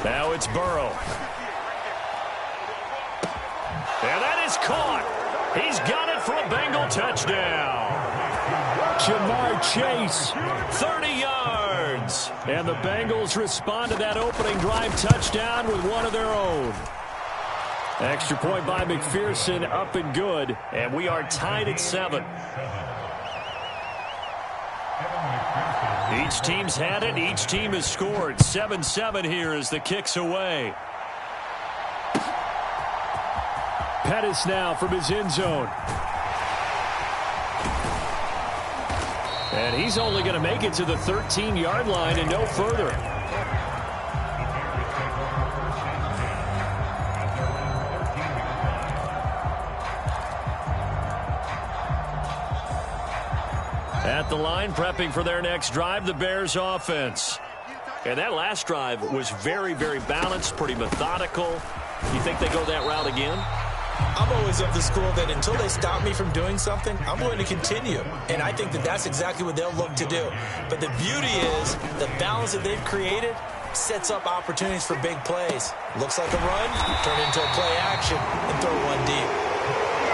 Now it's Burrow. And that is caught. He's got it for a Bengal touchdown. Jamar Chase, 30 yards. And the Bengals respond to that opening drive touchdown with one of their own. Extra point by McPherson, up and good. And we are tied at 7. Each team's had it. Each team has scored. 7-7 here as the kick's away. Pettis now from his end zone. And he's only going to make it to the 13-yard line and no further. At the line, prepping for their next drive, the Bears offense. And that last drive was very, very balanced, pretty methodical. You think they go that route again? I'm always of the school that until they stop me from doing something, I'm going to continue. And I think that that's exactly what they'll look to do. But the beauty is the balance that they've created sets up opportunities for big plays. Looks like a run, turn into a play action, and throw one deep.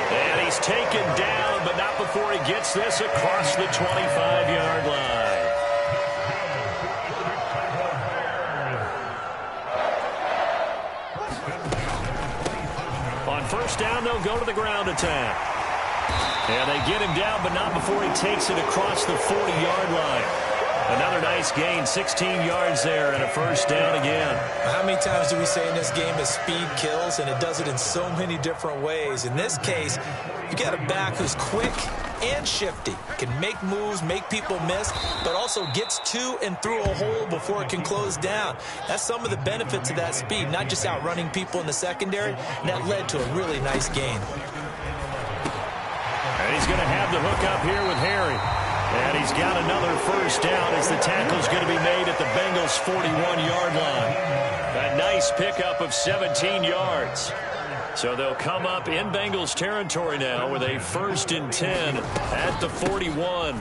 And he's taken down, but not before he gets this across the 25-yard line. On first down, they'll go to the ground attack. And they get him down, but not before he takes it across the 40-yard line. Another nice gain, 16 yards there, and a first down again. How many times do we say in this game that speed kills, and it does it in so many different ways? In this case, you got a back who's quick and shifty, can make moves, make people miss, but also gets to and through a hole before it can close down. That's some of the benefits of that speed, not just outrunning people in the secondary, and that led to a really nice gain. And he's going to have the hook up here with Harry. And he's got another first down as the tackle's going to be made at the Bengals' 41-yard line. A nice pickup of 17 yards. So they'll come up in Bengals territory now with a 1st and 10 at the 41.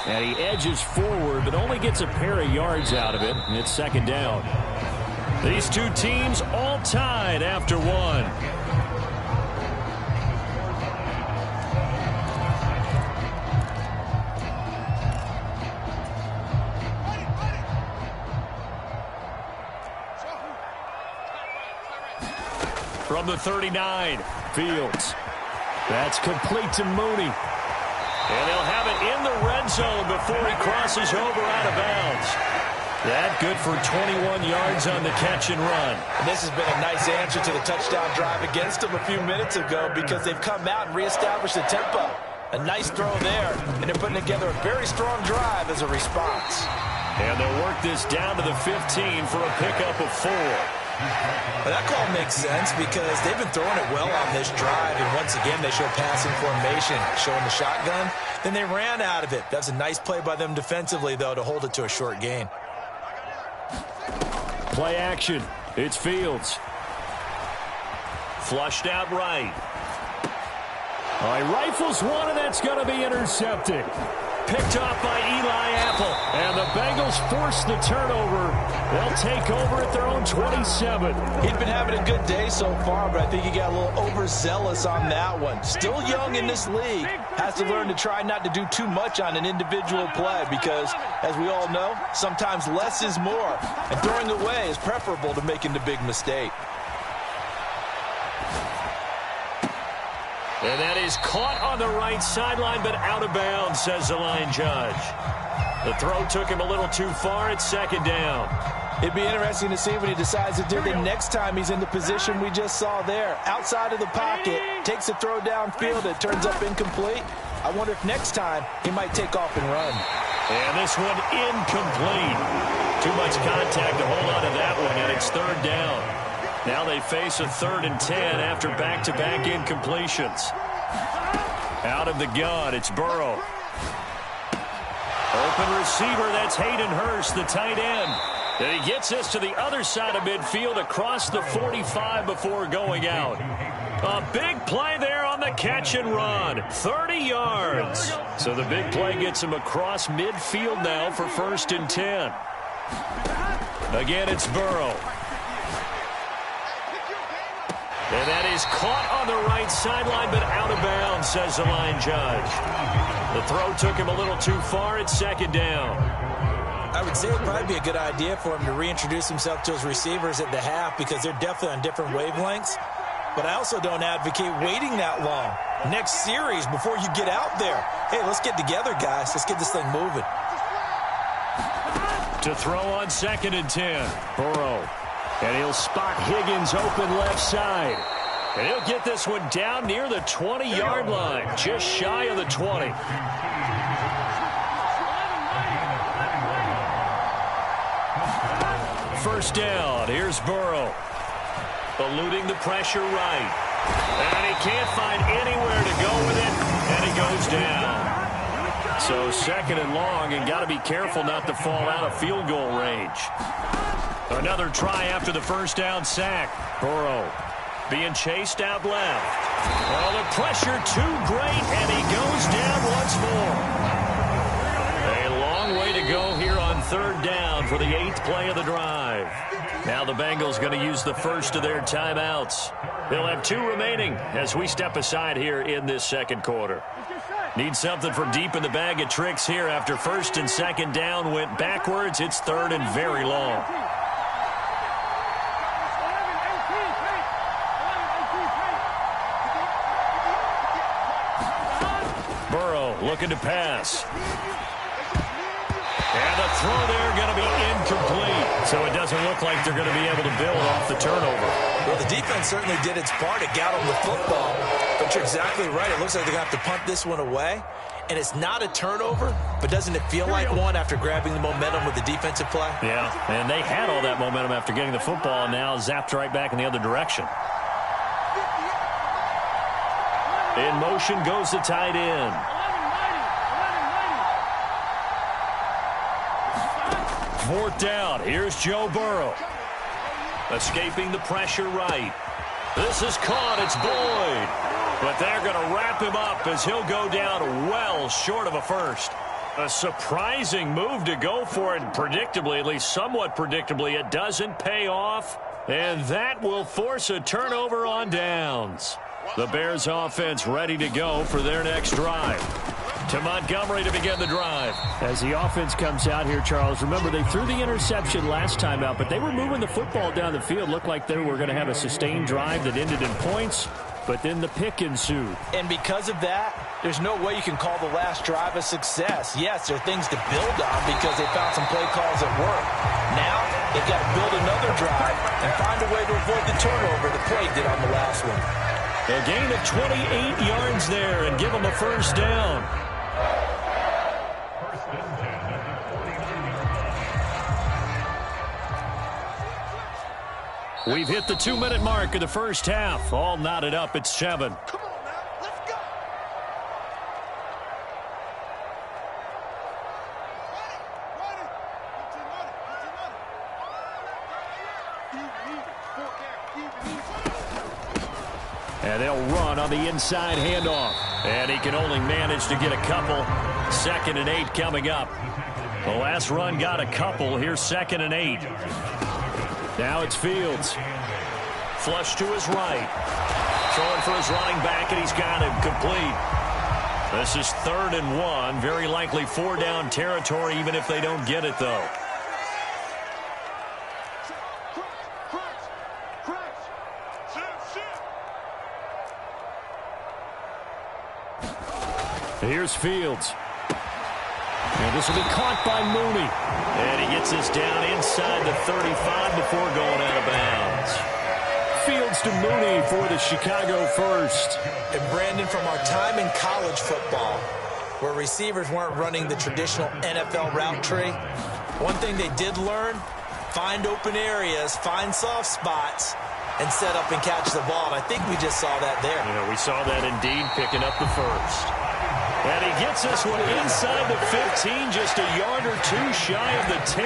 And he edges forward, but only gets a pair of yards out of it, and it's 2nd down. These two teams all tied after one. From the 39, Fields. That's complete to Mooney. And they'll have it in the red zone before he crosses over out of bounds. That good for 21 yards on the catch and run. And this has been a nice answer to the touchdown drive against them a few minutes ago because they've come out and reestablished the tempo. A nice throw there, and they're putting together a very strong drive as a response. And they'll work this down to the 15 for a pickup of 4. Well, that call makes sense because they've been throwing it well on this drive, and once again they show passing formation, showing the shotgun. Then they ran out of it. That's a nice play by them defensively, though, to hold it to a short gain. Play action. It's Fields. Flushed out right. All right, rifles one, and that's going to be intercepted. Picked off by Eli Apple. And the Bengals force the turnover. They'll take over at their own 27. He'd been having a good day so far, but I think he got a little overzealous on that one. Still young in this league. Has to learn to try not to do too much on an individual play because, as we all know, sometimes less is more. And throwing away is preferable to making the big mistake. And that is caught on the right sideline, but out of bounds, says the line judge. The throw took him a little too far. It's 2nd down. It'd be interesting to see what he decides to do the next time he's in the position we just saw there. Outside of the pocket, takes a throw downfield. It turns up incomplete. I wonder if next time he might take off and run. And this one incomplete. Too much contact to hold on to that one, and it's 3rd down. Now they face a 3rd and 10 after back-to-back incompletions. Out of the gun, it's Burrow. Open receiver, that's Hayden Hurst, the tight end. And he gets us to the other side of midfield across the 45 before going out. A big play there on the catch and run. 30 yards. So the big play gets him across midfield now for 1st and 10. Again, it's Burrow. And that is caught on the right sideline, but out of bounds, says the line judge. The throw took him a little too far. It's 2nd down. I would say it would probably be a good idea for him to reintroduce himself to his receivers at the half because they're definitely on different wavelengths. But I also don't advocate waiting that long. Next series before you get out there. Hey, let's get together, guys. Let's get this thing moving. To throw on 2nd and 10. Burrow. And he'll spot Higgins open left side. And he'll get this one down near the 20-yard line. Just shy of the 20. First down. Here's Burrow. Eluding the pressure right. And he can't find anywhere to go with it. And he goes down. So 2nd and long, and got to be careful not to fall out of field goal range. Another try after the first down sack. Burrow being chased out left. Oh, the pressure too great, and he goes down once more. A long way to go here on 3rd down for the 8th play of the drive. Now the Bengals going to use the first of their timeouts. They'll have 2 remaining as we step aside here in this 2nd quarter. Need something from deep in the bag of tricks here after 1st and 2nd down went backwards. It's 3rd and very long. Burrow looking to pass. And the throw there going to be incomplete. So it doesn't look like they're going to be able to build off the turnover. Well, the defense certainly did its part. It got them the football. But you're exactly right. It looks like they're going to have to punt this one away. And it's not a turnover, but doesn't it feel like one after grabbing the momentum with the defensive play? Yeah, and they had all that momentum after getting the football, and now zapped right back in the other direction. In motion goes the tight end. Fourth down. Here's Joe Burrow. Escaping the pressure right. This is caught. It's Boyd. But they're going to wrap him up as he'll go down well short of a first. A surprising move to go for it. Predictably, at least somewhat predictably, it doesn't pay off. And that will force a turnover on downs. The Bears offense ready to go for their next drive. To Montgomery to begin the drive. As the offense comes out here, Charles, remember they threw the interception last time out, but they were moving the football down the field. Looked like they were going to have a sustained drive that ended in points, but then the pick ensued. And because of that, there's no way you can call the last drive a success. Yes, there are things to build on because they found some play calls that work. Now, they've got to build another drive and find a way to avoid the turnover the play did on the last one. A gain of 28 yards there and give them a first down. We've hit the 2-minute mark of the first half. All knotted up at 7. Come on now, let's go. And they'll run on the inside handoff. And he can only manage to get a couple. 2nd and 8 coming up. The last run got a couple. Here's 2nd and 8. Now it's Fields. Flush to his right. Throwing for his running back, and he's got him complete. This is 3rd and 1. Very likely 4-down territory, even if they don't get it, though. Here's Fields. And this will be caught by Mooney. And he gets this down inside the 35 before going out of bounds. Fields to Mooney for the Chicago first. And Brandon, from our time in college football, where receivers weren't running the traditional NFL route tree, one thing they did learn, find open areas, find soft spots, and set up and catch the ball. And I think we just saw that there. Yeah, we saw that indeed, picking up the first. And he gets this one inside the 15, just a yard or two shy of the 10.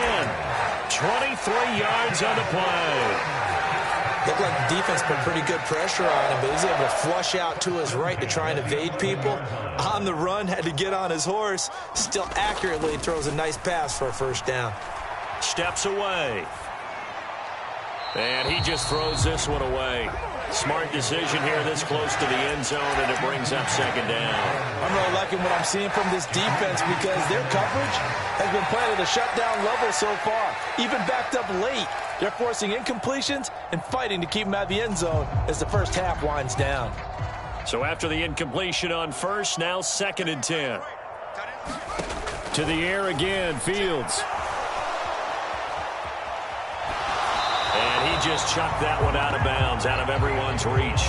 23 yards on the play. Looked like the defense put pretty good pressure on him, but he was able to flush out to his right to try and evade people. On the run, had to get on his horse. Still accurately throws a nice pass for a first down. Steps away. And he just throws this one away. Smart decision here this close to the end zone, and it brings up second down. I'm really liking what I'm seeing from this defense because their coverage has been playing at a shutdown level so far. Even backed up late, they're forcing incompletions and fighting to keep them out of the end zone as the first half winds down. So after the incompletion on first, now 2nd and 10. To the air again, Fields. And he just chucked that one out of bounds, out of everyone's reach.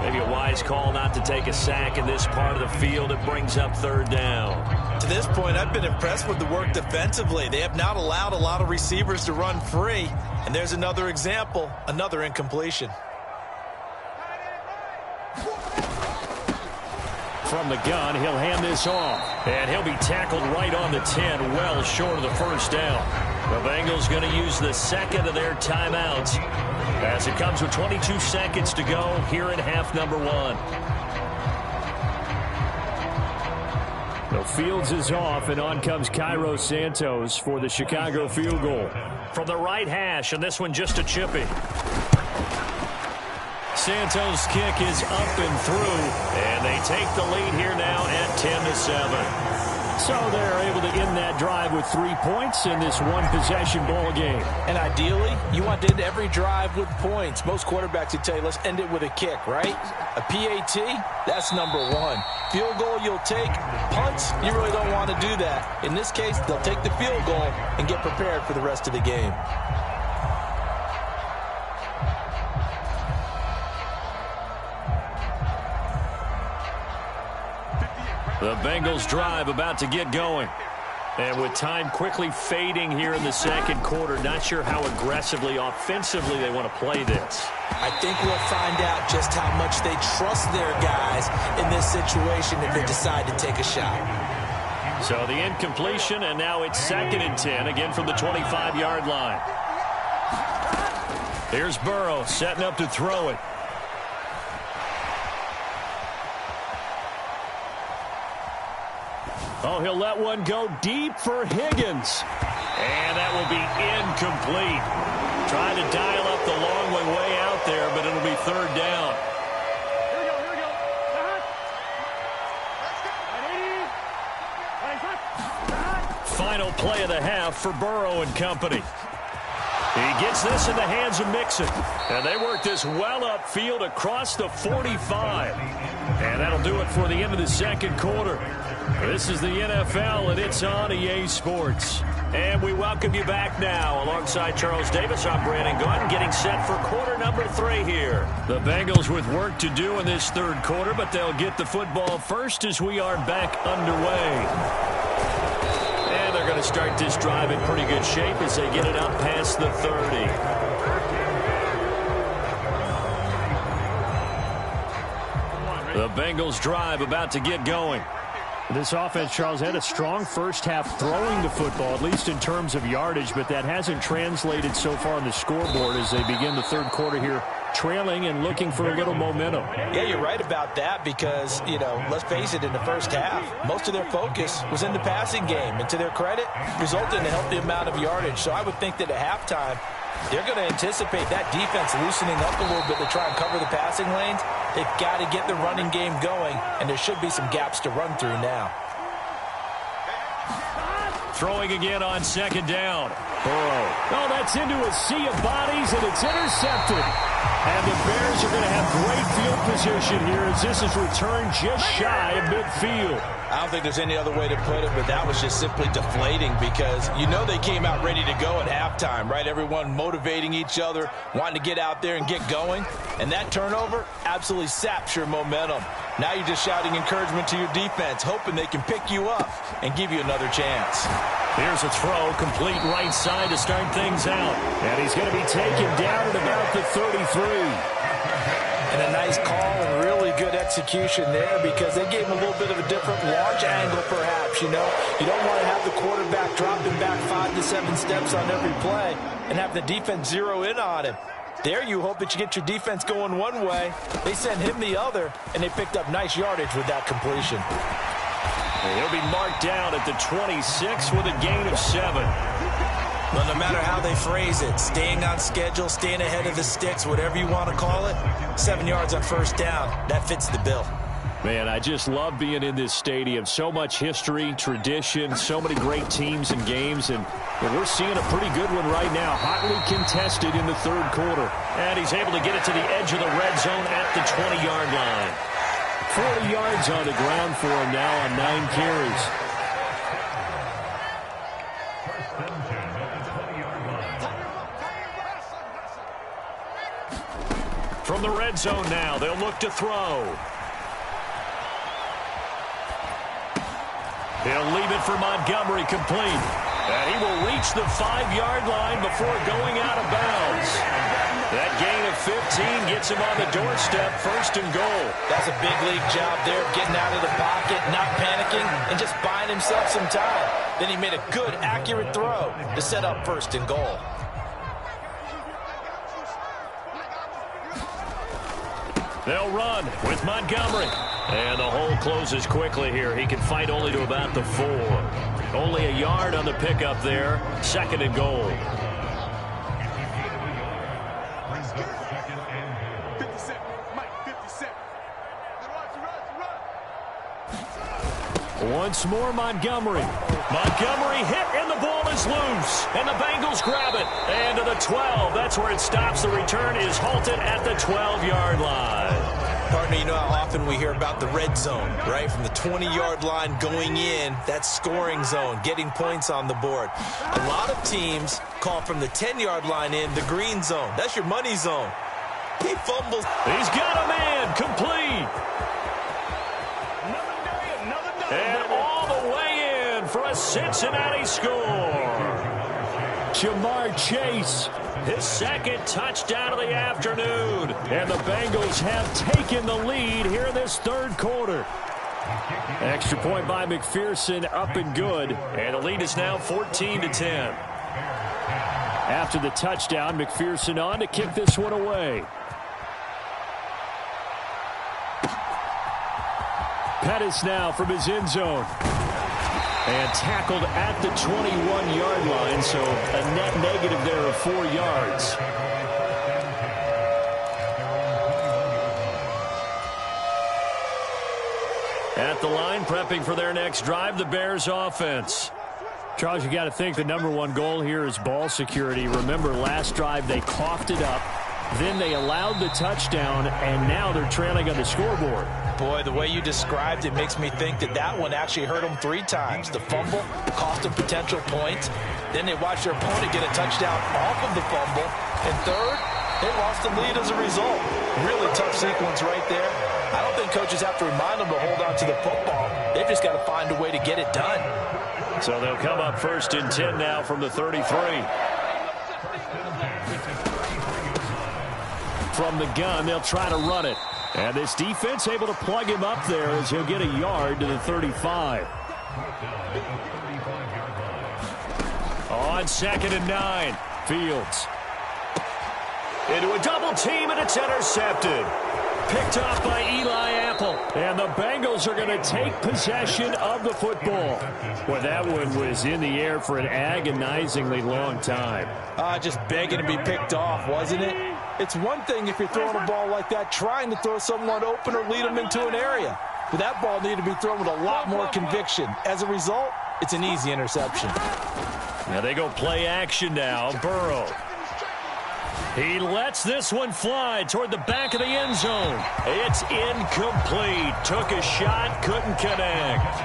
Maybe a wise call not to take a sack in this part of the field. It brings up 3rd down. To this point, I've been impressed with the work defensively. They have not allowed a lot of receivers to run free. And there's another example, another incompletion. From the gun, he'll hand this off. And he'll be tackled right on the 10, well short of the first down. The Bengals going to use the second of their timeouts as it comes with 22 seconds to go here in half number 1. The Fields is off, and on comes Cairo Santos for the Chicago field goal. From the right hash, and this one just a chippy. Santos' kick is up and through, and they take the lead here now at 10-7. So they're able to end that drive with 3 points in this one-possession ball game. And ideally, you want to end every drive with points. Most quarterbacks would tell you, let's end it with a kick, right? A PAT, that's number 1. Field goal you'll take. Punts, you really don't want to do that. In this case, they'll take the field goal and get prepared for the rest of the game. The Bengals drive about to get going. And with time quickly fading here in the second quarter, not sure how aggressively, offensively they want to play this. I think we'll find out just how much they trust their guys in this situation if they decide to take a shot. So the incompletion, and now it's 2nd and 10, again from the 25-yard line. Here's Burrow setting up to throw it. Oh, he'll let one go deep for Higgins. And that will be incomplete. Trying to dial up the long way out there, but it'll be 3rd down. Final play of the half for Burrow and company. He gets this in the hands of Mixon. And they work this well upfield across the 45. And that'll do it for the end of the second quarter. This is the NFL, and it's on EA Sports. And we welcome you back now. Alongside Charles Davis, I'm Brandon Gordon, getting set for quarter number 3 here. The Bengals with work to do in this third quarter, but they'll get the football first as we are back underway. And they're going to start this drive in pretty good shape as they get it up past the 30. The Bengals drive about to get going. This offense, Charles, had a strong first half throwing the football, at least in terms of yardage, but that hasn't translated so far on the scoreboard as they begin the third quarter here, trailing and looking for a little momentum. Yeah, you're right about that because, let's face it, in the first half, most of their focus was in the passing game. And to their credit, resulted in a healthy amount of yardage. So I would think that at halftime, they're going to anticipate that defense loosening up a little bit to try and cover the passing lanes. They've got to get the running game going, and there should be some gaps to run through now. Throwing again on 2nd down. Burrow. Oh, that's into a sea of bodies, and it's intercepted. And the Bears are going to have great field position here as this is returned just shy of midfield. I don't think there's any other way to put it, but that was just simply deflating because they came out ready to go at halftime, right? Everyone motivating each other, wanting to get out there and get going. And that turnover absolutely saps your momentum. Now you're just shouting encouragement to your defense, hoping they can pick you up and give you another chance. Here's a throw, complete right side to start things out. And he's going to be taken down at about the 33. And a nice call and really good execution there because they gave him a little bit of a different launch angle perhaps, You don't want to have the quarterback dropping back 5 to 7 steps on every play and have the defense zero in on him. There you hope that you get your defense going one way. They sent him the other, and they picked up nice yardage with that completion. He'll be marked down at the 26 with a gain of 7. Well, no matter how they phrase it, staying on schedule, staying ahead of the sticks, whatever you want to call it, 7 yards on first down, that fits the bill. Man, I just love being in this stadium. So much history, tradition, so many great teams and games, and we're seeing a pretty good one right now. Hotly contested in the third quarter. And he's able to get it to the edge of the red zone at the 20-yard line. 40 yards on the ground for him now on 9 carries. From the red zone now, they'll look to throw. He'll leave it for Montgomery, complete. And he will reach the 5-yard line before going out of bounds. That gain of 15 gets him on the doorstep, first and goal. That's a big league job there, getting out of the pocket, not panicking, and just buying himself some time. Then he made a good, accurate throw to set up first and goal. They'll run with Montgomery. And the hole closes quickly here. He can fight only to about the 4. Only a yard on the pickup there. Second and goal. Once more, Montgomery. Montgomery hit, and the ball is loose. And the Bengals grab it. And to the 12. That's where it stops. The return is halted at the 12-yard line. Partner, you know how often we hear about the red zone, right? From the 20-yard line going in, that scoring zone, getting points on the board. A lot of teams call from the 10-yard line in the green zone. That's your money zone. He fumbles. He's got a man, complete. And all the way in for a Cincinnati score. Jamar Chase. His second touchdown of the afternoon. And the Bengals have taken the lead here in this third quarter. Extra point by McPherson, up and good. And the lead is now 14-10. After the touchdown, McPherson on to kick this one away. Pettis now from his end zone. And tackled at the 21-yard line, so a net negative there of 4 yards. At the line, prepping for their next drive, the Bears offense. Charles, you got to think the #1 goal here is ball security. Remember, last drive they coughed it up. Then they allowed the touchdown, and now they're trailing on the scoreboard. Boy, the way you described it makes me think that that one actually hurt them 3 times. The fumble cost them potential points. Then they watched their opponent get a touchdown off of the fumble. And third, they lost the lead as a result. Really tough sequence right there. I don't think coaches have to remind them to hold on to the football. They've just got to find a way to get it done. So they'll come up first and 10 now from the 33. From the gun, they'll try to run it. And this defense able to plug him up there as he'll get a yard to the 35. On 2nd and 9, Fields. Into a double team, and it's intercepted. Picked off by Eli Apple. And the Bengals are going to take possession of the football. Boy, that one was in the air for an agonizingly long time. Just begging to be picked off, wasn't it? It's one thing if you're throwing a ball like that, trying to throw someone open or lead them into an area. But that ball needed to be thrown with a lot more conviction. As a result, it's an easy interception. Now they go play action now. Burrow. He lets this one fly toward the back of the end zone. It's incomplete. Took a shot, couldn't connect.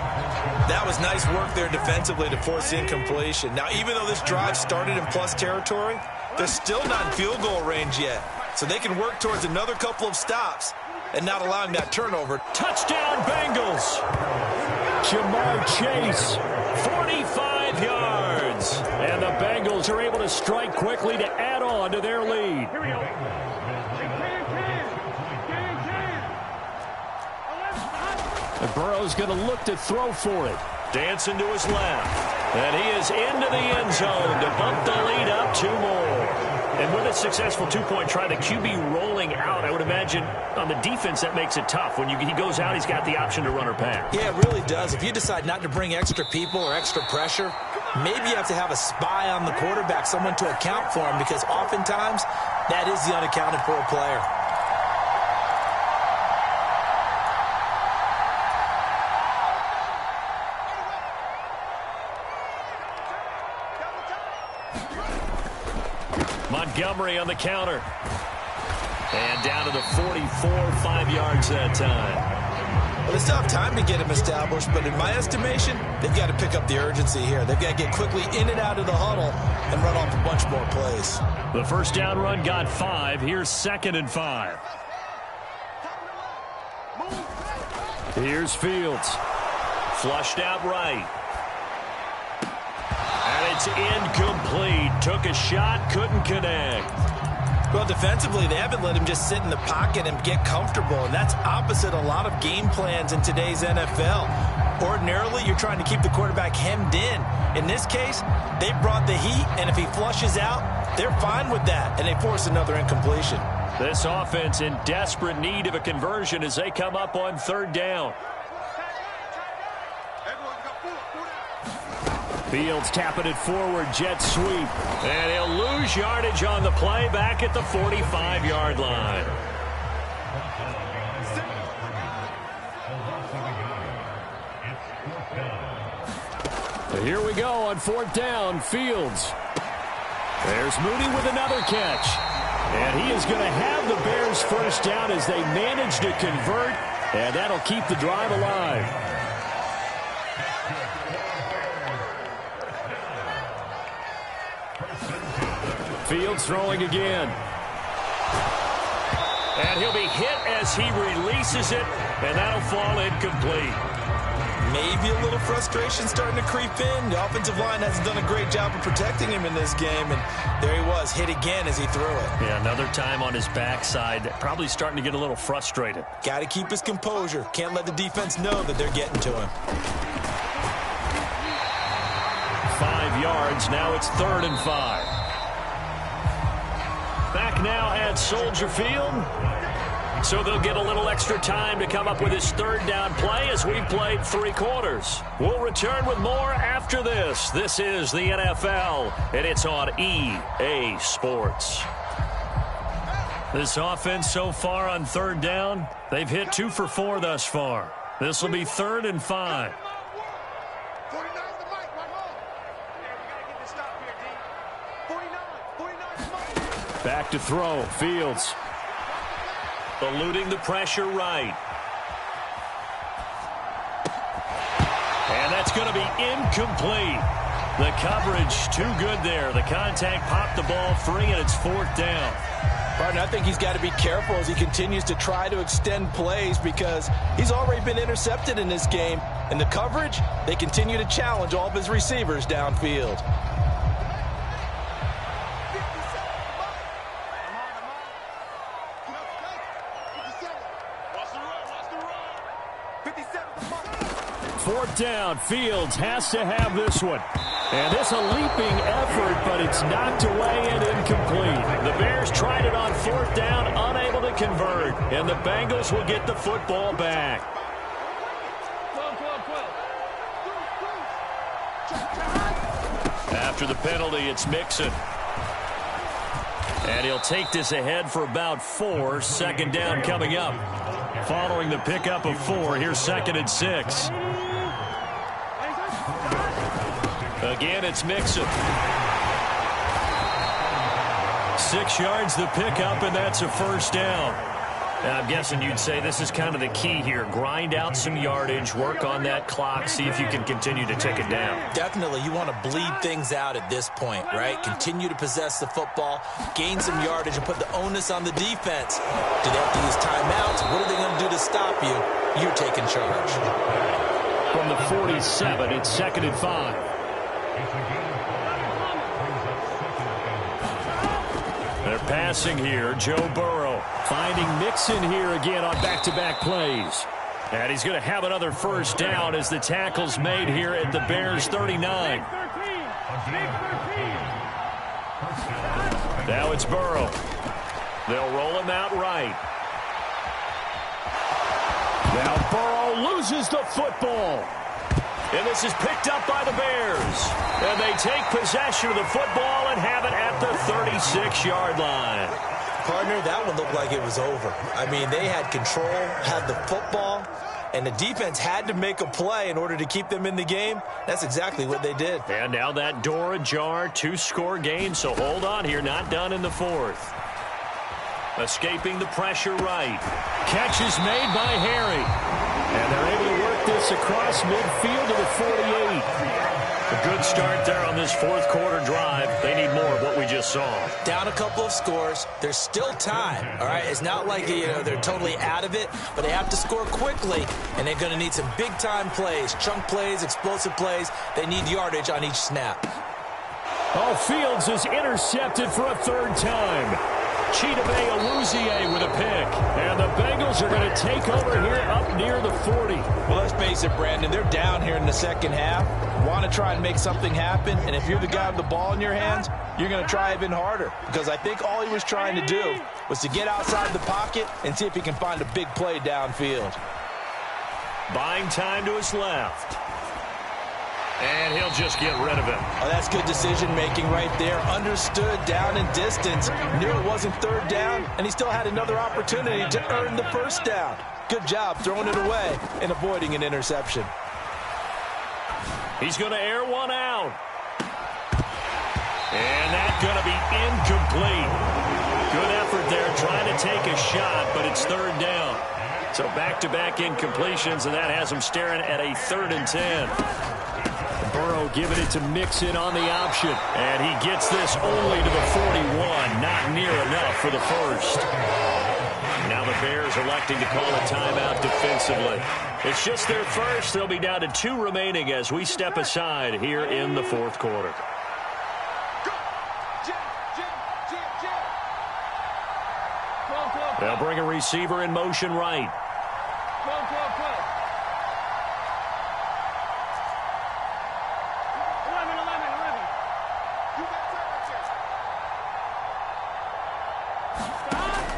That was nice work there defensively to force incompletion. Now, even though this drive started in plus territory, they're still not in field goal range yet. So they can work towards another couple of stops and not allowing that turnover. Touchdown, Bengals. Jamar Chase. 45 yards. And the Bengals are able to strike quickly to add on to their lead. Here we go. And Burrow's going to look to throw for it. Dancing to his left. And he is into the end zone to bump the lead up 2 more. And with a successful two-point try, the QB rolling out, I would imagine on the defense that makes it tough. When he goes out, he's got the option to run or pass. Yeah, it really does. If you decide not to bring extra people or extra pressure, maybe you have to have a spy on the quarterback, someone to account for him, because oftentimes that is the unaccounted for player. Montgomery on the counter. And down to the 44, 5 yards that time. Well, they still have time to get him established, but in my estimation, they've got to pick up the urgency here. They've got to get quickly in and out of the huddle and run off a bunch more plays. The first down run got 5. Here's 2nd and 5. Here's Fields. Flushed out right. And it's incomplete. Took a shot, couldn't connect. Well, defensively, they haven't let him just sit in the pocket and get comfortable, and that's opposite a lot of game plans in today's NFL. Ordinarily, you're trying to keep the quarterback hemmed in. In this case, they brought the heat, and if he flushes out, they're fine with that, and they force another incompletion. This offense in desperate need of a conversion as they come up on 3rd down. Fields tapping it forward, jet sweep. And he'll lose yardage on the play back at the 45-yard line. Here we go on 4th down, Fields. There's Mooney with another catch. And he is going to have the Bears first down as they manage to convert. And that'll keep the drive alive. Fields throwing again. And he'll be hit as he releases it, and that'll fall incomplete. Maybe a little frustration starting to creep in. The offensive line hasn't done a great job of protecting him in this game, and there he was, hit again as he threw it. Yeah, another time on his backside, probably starting to get a little frustrated. Got to keep his composure. Can't let the defense know that they're getting to him. 5 yards, now it's 3rd and 5. Back now at Soldier Field. So they'll get a little extra time to come up with his 3rd down play as we've played 3 quarters. We'll return with more after this. This is the NFL, and it's on EA Sports. This offense so far on 3rd down, they've hit 2 for 4 thus far. This will be 3rd and 5. Back to throw, Fields. Eluding the pressure right. And that's going to be incomplete. The coverage too good there. The contact popped the ball free, and it's 4th down. Pardon, I think he's got to be careful as he continues to try to extend plays because he's already been intercepted in this game. And the coverage, they continue to challenge all of his receivers downfield. Fourth down, Fields has to have this one. And this a leaping effort, but it's knocked away and incomplete. The Bears tried it on 4th down, unable to convert. And the Bengals will get the football back. After the penalty, it's Mixon. And he'll take this ahead for about 4. 2nd down coming up. Following the pickup of 4, here's 2nd and 6. Again, it's Mixon. 6 yards the pickup, and that's a 1st down. And I'm guessing you'd say this is kind of the key here. Grind out some yardage, work on that clock, see if you can continue to tick it down. Definitely, you want to bleed things out at this point, right? Continue to possess the football, gain some yardage, and put the onus on the defense. Do they have to use timeouts? What are they going to do to stop you? You're taking charge. From the 47, it's 2nd and 5. They're passing here. Joe Burrow finding Mixon here again on back-to-back plays. And he's going to have another 1st down as the tackle's made here at the Bears 39. Now it's Burrow. They'll roll him out right. Now Burrow loses the football. And this is picked up by the Bears. And they take possession of the football and have it at the 36-yard line. Partner, that one looked like it was over. I mean, they had control, had the football, and the defense had to make a play in order to keep them in the game. That's exactly what they did. And now that door ajar, 2-score game, so hold on here, not done in the fourth. Escaping the pressure right. Catch is made by Harry. And they're able to work this across midfield to the 48. A good start there on this fourth quarter drive. They need more of what we just saw. Down a couple of scores. There's still time, all right? It's not like, they're totally out of it, but they have to score quickly, and they're going to need some big-time plays, chunk plays, explosive plays. They need yardage on each snap. Oh, Fields is intercepted for a third time. Chidobe Awuzie with a pick. And the Bengals are going to take over here up near the 40. Well, let's face it, Brandon. They're down here in the second half. Want to try and make something happen. And if you're the guy with the ball in your hands, you're going to try even harder. Because I think all he was trying to do was to get outside the pocket and see if he can find a big play downfield. Buying time to his left. And he'll just get rid of it. Oh, that's good decision-making right there. Understood down and distance. Knew it wasn't third down, and he still had another opportunity to earn the first down. Good job throwing it away and avoiding an interception. He's going to air one out. And that's going to be incomplete. Good effort there trying to take a shot, but it's third down. So back-to-back incompletions, and that has him staring at a 3rd and 10. Burrow giving it to Mixon on the option. And he gets this only to the 41. Not near enough for the first. Now the Bears electing to call a timeout defensively. It's just their first. They'll be down to 2 remaining as we step aside here in the fourth quarter. They'll bring a receiver in motion right.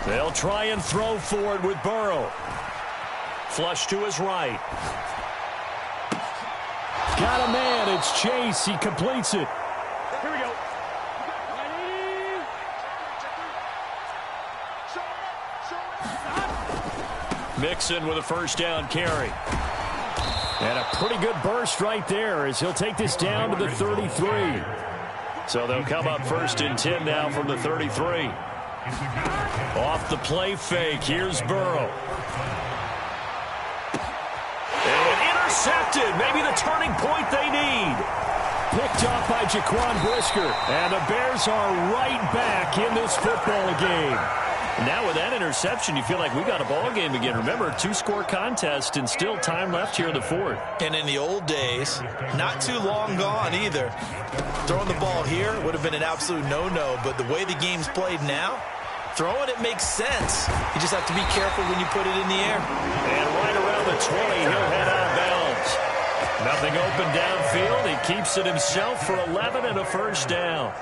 They'll try and throw for it with Burrow. Flush to his right. Got a man. It's Chase. He completes it. Here we go. Mixon with a first down carry. And a pretty good burst right there as he'll take this down to the 33. So they'll come up 1st and 10 now from the 33. Off the play fake. Here's Burrow. And intercepted. Maybe the turning point they need. Picked off by Jaquan Brisker. And the Bears are right back in this football game. Now with that interception, you feel like we got a ball game again. Remember, 2-score contest and still time left here in the fourth. And in the old days, not too long gone either. Throwing the ball here would have been an absolute no-no, but the way the game's played now, throwing it makes sense. You just have to be careful when you put it in the air. And right around the 20, he'll head out of bounds. Nothing open downfield. He keeps it himself for 11 and a first down.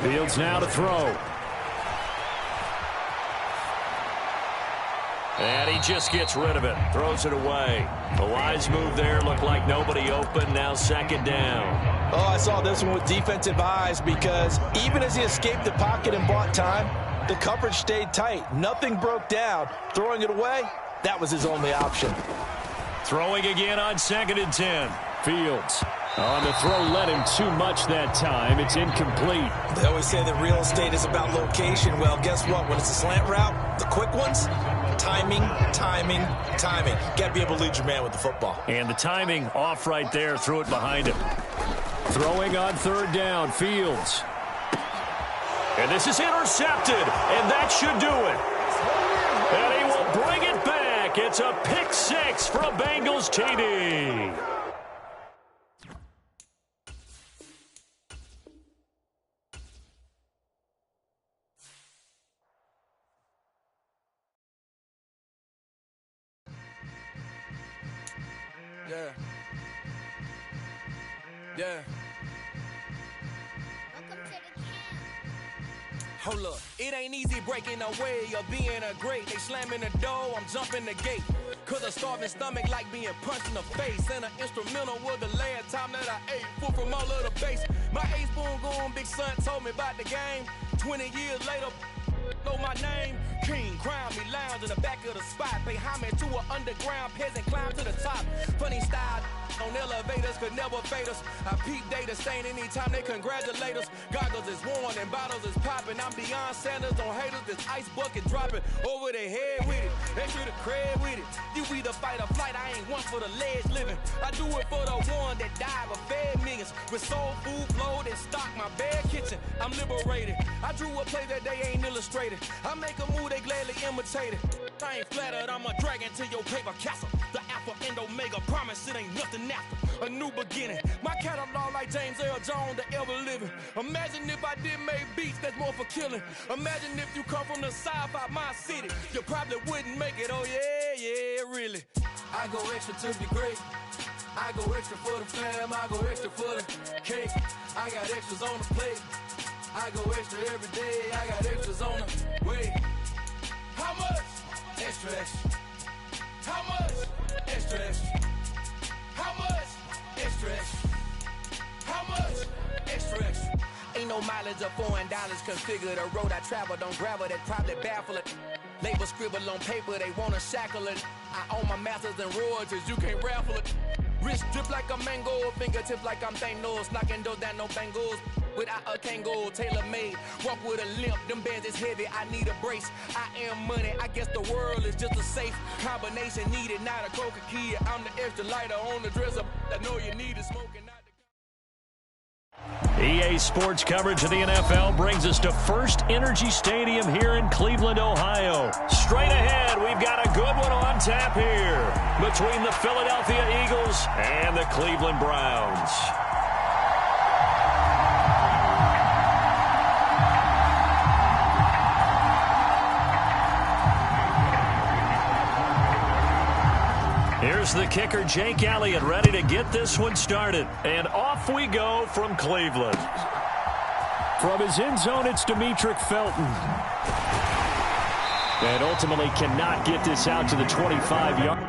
Fields now to throw. And he just gets rid of it. Throws it away. A wise move there. Looked like nobody open. Now 2nd down. Oh, I saw this one with defensive eyes because even as he escaped the pocket and bought time, the coverage stayed tight. Nothing broke down. Throwing it away, that was his only option. Throwing again on 2nd and 10. Fields. On the throw, led him too much that time. It's incomplete. They always say that real estate is about location. Well, guess what? When it's a slant route, the quick ones, timing. Got to be able to lead your man with the football. And the timing off right there. Threw it behind him. Throwing on 3rd down, Fields. And this is intercepted, and that should do it. And he will bring it back. It's a pick 6 for a Bengals TD. Hold up, it ain't easy breaking away or being a great. They slamming the door, I'm jumping the gate. Cause a starving stomach like being punched in the face. And an instrumental was the last time that I ate. Full from all of the bass. My A-spoon going, big son told me about the game. 20 years later, know my name. King, crown me, lounge in the back of the spot. Pay homage to an underground peasant, climb to the top. Funny style on elevators could never fade us. I peep data stain anytime they congratulate us. Goggles is worn and bottles is popping. I'm Deion Sanders on haters, this ice bucket dropping over their head with it. Extra the cred with it. You either fight or flight, I ain't one for the ledge living. I do it for the one that died but fed millions. With soul food flowed and stocked my bare kitchen. I'm liberated. I drew a play that they ain't illustrated. I make a move, they gladly imitate it. I ain't flattered, I'm a dragon to your paper castle. The Alpha and Omega promise it ain't nothing after. A new beginning. My catalog like James Earl Jones, the ever living. Imagine if I did make beats that's more for killing. Imagine if you come from the south out my city. You probably wouldn't make it, oh yeah, really. I go extra to be great. I go extra for the fam, I go extra for the cake. I got extras on the plate. I go extra every day, I got extras on the way. How much? Extra, extra. How much? Extra, extra. How much? Extra, extra. How much? Extra, extra. Ain't no mileage of $4 configure the road I travel. Don't gravel that probably baffle it. Label scribble on paper, they wanna shackle it. I own my masters and royalties, you can't raffle it. Wrist drip like a mango, fingertips like I'm Thanos. Knocking those down, no bangles. Without a Kango, tailor-made. Walk with a limp, them bands is heavy, I need a brace. I am money, I guess the world is just a safe combination needed, not a coca key. I'm the extra lighter on the dresser. I know you need it, smoking, not the... EA Sports coverage of the NFL brings us to First Energy Stadium here in Cleveland, Ohio. Straight ahead, we've got a good one on tap here between the Philadelphia Eagles and the Cleveland Browns. Here's the kicker, Jake Elliott, ready to get this one started. And off we go from Cleveland. From his end zone, it's Demetric Felton. And ultimately cannot get this out to the 25-yard.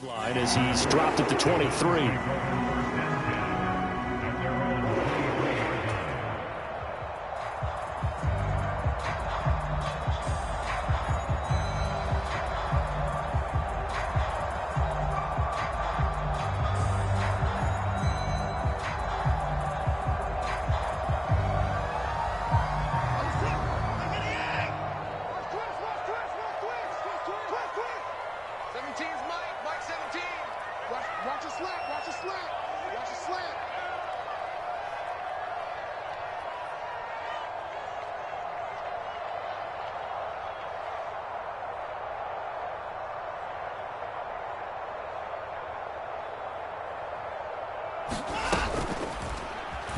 Line as he's dropped at the 23.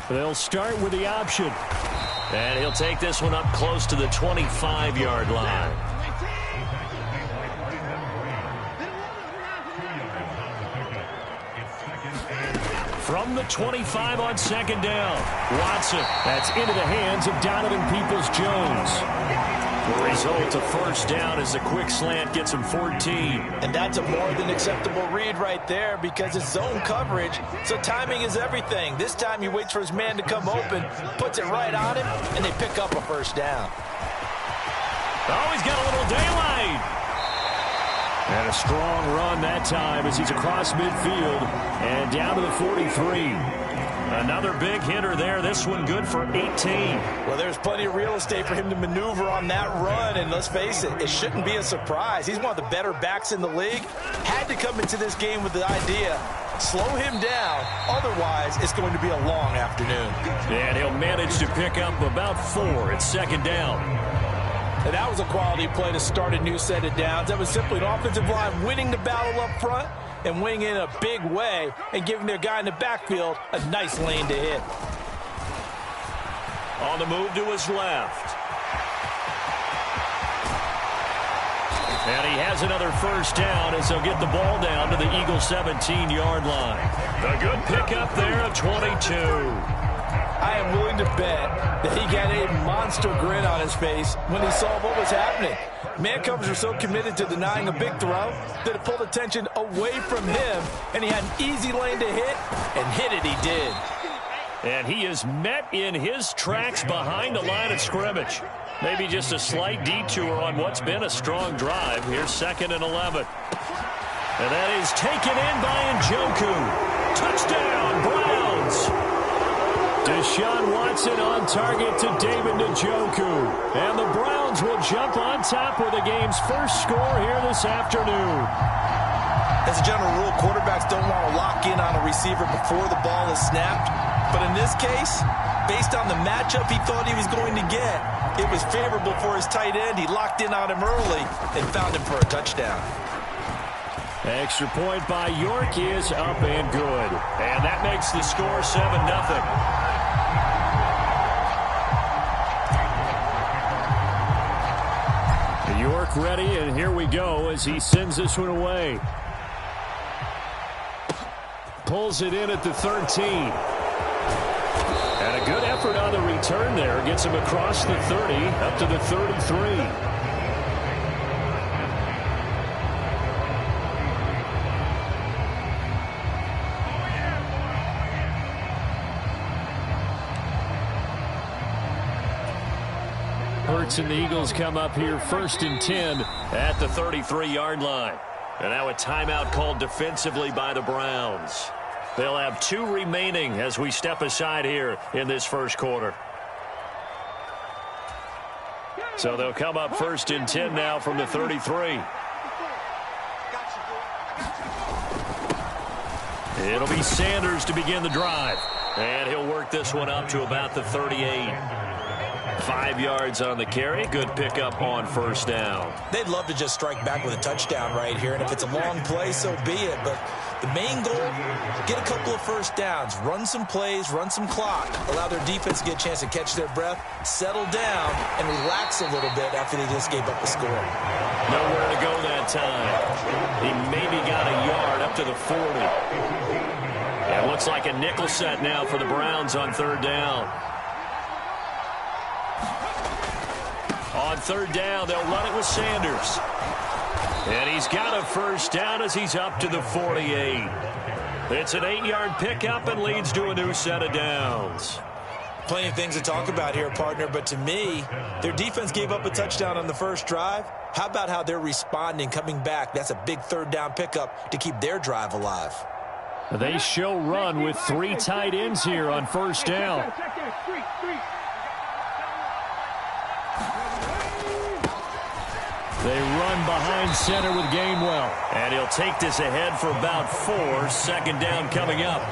They'll start with the option. And he'll take this one up close to the 25-yard line. from the 25 on second down. Watson, that's into the hands of Donovan Peoples-Jones. The result, a first down as the quick slant gets him 14. And that's a more than acceptable read right there because it's zone coverage, so timing is everything. This time he waits for his man to come open, puts it right on him, and they pick up a first down. Oh, he's got a little daylight. And a strong run that time as he's across midfield and down to the 43. Another big hitter there. This one good for 18. Well, there's plenty of real estate for him to maneuver on that run, and let's face it, it shouldn't be a surprise. He's one of the better backs in the league. Had to come into this game with the idea, slow him down, otherwise it's going to be a long afternoon. And he'll manage to pick up about 4 at second down. And that was a quality play to start a new set of downs. That was simply an offensive line winning the battle up front and winning in a big way and giving their guy in the backfield a nice lane to hit. On the move to his left. And he has another first down as he'll get the ball down to the Eagles' 17-yard line. A good pickup there of 22. I am willing to bet that he got a monster grin on his face when he saw what was happening. Man covers are so committed to denying a big throw that it pulled attention away from him, and he had an easy lane to hit, and hit it he did. And he is met in his tracks behind the line of scrimmage. Maybe just a slight detour on what's been a strong drive. Here's 2nd and 11. And that is taken in by Njoku. Touchdown, Browns. Deshaun Watson on target to David Njoku. And the Browns will jump on top with the game's first score here this afternoon. As a general rule, quarterbacks don't want to lock in on a receiver before the ball is snapped. But in this case, based on the matchup he thought he was going to get, it was favorable for his tight end. He locked in on him early and found him for a touchdown. Extra point by York is up and good. And that makes the score 7-0. York ready, and here we go as he sends this one away. Pulls it in at the 13. And a good effort on the return there. Gets him across the 30, up to the 33. And the Eagles come up here 1st and 10 at the 33-yard line. And now a timeout called defensively by the Browns. They'll have 2 remaining as we step aside here in this first quarter. So they'll come up 1st and 10 now from the 33. It'll be Sanders to begin the drive. And he'll work this one up to about the 38. 5 yards on the carry. Good pickup on first down. They'd love to just strike back with a touchdown right here, and if it's a long play, so be it. But the main goal, get a couple of first downs, run some plays, run some clock, allow their defense to get a chance to catch their breath, settle down, and relax a little bit after they just gave up a score. Nowhere to go that time. He maybe got a yard up to the 40. Yeah, looks like a nickel set now for the Browns on 3rd down. On 3rd down, they'll run it with Sanders. And he's got a first down as he's up to the 48. It's an 8-yard pickup and leads to a new set of downs. Plenty of things to talk about here, partner, but to me, their defense gave up a touchdown on the first drive. How about how they're responding, coming back? That's a big 3rd down pickup to keep their drive alive. They show run with 3 tight ends here on first down. They run behind center with Gainwell. And he'll take this ahead for about 4. 2nd down coming up.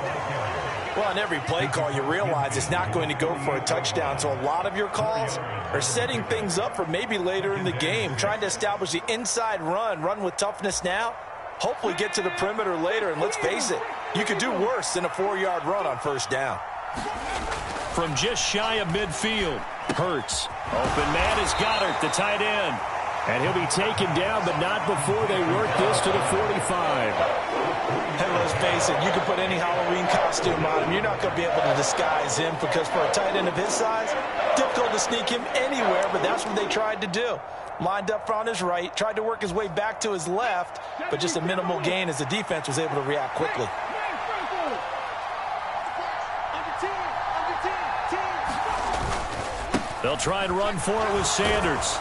Well, on every play call, you realize it's not going to go for a touchdown. So a lot of your calls are setting things up for maybe later in the game, trying to establish the inside run with toughness now, hopefully get to the perimeter later. And let's face it, you could do worse than a 4-yard run on first down. From just shy of midfield, Hurts. Open man is Goddard, the tight end. And he'll be taken down, but not before they work this to the 45. And let's face it, you can put any Halloween costume on him. You're not going to be able to disguise him because for a tight end of his size, difficult to sneak him anywhere, but that's what they tried to do. Lined up on his right, tried to work his way back to his left, but just a minimal gain as the defense was able to react quickly. They'll try and run for it with Sanders.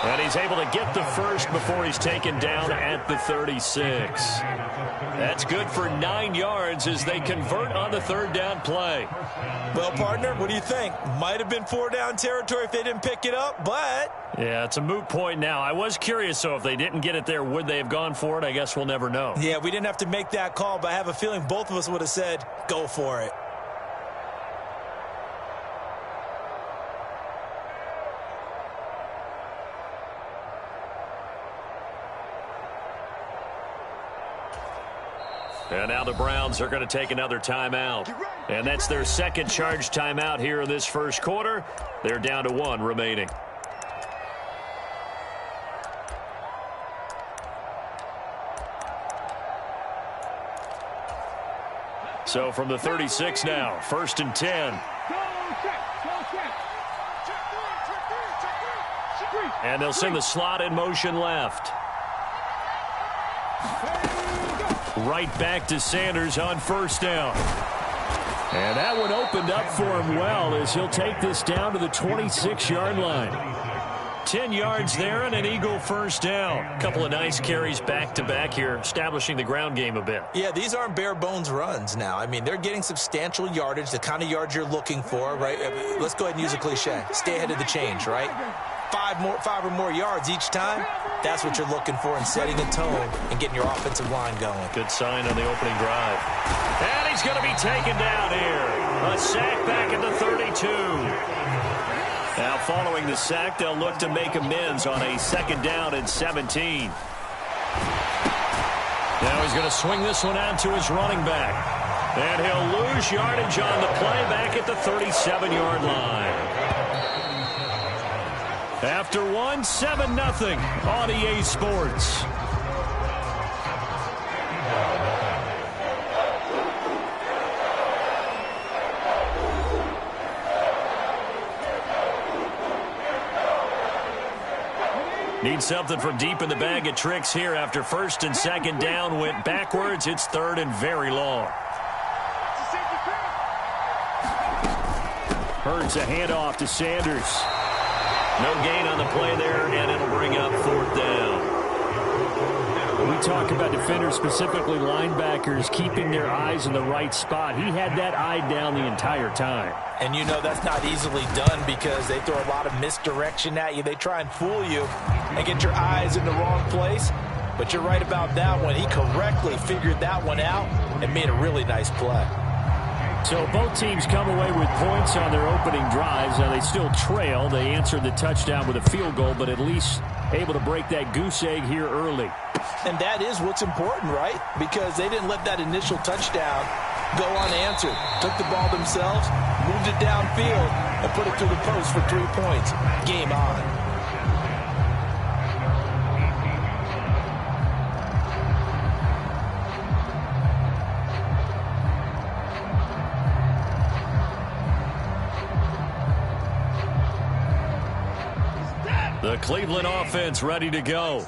And he's able to get the first before he's taken down at the 36. That's good for 9 yards as they convert on the third down play. Well, partner, what do you think? Might have been 4-down territory if they didn't pick it up, but... Yeah, it's a moot point now. I was curious, so if they didn't get it there, would they have gone for it? I guess we'll never know. Yeah, we didn't have to make that call, but I have a feeling both of us would have said, go for it. And now the Browns are going to take another timeout. And that's their second charge timeout here in this first quarter. They're down to 1 remaining. So from the 36 now, 1st and 10. And they'll send the slot in motion left. Right back to Sanders on 1st down. And that one opened up for him well as he'll take this down to the 26-yard line. 10 yards there and an Eagle 1st down. A couple of nice carries back-to-back here, establishing the ground game a bit. Yeah, these aren't bare-bones runs now. I mean, they're getting substantial yardage, the kind of yards you're looking for, right? Let's go ahead and use a cliche. Stay ahead of the change, right? 5 or more yards each time. That's what you're looking for in setting a tone and getting your offensive line going. Good sign on the opening drive. And he's going to be taken down here. A sack back at the 32. Now following the sack, they'll look to make amends on a 2nd down and 17. Now he's going to swing this one out to his running back. And he'll lose yardage on the play back at the 37-yard line. After 1, 7-0 on EA Sports. Need something from deep in the bag of tricks here after 1st and 2nd down went backwards. It's 3rd and very long. Hurts a handoff to Sanders. No gain on the play there, and it'll bring up 4th down. We talk about defenders, specifically linebackers, keeping their eyes in the right spot. He had that eye down the entire time. And you know that's not easily done because they throw a lot of misdirection at you. They try and fool you and get your eyes in the wrong place. But you're right about that one. He correctly figured that one out and made a really nice play. So both teams come away with points on their opening drives. Now they still trail. They answered the touchdown with a field goal, but at least able to break that goose egg here early. And that is what's important, right? Because they didn't let that initial touchdown go unanswered. Took the ball themselves, moved it downfield, and put it through the post for 3 points. Game on. The Cleveland offense ready to go.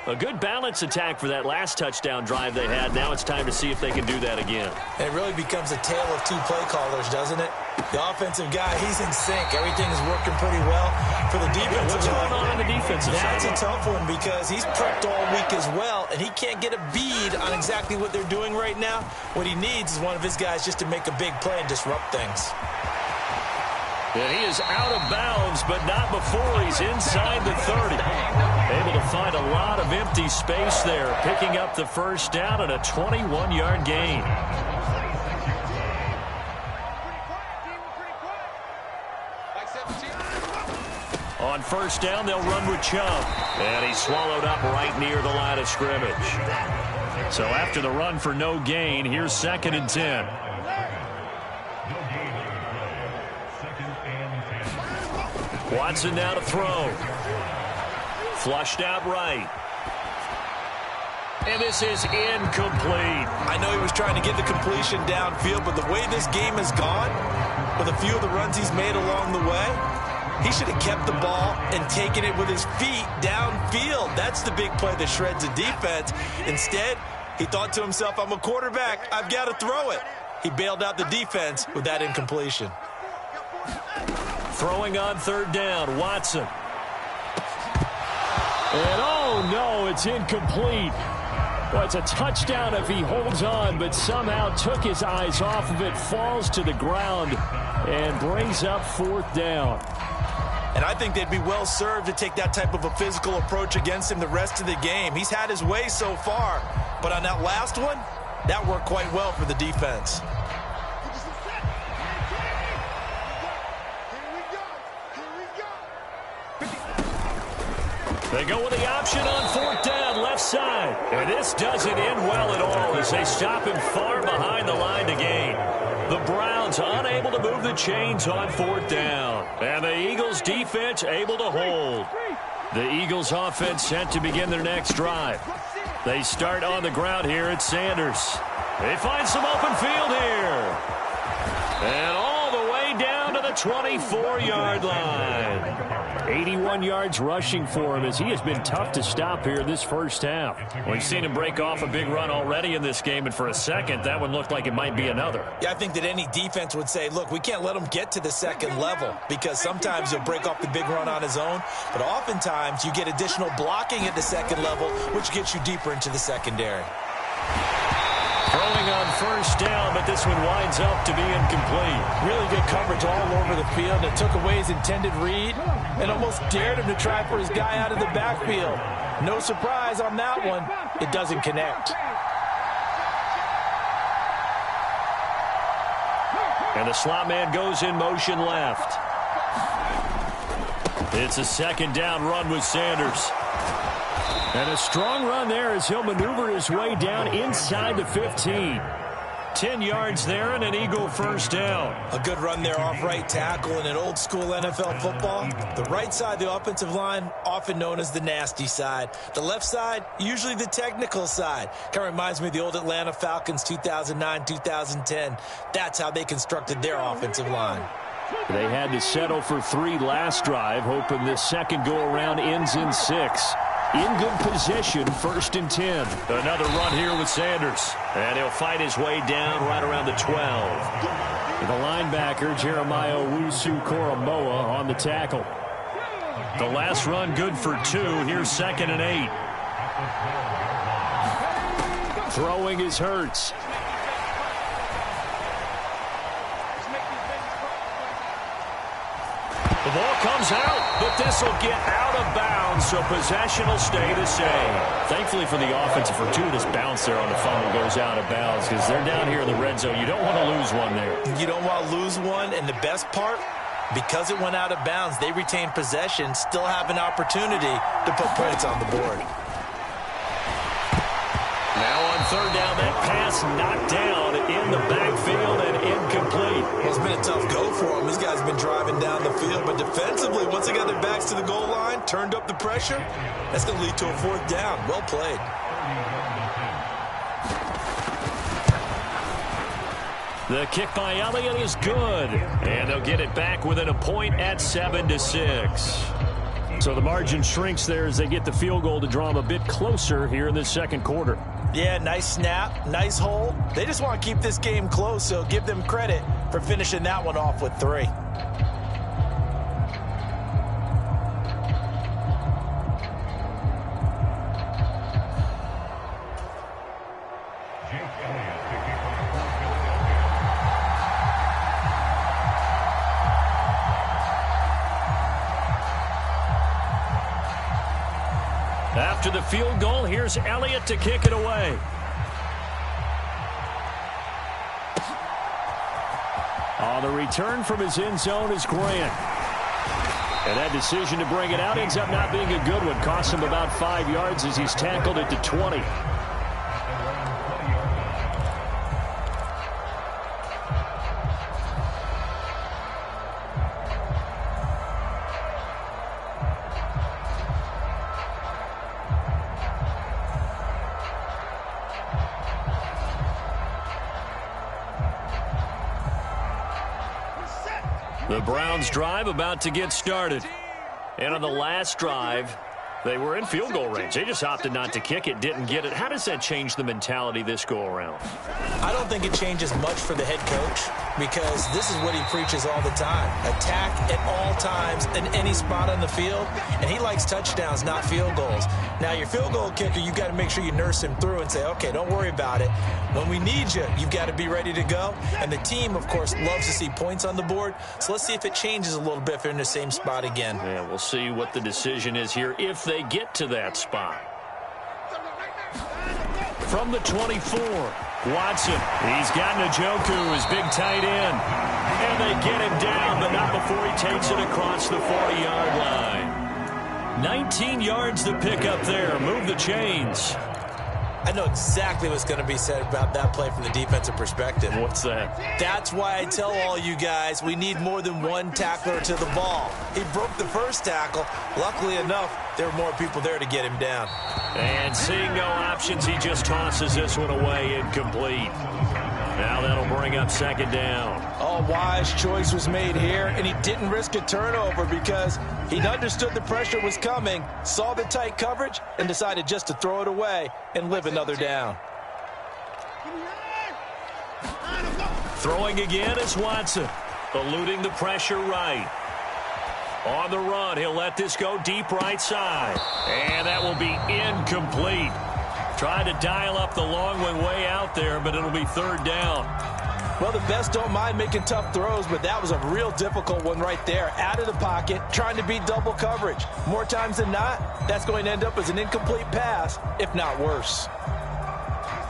A good balance attack for that last touchdown drive they had. Now it's time to see if they can do that again. And it really becomes a tale of 2 play callers, doesn't it? The offensive guy, he's in sync. Everything is working pretty well. For the defensive What's going on the defensive side? That's a tough one because he's prepped all week as well, and he can't get a bead on exactly what they're doing right now. What he needs is one of his guys just to make a big play and disrupt things. And he is out of bounds, but not before he's inside the 30. Able to find a lot of empty space there, picking up the 1st down and a 21-yard gain. On 1st down, they'll run with Chubb. And he's swallowed up right near the line of scrimmage. So after the run for no gain, here's 2nd and 10. Watson now to throw. Flushed out right. And this is incomplete. I know he was trying to get the completion downfield, but the way this game has gone, with a few of the runs he's made along the way, he should have kept the ball and taken it with his feet downfield. That's the big play that shreds a defense. Instead, he thought to himself, I'm a quarterback. I've got to throw it. He bailed out the defense with that incompletion. Throwing on third down, Watson. And oh no, it's incomplete. Well, it's a touchdown if he holds on, but somehow took his eyes off of it, falls to the ground, and brings up fourth down. And I think they'd be well served to take that type of a physical approach against him the rest of the game. He's had his way so far, but on that last one, that worked quite well for the defense. They go with the option on fourth down, left side. And this doesn't end well at all as they stop him far behind the line to gain. The Browns unable to move the chains on fourth down. And the Eagles defense able to hold. The Eagles offense set to begin their next drive. They start on the ground here at Sanders. They find some open field here. And all the way down to the 24-yard line. 81 yards rushing for him as he has been tough to stop here this first half. We've seen him break off a big run already in this game, and for a second, that one looked like it might be another. Yeah, I think that any defense would say, look, we can't let him get to the second level because sometimes he'll break off the big run on his own, but oftentimes you get additional blocking at the second level, which gets you deeper into the secondary. Throwing on first down, but this one winds up to be incomplete. Really good coverage all over the field. It took away his intended read and almost dared him to try for his guy out of the backfield. No surprise on that one. It doesn't connect. And the slot man goes in motion left. It's a second down run with Sanders. And a strong run there as he'll maneuver his way down inside the 15. 10 yards there and an Eagle first down. A good run there off right tackle in an old school NFL football. The right side, the offensive line, often known as the nasty side. The left side, usually the technical side. Kind of reminds me of the old Atlanta Falcons 2009-2010. That's how they constructed their offensive line. They had to settle for 3 last drive, hoping this second go-around ends in 6. In good position, 1st and 10. Another run here with Sanders. And he'll fight his way down right around the 12. The linebacker, Jeremiah Owusu-Koramoah, on the tackle. The last run good for 2. Here's 2nd and 8. Throwing is Hurts. The ball comes out, but this will get out of bounds, so possession will stay the same. Thankfully for the offense, a fortuitous bounce there on the fumble goes out of bounds because they're down here in the red zone. You don't want to lose one there. You don't want to lose one, and the best part, because it went out of bounds, they retain possession, still have an opportunity to put points on the board. Now on third down, that pass knocked down in the backfield and incomplete. Well, it's been a tough go for them. These guys have been driving down the field, but defensively, once they got their backs to the goal line, turned up the pressure, that's going to lead to a 4th down. Well played. The kick by Elliott is good, and they'll get it back within a point at 7-6. So the margin shrinks there as they get the field goal to draw them a bit closer here in this second quarter. Yeah, nice snap, nice hold. They just want to keep this game close, so give them credit for finishing that one off with 3. After the field goal, here's Elliott to kick it away. The return from his end zone is Grant. And that decision to bring it out ends up not being a good one. Costs him about 5 yards as he's tackled at the 20. The Browns drive about to get started. And on the last drive, they were in field goal range. They just opted not to kick it, didn't get it. How does that change the mentality this go-around? I don't think it changes much for the head coach because this is what he preaches all the time. Attack at all times in any spot on the field, and he likes touchdowns, not field goals. Now, your field goal kicker, you've got to make sure you nurse him through and say, okay, don't worry about it. When we need you, you've got to be ready to go. And the team, of course, loves to see points on the board. So let's see if it changes a little bit if they're in the same spot again. Yeah, we'll see what the decision is here if they get to that spot. From the 24, Watson. He's got Njoku, his big tight end. And they get him down, but not before he takes it across the 40-yard line. 19 yards to pick up there. Move the chains. I know exactly what's going to be said about that play from the defensive perspective. What's that? That's why I tell all you guys we need more than one tackler to the ball. He broke the first tackle. Luckily enough, there were more people there to get him down. And seeing no options, he just tosses this one away, incomplete. Now that'll bring up second down. A wise choice was made here, and he didn't risk a turnover because he understood the pressure was coming, saw the tight coverage, and decided just to throw it away and live another down. Throwing again is Watson, eluding the pressure right. On the run, he'll let this go deep right side. And that will be incomplete. Trying to dial up the long one way out there, but it'll be third down. Well, the best don't mind making tough throws, but that was a real difficult one right there. Out of the pocket, trying to beat double coverage. More times than not, that's going to end up as an incomplete pass, if not worse.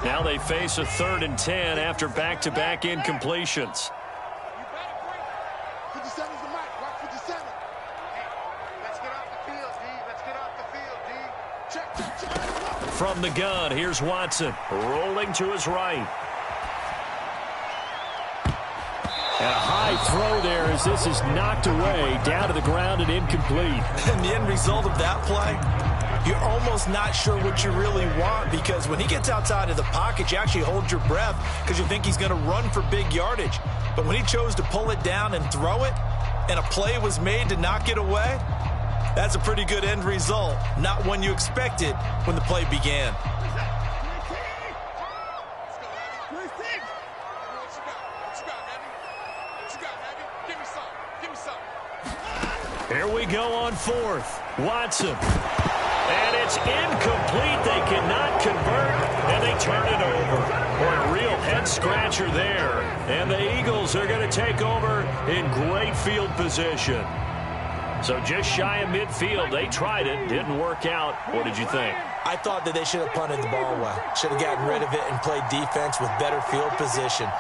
Now they face a 3rd and 10 after back-to-back incompletions. From the gun, here's Watson, rolling to his right. And a high throw there as this is knocked away, down to the ground and incomplete. And the end result of that play, you're almost not sure what you really want because when he gets outside of the pocket, you actually hold your breath because you think he's going to run for big yardage. But when he chose to pull it down and throw it, and a play was made to knock it away, that's a pretty good end result. Not one you expected when the play began. Here we go on 4th. Watson. And it's incomplete. They cannot convert, and they turn it over. Boy, a real head-scratcher there. And the Eagles are going to take over in great field position. So just shy of midfield. They tried it. Didn't work out. What did you think? I thought that they should have punted the ball away. Should have gotten rid of it and played defense with better field position.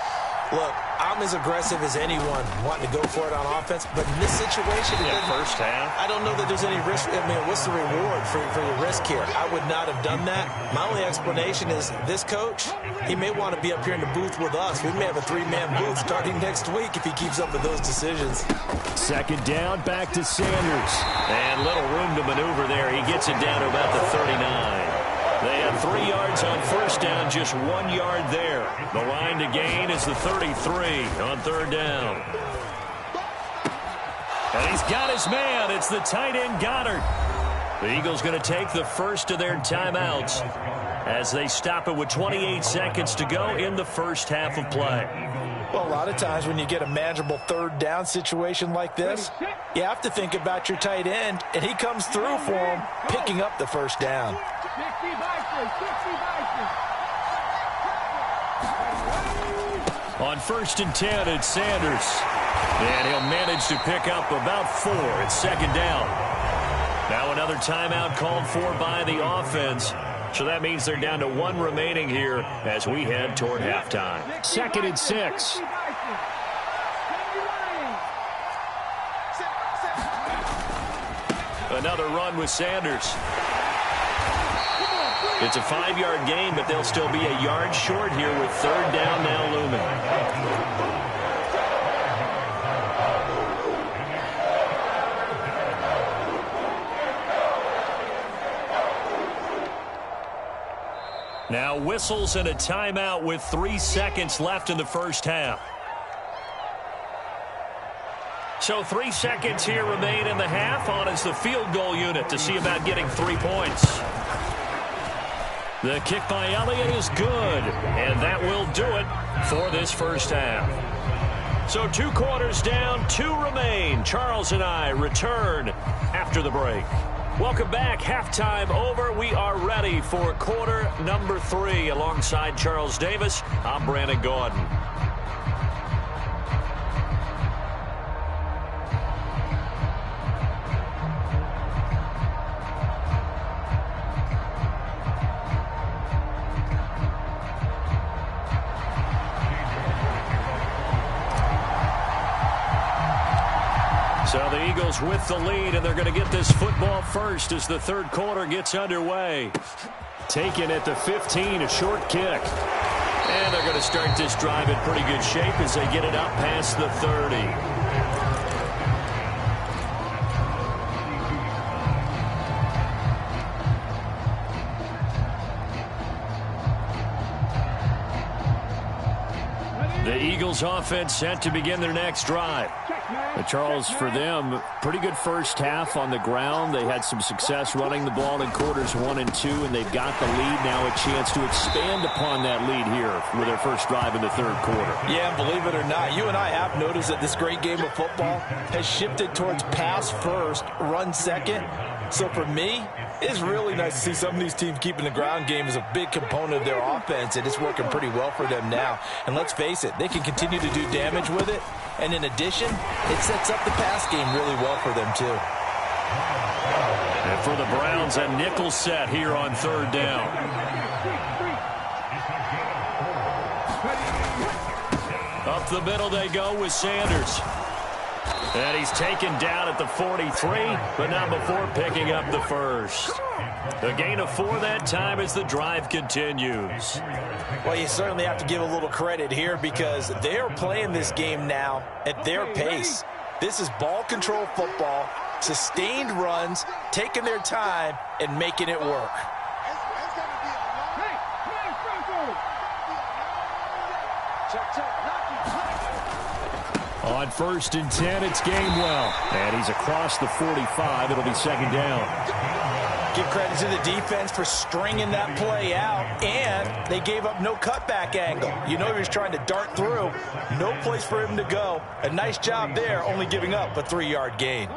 Look, I'm as aggressive as anyone wanting to go for it on offense, but in this situation, first half. I don't know that there's any risk. I mean, what's the reward for your risk here? I would not have done that. My only explanation is this coach, he may want to be up here in the booth with us. We may have a 3-man booth starting next week if he keeps up with those decisions. Second down, back to Sanders. And little room to maneuver there. He gets it down to about the 39. They have 3 yards on first down, just 1 yard there. The line to gain is the 33 on third down. And he's got his man. It's the tight end Goddard. The Eagles going to take the first of their timeouts as they stop it with 28 seconds to go in the first half of play. Well, a lot of times when you get a manageable third down situation like this, you have to think about your tight end, and he comes through for him, picking up the first down. On 1st and 10, it's Sanders. And he'll manage to pick up about 4. It's second down. Now another timeout called for by the offense. So that means they're down to 1 remaining here as we head toward halftime. 2nd and 6. Another run with Sanders. It's a 5-yard gain, but they'll still be a yard short here with third down now looming. Now whistles and a timeout with 3 seconds left in the first half. So 3 seconds here remain in the half. On is the field goal unit to see about getting 3 points. The kick by Elliott is good, and that will do it for this first half. So 2 quarters down, 2 remain. Charles and I return after the break. Welcome back. Halftime over. We are ready for quarter number 3. Alongside Charles Davis, I'm Brandon Gordon. So the Eagles with the lead, and they're going to get this football first as the third quarter gets underway. Taken at the 15, a short kick. And they're going to start this drive in pretty good shape as they get it up past the 30. The Eagles offense set to begin their next drive. Charles, for them, pretty good first half on the ground. They had some success running the ball in quarters 1 and 2, and they've got the lead now, a chance to expand upon that lead here with their first drive in the third quarter. Yeah, believe it or not, you and I have noticed that this great game of football has shifted towards pass first, run second. So for me, it's really nice to see some of these teams keeping the ground game as a big component of their offense, and it's working pretty well for them now. And let's face it, they can continue to do damage with it. And in addition, it sets up the pass game really well for them, too. And for the Browns, a nickel set here on third down. Up the middle they go with Sanders. And he's taken down at the 43, but not before picking up the first. A gain of 4 that time as the drive continues. Well, you certainly have to give a little credit here because they're playing this game now at their pace. This is ball control football, sustained runs, taking their time, and making it work. On 1st and 10, it's Gainwell. And he's across the 45. It'll be second down. Give credit to the defense for stringing that play out. And they gave up no cutback angle. You know he was trying to dart through. No place for him to go. A nice job there, only giving up a 3-yard gain.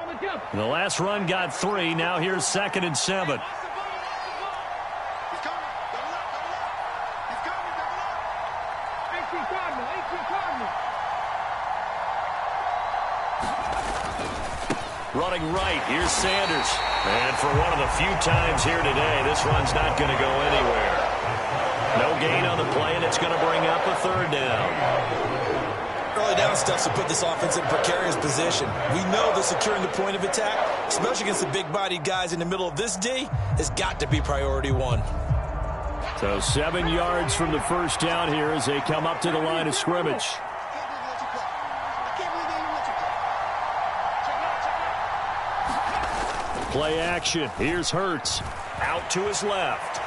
The last run got 3. Now here's 2nd and 7. Running right, here's Sanders. And for one of the few times here today, this run's not going to go anywhere. No gain on the play, and it's going to bring up a 3rd down. Early down stuff to put this offense in a precarious position. We know that securing the point of attack, especially against the big-bodied guys in the middle of this D, has got to be priority 1. So 7 yards from the first down here as they come up to the line of scrimmage. Play action. Here's Hurts. Out to his left.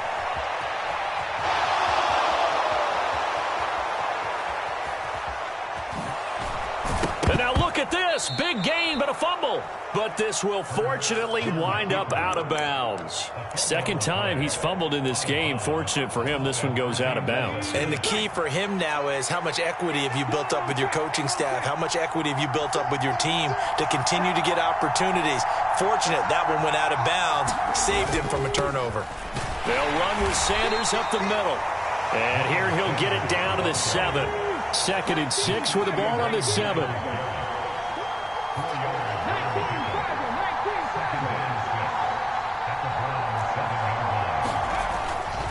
And now look at this. Big gain, but a fumble. But this will fortunately wind up out of bounds. Second time he's fumbled in this game. Fortunate for him, this one goes out of bounds. And the key for him now is how much equity have you built up with your coaching staff? How much equity have you built up with your team to continue to get opportunities? Fortunate that one went out of bounds. Saved him from a turnover. They'll run with Sanders up the middle. And here he'll get it down to the 7. 2nd and 6 with the ball on the 7.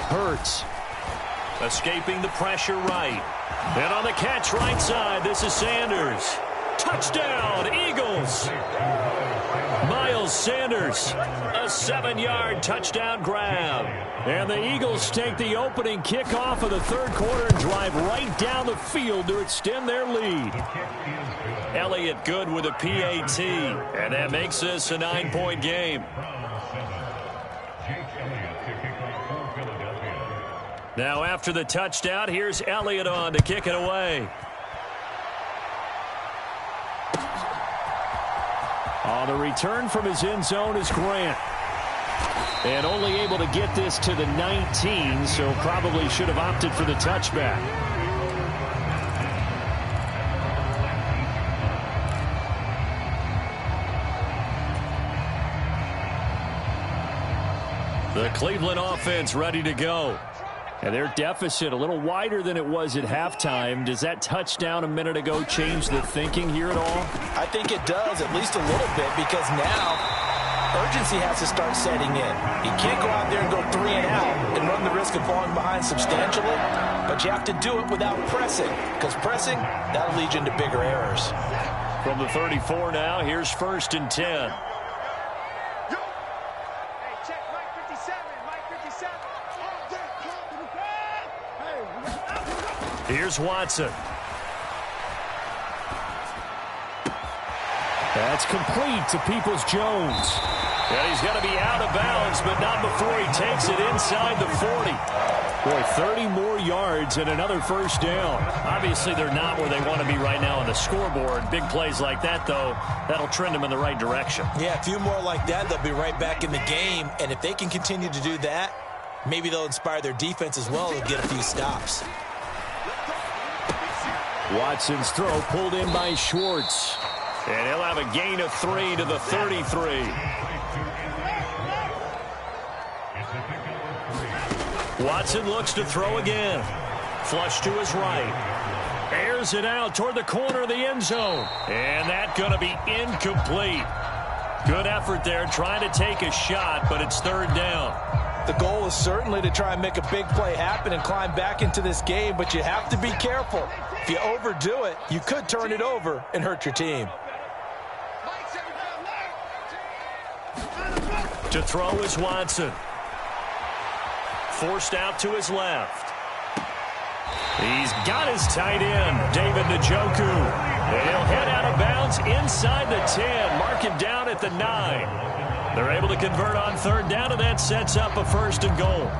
Hurts. Escaping the pressure right. And on the catch right side, this is Sanders. Touchdown, Eagles. Miles Sanders, a 7-yard touchdown grab. And the Eagles take the opening kickoff of the third quarter and drive right down the field to extend their lead. Elliott good with a PAT, and that makes this a 9-point game. Now after the touchdown, here's Elliott on to kick it away. On the return from his end zone is Grant. And only able to get this to the 19, so probably should have opted for the touchback. The Cleveland offense ready to go. And their deficit a little wider than it was at halftime. Does that touchdown a minute ago change the thinking here at all? I think it does, at least a little bit, because now urgency has to start setting in. You can't go out there and go 3 and out and run the risk of falling behind substantially, but you have to do it without pressing, because pressing, that'll lead you into bigger errors. From the 34 now, here's 1st and 10. Here's Watson. That's complete to Peoples-Jones. And he's going to be out of bounds, but not before he takes it inside the 40. Boy, 30 more yards and another first down. Obviously, they're not where they want to be right now on the scoreboard. Big plays like that, though, that'll trend them in the right direction. Yeah, a few more like that, they'll be right back in the game. And if they can continue to do that, maybe they'll inspire their defense as well. They'll get a few stops. Watson's throw pulled in by Schwartz. And he'll have a gain of 3 to the 33. Watson looks to throw again. Flush to his right. Airs it out toward the corner of the end zone. And that's going to be incomplete. Good effort there trying to take a shot, but it's 3rd down. The goal is certainly to try and make a big play happen and climb back into this game, but you have to be careful. If you overdo it, you could turn it over and hurt your team. To throw is Watson. Forced out to his left. He's got his tight end, David Njoku. And he'll head out of bounds inside the 10. Mark him down at the 9. They're able to convert on 3rd down, and that sets up a 1st and goal.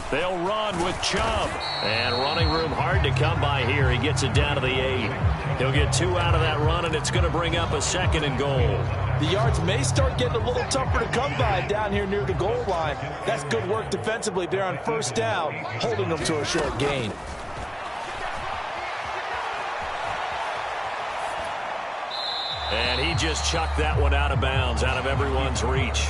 They'll run with Chubb. And running room hard to come by here. He gets it down to the 8. He'll get 2 out of that run, and it's going to bring up a 2nd and goal. The yards may start getting a little tougher to come by down here near the goal line. That's good work defensively there on 1st down, holding them to a short gain. And he just chucked that one out of bounds, out of everyone's reach.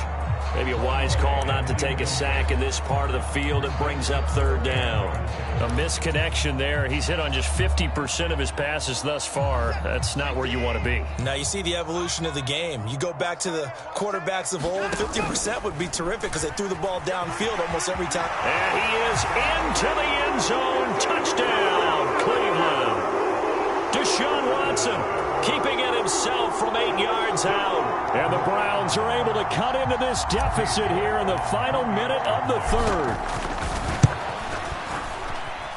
Maybe a wise call not to take a sack in this part of the field. It brings up 3rd down. A misconnection there. He's hit on just 50% of his passes thus far. That's not where you want to be. Now you see the evolution of the game. You go back to the quarterbacks of old, 50% would be terrific because they threw the ball downfield almost every time. And he is into the end zone. Touchdown, Cleveland. Deshaun Watson keeping it himself from 8 yards out. And the Browns are able to cut into this deficit here in the final minute of the 3rd.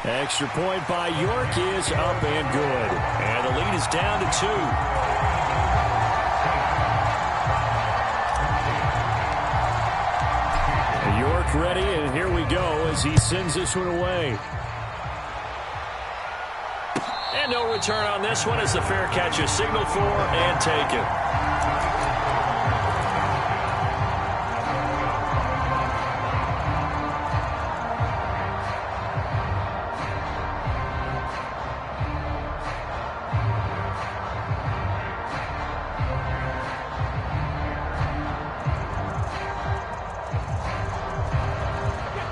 Extra point by York is up and good. And the lead is down to 2. York ready, and here we go as he sends this one away. And no return on this one as the fair catch is signaled for and taken.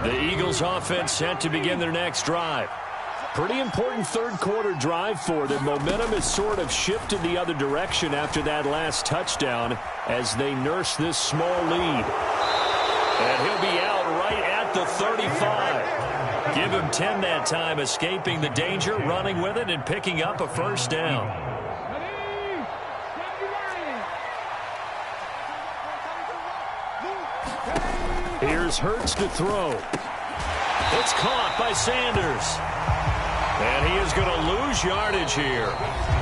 The Eagles offense set to begin their next drive. Pretty important 3rd quarter drive for them. Momentum has sort of shifted the other direction after that last touchdown as they nurse this small lead. And he'll be out right at the 35. Give him 10 that time, escaping the danger, running with it, and picking up a 1st down. Here's Hurts to throw. It's caught by Sanders. And he is going to lose yardage here.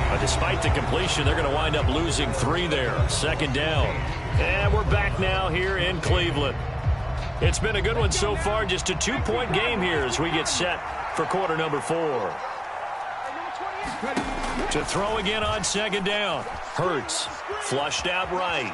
But despite the completion, they're going to wind up losing 3 there. 2nd down. And we're back now here in Cleveland. It's been a good one so far. Just a 2-point game here as we get set for quarter number 4. To throw again on 2nd down. Hurts. Flushed out right.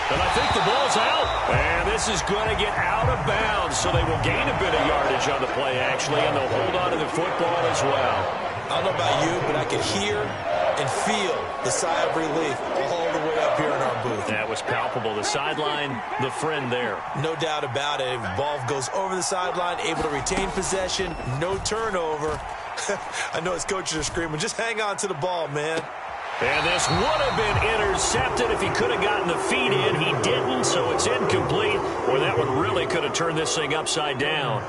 And I think the ball's out. And this is going to get out of bounds, so they will gain a bit of yardage on the play, actually, and they'll hold on to the football as well. I don't know about you, but I could hear and feel the sigh of relief all the way up here in our booth. That was palpable. The sideline, the friend there. No doubt about it. The ball goes over the sideline, able to retain possession, no turnover. I know his coaches are screaming, just hang on to the ball, man. And this would have been intercepted if he could have gotten the feet in. He didn't, so it's incomplete. Boy, that one really could have turned this thing upside down.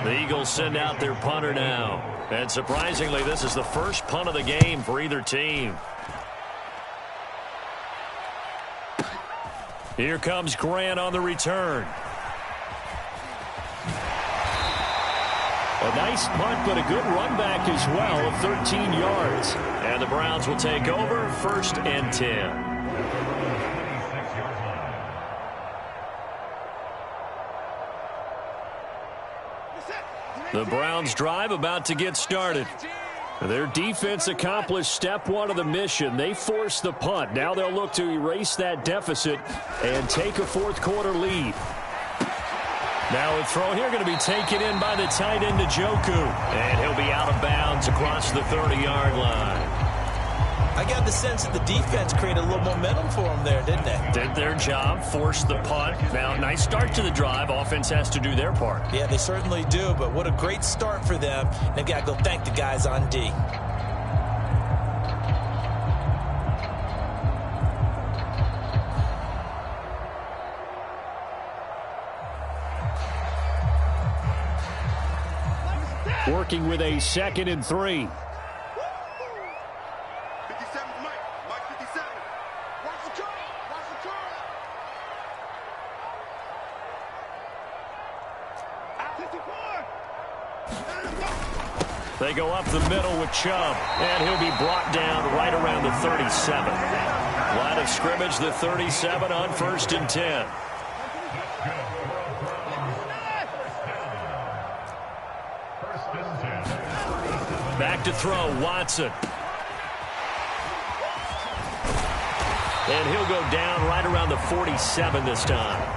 The Eagles send out their punter now. And surprisingly, this is the first punt of the game for either team. Here comes Grant on the return. A nice punt, but a good run back as well of 13 yards. And the Browns will take over 1st and 10. The Browns drive about to get started. Their defense accomplished step 1 of the mission. They forced the punt. Now they'll look to erase that deficit and take a 4th quarter lead. Now a throw here going to be taken in by the tight end Njoku. And he'll be out of bounds across the 30-yard line. I got the sense that the defense created a little momentum for them there, didn't they? Did their job, forced the punt. Now, nice start to the drive. Offense has to do their part. Yeah, they certainly do, but what a great start for them. They've got to go thank the guys on D. Working with a 2nd and 3. They go up the middle with Chubb, and he'll be brought down right around the 37. Line of scrimmage, the 37 on 1st and 10. Back to throw, Watson. And he'll go down right around the 47 this time.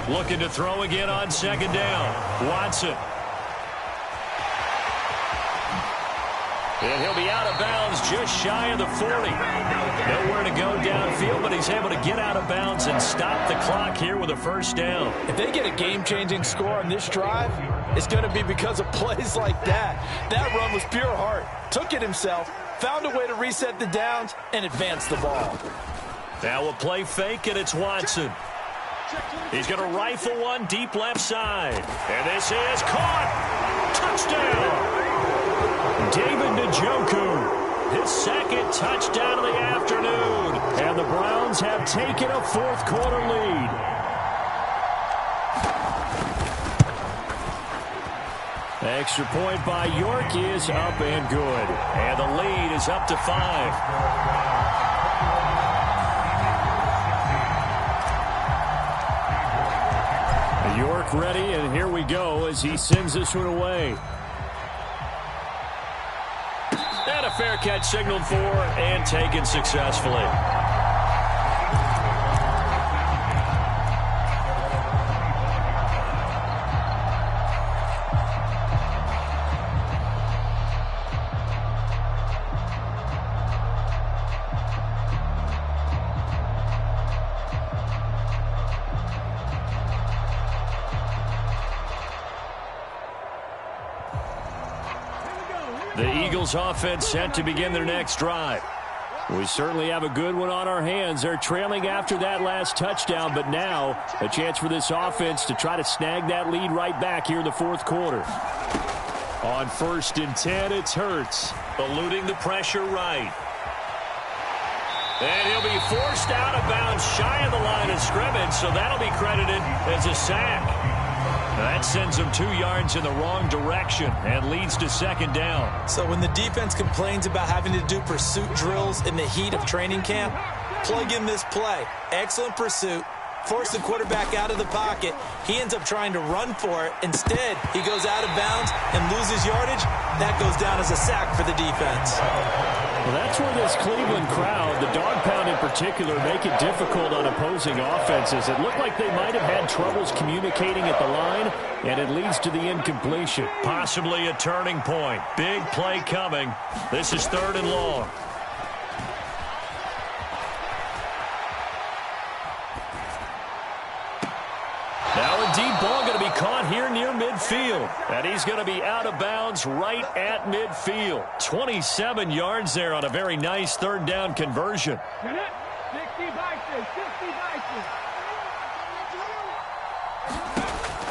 Looking to throw again on 2nd down. Watson. And he'll be out of bounds just shy of the 40. Nowhere to go downfield, but he's able to get out of bounds and stop the clock here with a 1st down. If they get a game-changing score on this drive, it's going to be because of plays like that. That run was pure heart. Took it himself, found a way to reset the downs, and advance the ball. Now a play fake, and it's Watson. He's going to rifle one deep left side. And this is caught. Touchdown. David Njoku, his 2nd touchdown of the afternoon. And the Browns have taken a 4th quarter lead. Extra point by York is up and good. And the lead is up to 5. York ready, and here we go as he sends this one away. And a fair catch signaled for and taken successfully. The Eagles offense set to begin their next drive. We certainly have a good one on our hands. They're trailing after that last touchdown, but now a chance for this offense to try to snag that lead right back here in the 4th quarter. On 1st and 10, it's Hurts, eluding the pressure right. And he'll be forced out of bounds shy of the line of scrimmage, so that'll be credited as a sack. That sends him 2 yards in the wrong direction and leads to second down. So when the defense complains about having to do pursuit drills in the heat of training camp, plug in this play. Excellent pursuit. Force the quarterback out of the pocket. He ends up trying to run for it. Instead, he goes out of bounds and loses yardage. That goes down as a sack for the defense. Well, that's where this Cleveland crowd, the dog pound in particular, make it difficult on opposing offenses. It looked like they might have had troubles communicating at the line, and it leads to the incompletion. Possibly a turning point. Big play coming. This is 3rd and long. Now a deep ball going to be caught here near midfield. And he's going to be out of bounds right at midfield. 27 yards there on a very nice 3rd down conversion.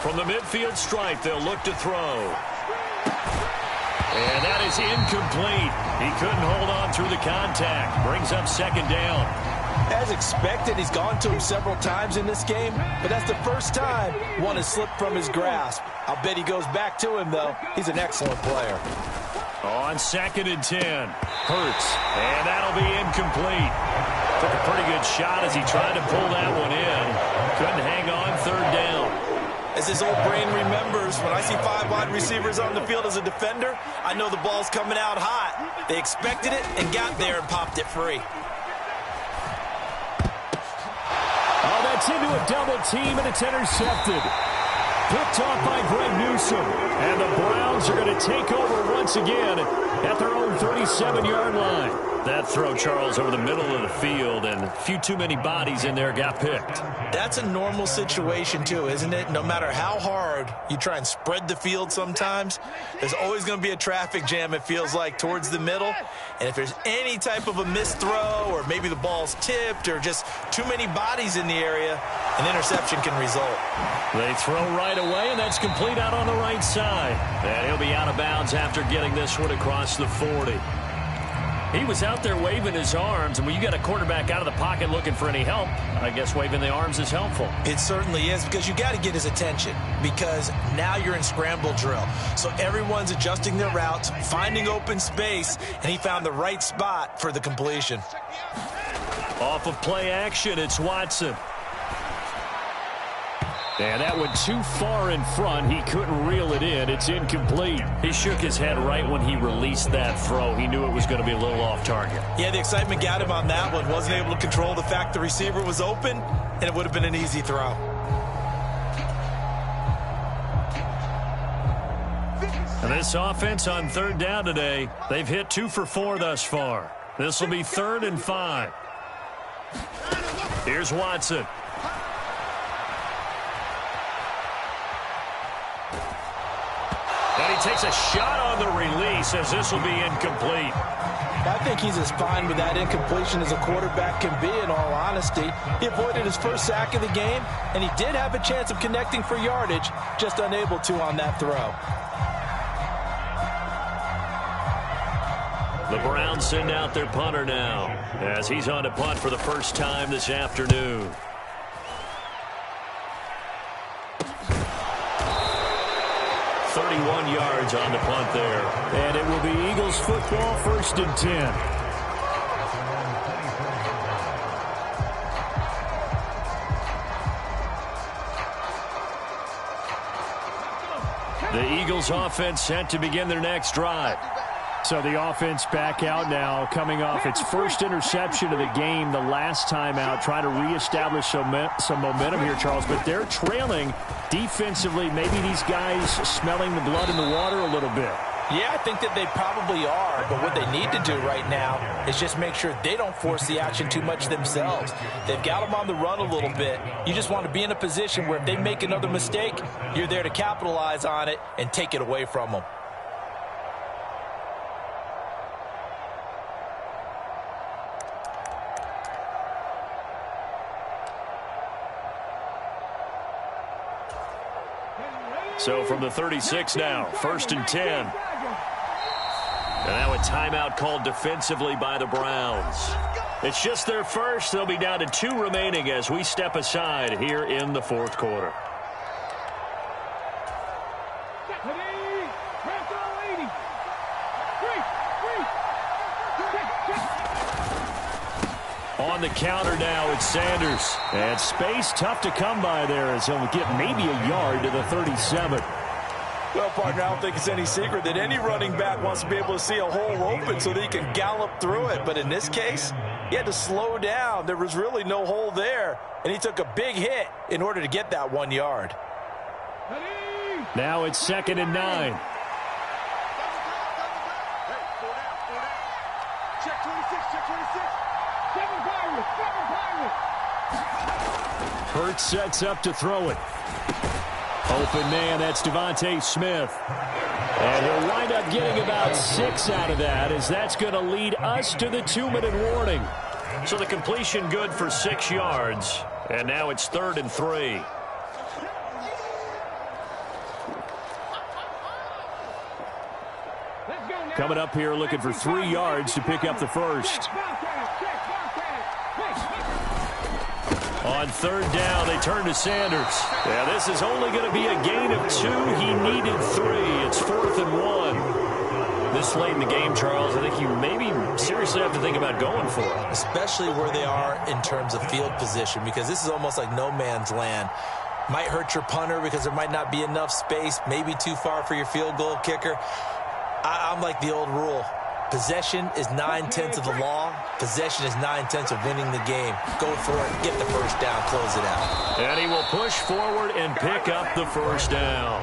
From the midfield stripe, they'll look to throw. And that is incomplete. He couldn't hold on through the contact. Brings up 2nd down. As expected, he's gone to him several times in this game, but that's the first time one has slipped from his grasp. I'll bet he goes back to him, though. He's an excellent player. On 2nd and 10. Hurts. And that'll be incomplete. Took a pretty good shot as he tried to pull that one in. Couldn't hang on 3rd down. As his old brain remembers, when I see 5 wide receivers on the field as a defender, I know the ball's coming out hot. They expected it and got there and popped it free. Oh, that's into a double team, and it's intercepted. Picked off by Greg Newsome. And the Browns are going to take over once again at their own 37-yard line. That throw, Charles, over the middle of the field, and a few too many bodies in there got picked. That's a normal situation, too, isn't it? No matter how hard you try and spread the field sometimes, there's always going to be a traffic jam, it feels like, towards the middle. And if there's any type of a missed throw, or maybe the ball's tipped, or just too many bodies in the area, an interception can result. They throw right away, and that's complete out on the right side. And he'll be out of bounds after getting this one across the 40. He was out there waving his arms, and when you got a quarterback out of the pocket looking for any help, I guess waving the arms is helpful. It certainly is, because you got to get his attention, because now you're in scramble drill. So everyone's adjusting their routes, finding open space, and he found the right spot for the completion. Off of play action, it's Watson. And that went too far in front. He couldn't reel it in. It's incomplete. He shook his head right when he released that throw. He knew it was going to be a little off target. Yeah, the excitement got him on that one. Wasn't able to control the fact the receiver was open, and it would have been an easy throw. And this offense on 3rd down today, they've hit 2 for 4 thus far. This will be 3rd and 5. Here's Watson. And he takes a shot on the release as this will be incomplete. I think he's as fine with that incompletion as a quarterback can be, in all honesty. He avoided his first sack of the game, and he did have a chance of connecting for yardage, just unable to on that throw. The Browns send out their punter now as he's on to punt for the first time this afternoon. Yards on the punt there. And it will be Eagles football, 1st and 10. The Eagles offense set to begin their next drive. So the offense back out now, coming off its first interception of the game the last time out, trying to reestablish some momentum here, Charles. But they're trailing defensively. Maybe these guys smelling the blood in the water a little bit. Yeah, I think that they probably are. But what they need to do right now is just make sure they don't force the action too much themselves. They've got them on the run a little bit. You just want to be in a position where if they make another mistake, you're there to capitalize on it and take it away from them. So from the 36 now, 1st and 10. And now a timeout called defensively by the Browns. It's just their first. They'll be down to 2 remaining as we step aside here in the fourth quarter. On the counter now, it's Sanders. And space tough to come by there as he'll get maybe a yard to the 37. Well, partner, I don't think it's any secret that any running back wants to be able to see a hole open so that he can gallop through it. But in this case, he had to slow down. There was really no hole there, and he took a big hit in order to get that 1 yard. Now it's 2nd and 9. Check 26, check 26. Hurts sets up to throw it. Open man, that's Devontae Smith. And he'll wind up getting about 6 out of that, as that's going to lead us to the 2-minute warning. So the completion good for 6 yards. And now it's 3rd and 3. Coming up here looking for 3 yards to pick up the first. On 3rd down, they turn to Sanders. Yeah, this is only going to be a gain of 2. He needed 3. It's 4th and 1. This late in the game, Charles, I think you maybe seriously have to think about going for it. Especially where they are in terms of field position, because this is almost like no man's land. Might hurt your punter because there might not be enough space, maybe too far for your field goal kicker. I'm like the old rule. Possession is 9/10 of the law. Possession is 9/10 of winning the game. Go for it. Get the first down. Close it out. And he will push forward and pick up the first down.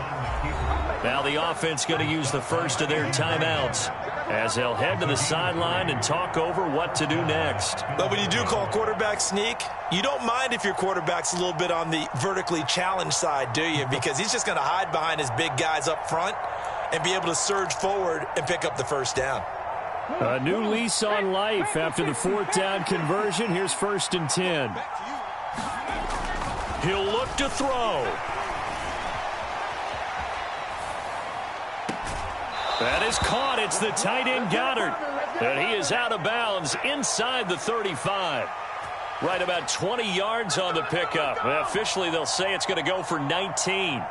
Now the offense going to use the first of their timeouts as they'll head to the sideline and talk over what to do next. But when you do call quarterback sneak, you don't mind if your quarterback's a little bit on the vertically challenged side, do you? Because he's just going to hide behind his big guys up front and be able to surge forward and pick up the first down. A new lease on life after the 4th down conversion. Here's 1st and 10. He'll look to throw. That is caught. It's the tight end Goddard. And he is out of bounds inside the 35. Right about 20 yards on the pickup. Officially, they'll say it's going to go for 19.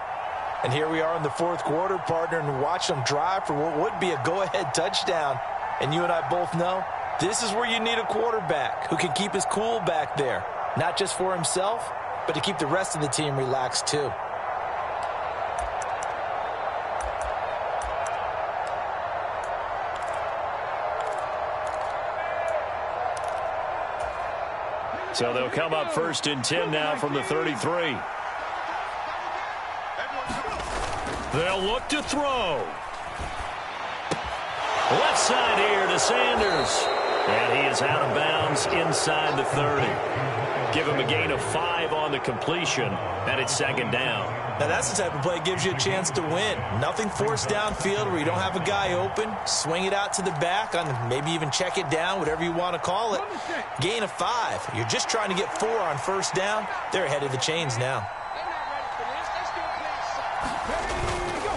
And here we are in the 4th quarter, partner, and watch them drive for what would be a go-ahead touchdown. And you and I both know this is where you need a quarterback who can keep his cool back there, not just for himself, but to keep the rest of the team relaxed too. So they'll come up 1st and 10 now from the 33. They'll look to throw. Left side here to Sanders. And he is out of bounds inside the 30. Give him a gain of 5 on the completion, and it's 2nd down. Now that's the type of play that gives you a chance to win. Nothing forced downfield where you don't have a guy open. Swing it out to the back, on maybe even check it down, whatever you want to call it. Gain of 5. You're just trying to get 4 on 1st down. They're ahead of the chains now.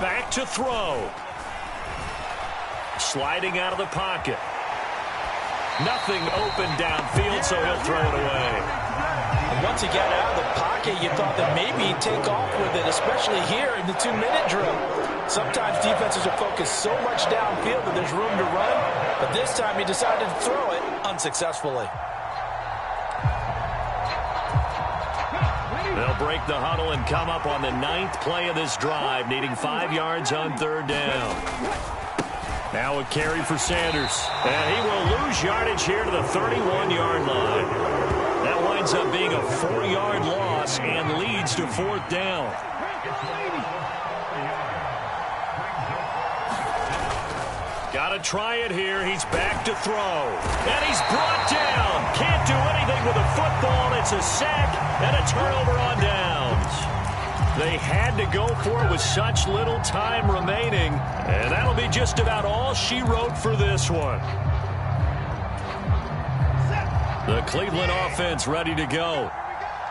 Back to throw. Sliding out of the pocket. Nothing open downfield, so he'll throw it away. And once he got out of the pocket, you thought that maybe he'd take off with it, especially here in the 2-minute drill. Sometimes defenses are focused so much downfield that there's room to run, but this time he decided to throw it unsuccessfully. They'll break the huddle and come up on the 9th play of this drive, needing 5 yards on 3rd down. Now a carry for Sanders. And he will lose yardage here to the 31-yard line. That winds up being a 4-yard loss and leads to 4th down. Got to try it here. He's back to throw. And he's brought down. Can't do anything with a football. It's a sack and a turnover on downs. They had to go for it with such little time remaining. And that'll be just about all she wrote for this one. The Cleveland offense ready to go.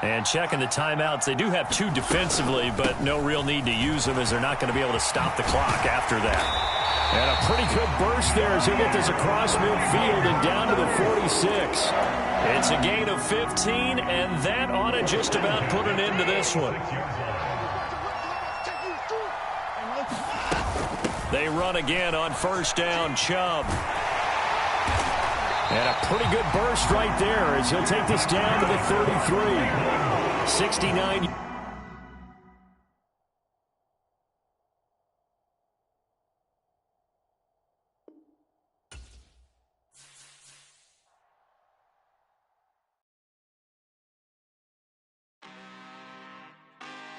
And checking the timeouts, they do have 2 defensively, but no real need to use them as they're not going to be able to stop the clock after that. And a pretty good burst there as he'll get this across midfield and down to the 46. It's a gain of 15, and that ought to just about put an end to this one. They run again on first down, Chubb. And a pretty good burst right there as he'll take this down to the 33. 69.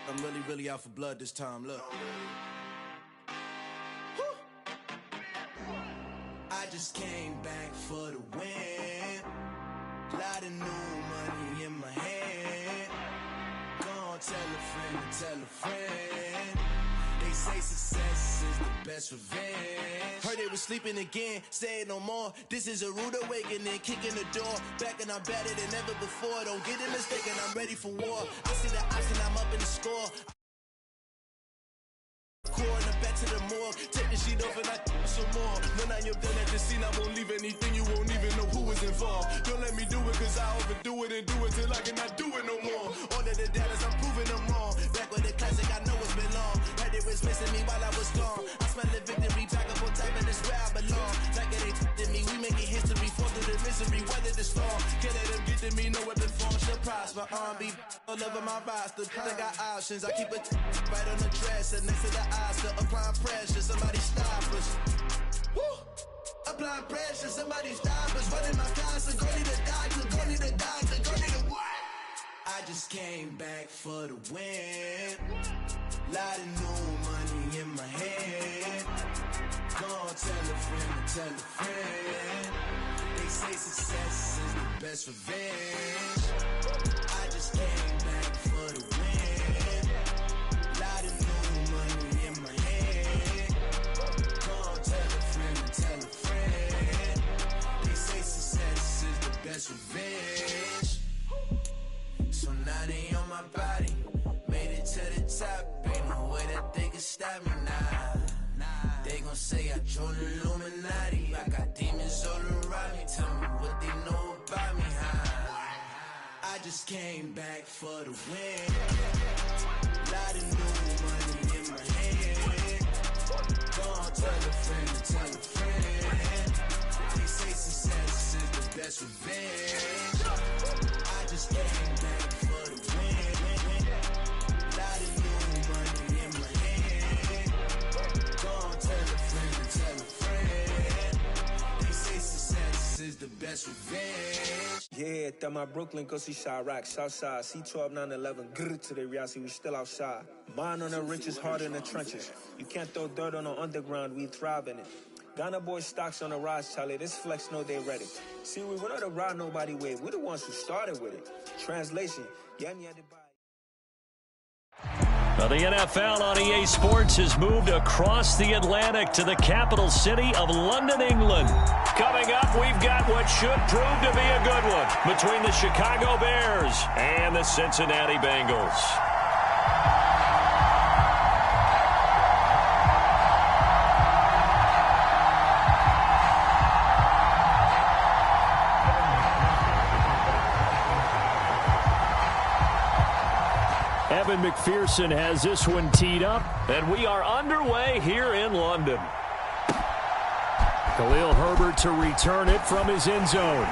I'm really out for blood this time, look. I just came back for the win. Lot of new money in my hand. Gonna tell a friend. They say success is the best revenge. Heard they was sleeping again, say it no more. This is a rude awakening, kicking the door. Back and I'm better than ever before. Don't get it mistaken, I'm ready for war. I see the option, I'm up in the score. Corner back to the morgue. Take the sheet off and I some more. When I am done at the scene, I won't leave anything. You won't even know who was involved. Don't let me do it cause I overdo it and do it till I cannot do it no more. All of the doubters, I'm proving them wrong. Back with the classic, I know it's been long. Heard it was missing me while I was gone. I smell the victory, packable type and it's where I belong. Like it ain't to me, we making history. Fall through the misery, weather the storm. Can't let them get to me, no weapon form should prosper. R&B all over my roster. I got options, I keep it right on the dresser next to the Oscar. Applying pressure, somebody stop us. Woo! Applying pressure, somebody stop us. Running my concert, go need a doctor, go need a doctor, go need a what? I just came back for the win. Lot of new money in my hand. Gonna tell a friend. They say success is the best revenge. I just came back for the win. Lot of new money in my hand. Gonna tell a friend. They say success is the best revenge. So now they on my body. Made it to the top. Ain't no way that they can stop me now. They gon' say I joined the Illuminati. I got demons all around me. Tell me what they know about me, huh? I just came back for the win. Lot of new money in my hand. Gonna tell a friend. They say success is the best revenge. I just came back for the win. Lot of new money in my hand. Gonna tell a friend. They say success is the best revenge. Yeah, that my Brooklyn, go see Chirac, Southside, C12, 911, grr to the reality, we still outside. Mine on the riches, hard in the trenches. You can't throw dirt on the underground, we thrive in it. Ghana boys stocks on the rise, Charlie, this flex know they ready. See, we're not the ride nobody wave, we're the ones who started with it. Translation, yeah, me had to buy. Well, the NFL on EA Sports has moved across the Atlantic to the capital city of London, England. Coming up, we've got what should prove to be a good one between the Chicago Bears and the Cincinnati Bengals. Evan McPherson has this one teed up, and we are underway here in London. Khalil Herbert to return it from his end zone.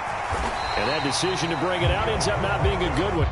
And that decision to bring it out ends up not being a good one.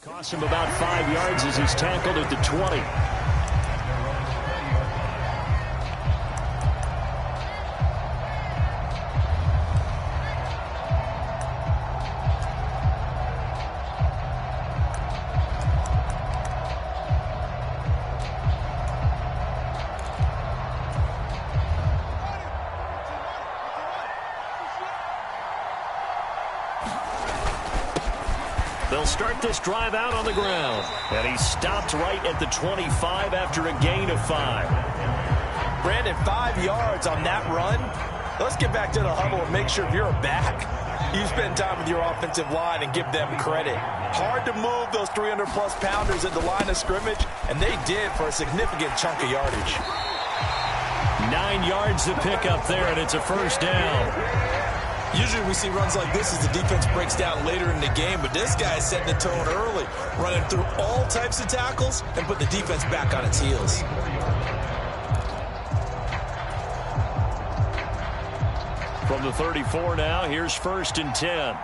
Cost him about 5 yards as he's tackled at the 20. They'll start this drive out on the ground. And he stopped right at the 25 after a gain of 5. Brandon, 5 yards on that run. Let's get back to the huddle and make sure if you're a back, you spend time with your offensive line and give them credit. Hard to move those 300-plus pounders at the line of scrimmage, and they did for a significant chunk of yardage. 9 yards to pick up there, and it's a first down. Usually we see runs like this as the defense breaks down later in the game, but this guy is setting the tone early, running through all types of tackles and put the defense back on its heels. From the 34 now, here's 1st and 10.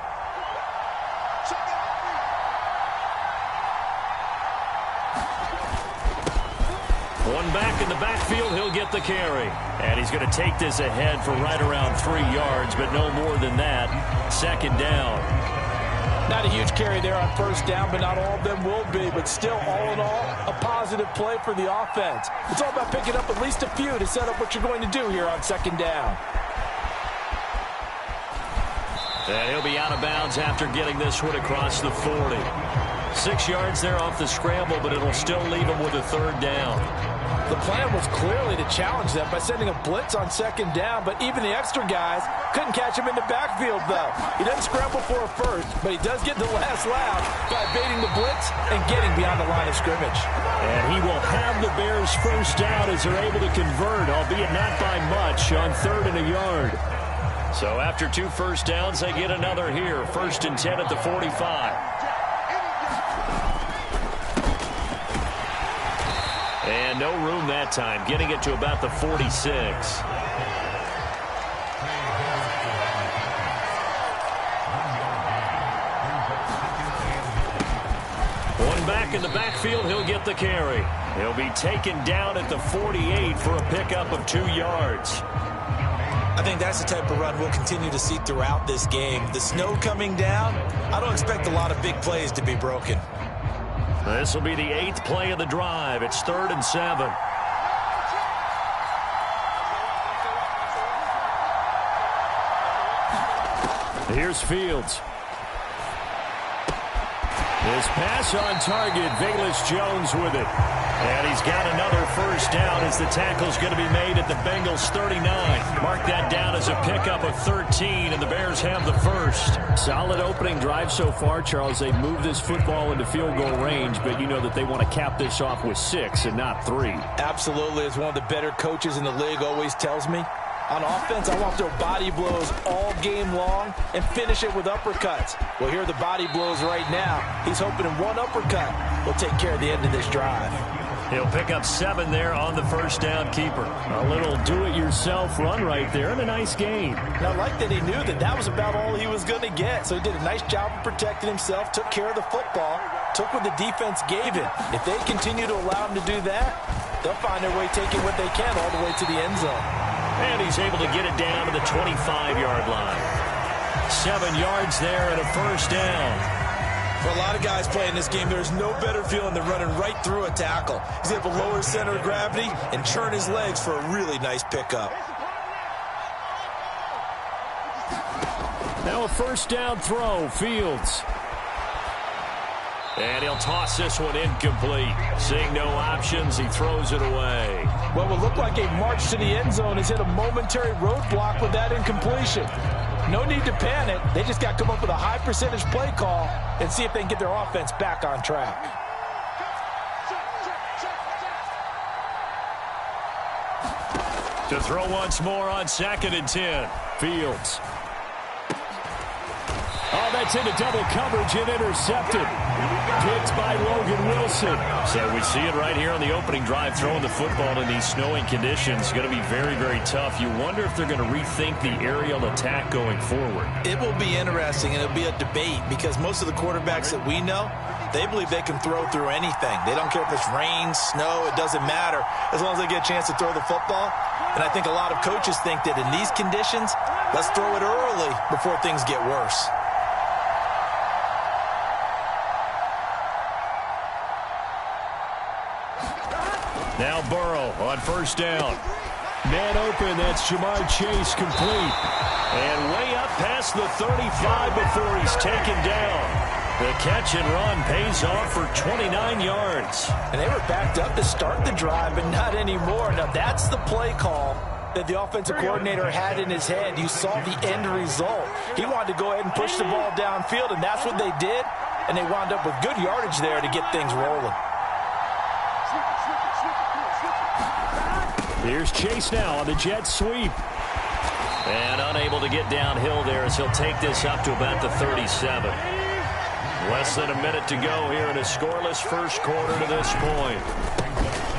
One back in the backfield, he'll get the carry. And he's going to take this ahead for right around 3 yards, but no more than that. 2nd down. Not a huge carry there on 1st down, but not all of them will be. But still, all in all, a positive play for the offense. It's all about picking up at least a few to set up what you're going to do here on 2nd down. And he'll be out of bounds after getting this one across the 40. 6 yards there off the scramble, but it'll still leave him with a 3rd down. The plan was clearly to challenge them by sending a blitz on 2nd down, but even the extra guys couldn't catch him in the backfield, though. He doesn't scramble for a first, but he does get the last laugh by baiting the blitz and getting beyond the line of scrimmage. And he will have the Bears' 1st down as they're able to convert, albeit not by much, on 3rd and a yard. So after 2 first downs, they get another here. 1st and 10 at the 45. And no room that time, getting it to about the 46. One back in the backfield, he'll get the carry. He'll be taken down at the 48 for a pickup of 2 yards. I think that's the type of run we'll continue to see throughout this game. The snow coming down, I don't expect a lot of big plays to be broken. This will be the 8th play of the drive. It's 3rd and 7. Here's Fields. His pass on target. Velus Jones with it. And he's got another 1st down as the tackle's going to be made at the Bengals 39. Mark that down as a pickup of 13, and the Bears have the 1st. Solid opening drive so far, Charles. They've moved this football into field goal range, but you know that they want to cap this off with 6 and not 3. Absolutely. As one of the better coaches in the league always tells me, on offense, I want to throw body blows all game long and finish it with uppercuts. Well, here are the body blows right now. He's hoping in one uppercut will take care of the end of this drive. He'll pick up 7 there on the 1st down keeper. A little do-it-yourself run right there and a nice gain. And I like that he knew that that was about all he was going to get. So he did a nice job of protecting himself, took care of the football, took what the defense gave him. If they continue to allow him to do that, they'll find their way taking what they can all the way to the end zone. And he's able to get it down to the 25-yard line. 7 yards there and a 1st down. For a lot of guys playing this game, there's no better feeling than running right through a tackle. He's able to lower his center of gravity and turn his legs for a really nice pickup. Now a 1st down throw, Fields. And he'll toss this one incomplete. Seeing no options, he throws it away. What will look like a march to the end zone has hit a momentary roadblock with that incompletion. No need to panic. They just got to come up with a high percentage play call and see if they can get their offense back on track. To throw once more on 2nd and 10. Fields. Oh, that's into double coverage and intercepted. Picked by Logan Wilson. So we see it right here on the opening drive, throwing the football in these snowing conditions. Going to be very, very tough. You wonder if they're going to rethink the aerial attack going forward. It will be interesting, and it'll be a debate because most of the quarterbacks that we know, They believe they can throw through anything. They don't care if it's rain, snow, it doesn't matter, as long as they get a chance to throw the football. And I think a lot of coaches think that in these conditions, let's throw it early before things get worse. Now Burrow on first down. Man open, that's Jamar Chase, complete. And way up past the 35 before he's taken down. The catch and run pays off for 29 yards. And they were backed up to start the drive, but not anymore. Now that's the play call that the offensive coordinator had in his head. You saw the end result. He wanted to go ahead and push the ball downfield, and that's what they did. And they wound up with good yardage there to get things rolling. Here's Chase now on the jet sweep. And unable to get downhill there as he'll take this up to about the 37. Less than a minute to go here in a scoreless first quarter to this point.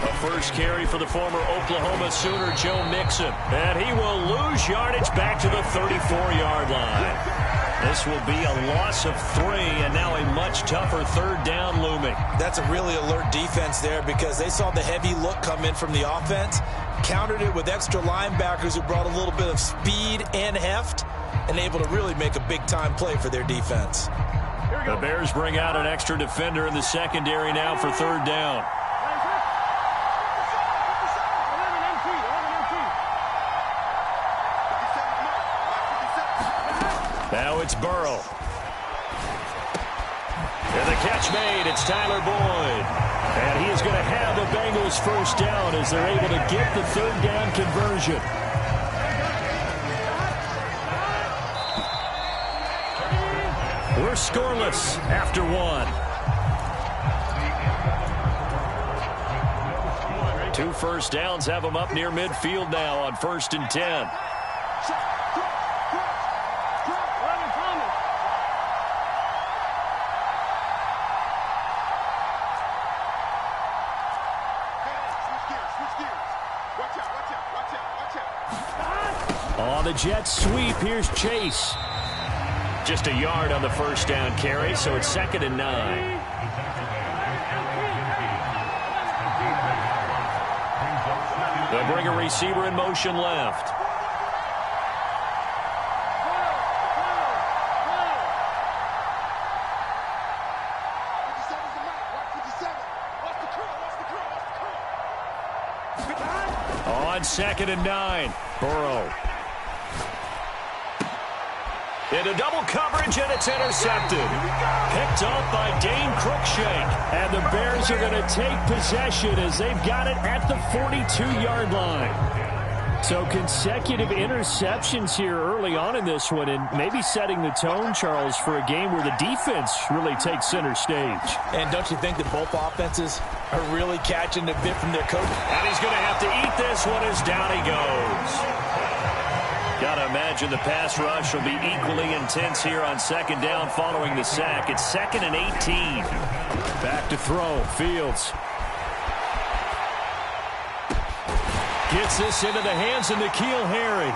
A first carry for the former Oklahoma Sooner, Joe Mixon. And he will lose yardage back to the 34-yard line. This will be a loss of 3, and now a much tougher third down looming. That's a really alert defense there because they saw the heavy look come in from the offense, countered it with extra linebackers who brought a little bit of speed and heft, and able to really make a big-time play for their defense. The Bears bring out an extra defender in the secondary now for third down. Now it's Burrow. And the catch made. It's Tyler Boyd. And he is going to have the Bengals first down as they're able to get the third down conversion. We're scoreless after 1. 2 first downs have them up near midfield now on 1st and 10. On the jet sweep, here's Chase. Just a yard on the first down carry, so it's 2nd and 9. They'll bring a receiver in motion left. On 2nd and 9, Burrow. Into double coverage, and it's intercepted. Picked off by Dane Cruikshank. And the Bears are going to take possession as they've got it at the 42-yard line. So consecutive interceptions here early on in this one, and maybe setting the tone, Charles, for a game where the defense really takes center stage. And don't you think that both offenses are really catching a bit from their coach? And he's going to have to eat this one as down he goes. Got to imagine the pass rush will be equally intense here on 2nd down following the sack. It's 2nd and 18. Back to throw. Fields. Gets this into the hands of N'Keal Harry.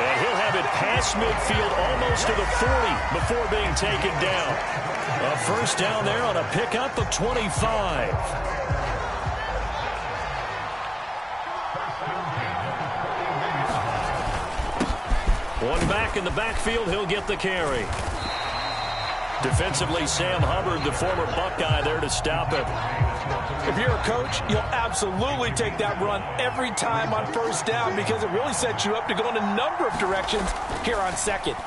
And he'll have it past midfield almost to the 40 before being taken down. A first down there on a pickup of 25. One back in the backfield, he'll get the carry. Defensively, Sam Hubbard, the former Buckeye, there to stop it. If you're a coach, you'll absolutely take that run every time on first down because it really sets you up to go in a number of directions here on 2nd.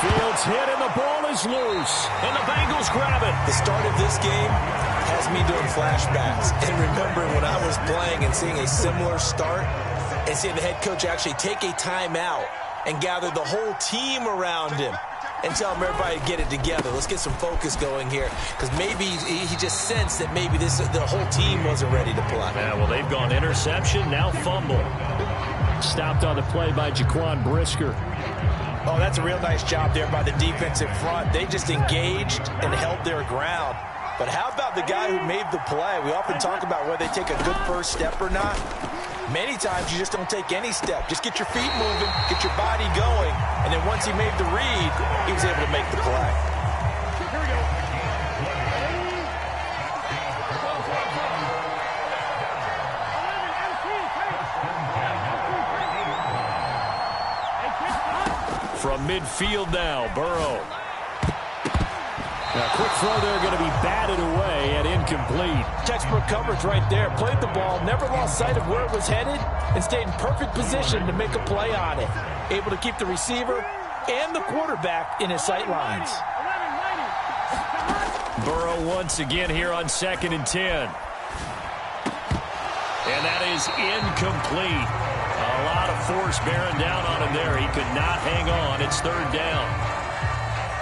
Fields hit and the ball is loose. And the Bengals grab it. The start of this game has me doing flashbacks and remembering when I was playing and seeing a similar start and seeing the head coach actually take a timeout and gather the whole team around him and tell him everybody to get it together. Let's get some focus going here because maybe he just sensed that maybe the whole team wasn't ready to play. Yeah, well, they've gone interception, now fumble. Stopped on the play by Jaquan Brisker. Oh, that's a real nice job there by the defensive front. They just engaged and held their ground. But how about the guy who made the play? We often talk about whether they take a good first step or not. Many times you just don't take any step. Just get your feet moving, get your body going, and then once he made the read, he was able to make the play. Here we go. From midfield now, Burrow. A quick throw there, going to be batted away and incomplete. Textbook coverage right there. Played the ball, never lost sight of where it was headed, and stayed in perfect position to make a play on it. Able to keep the receiver and the quarterback in his sight lines. Burrow once again here on 2nd and 10. And that is incomplete. A lot of force bearing down on him there. He could not hang on. It's 3rd down.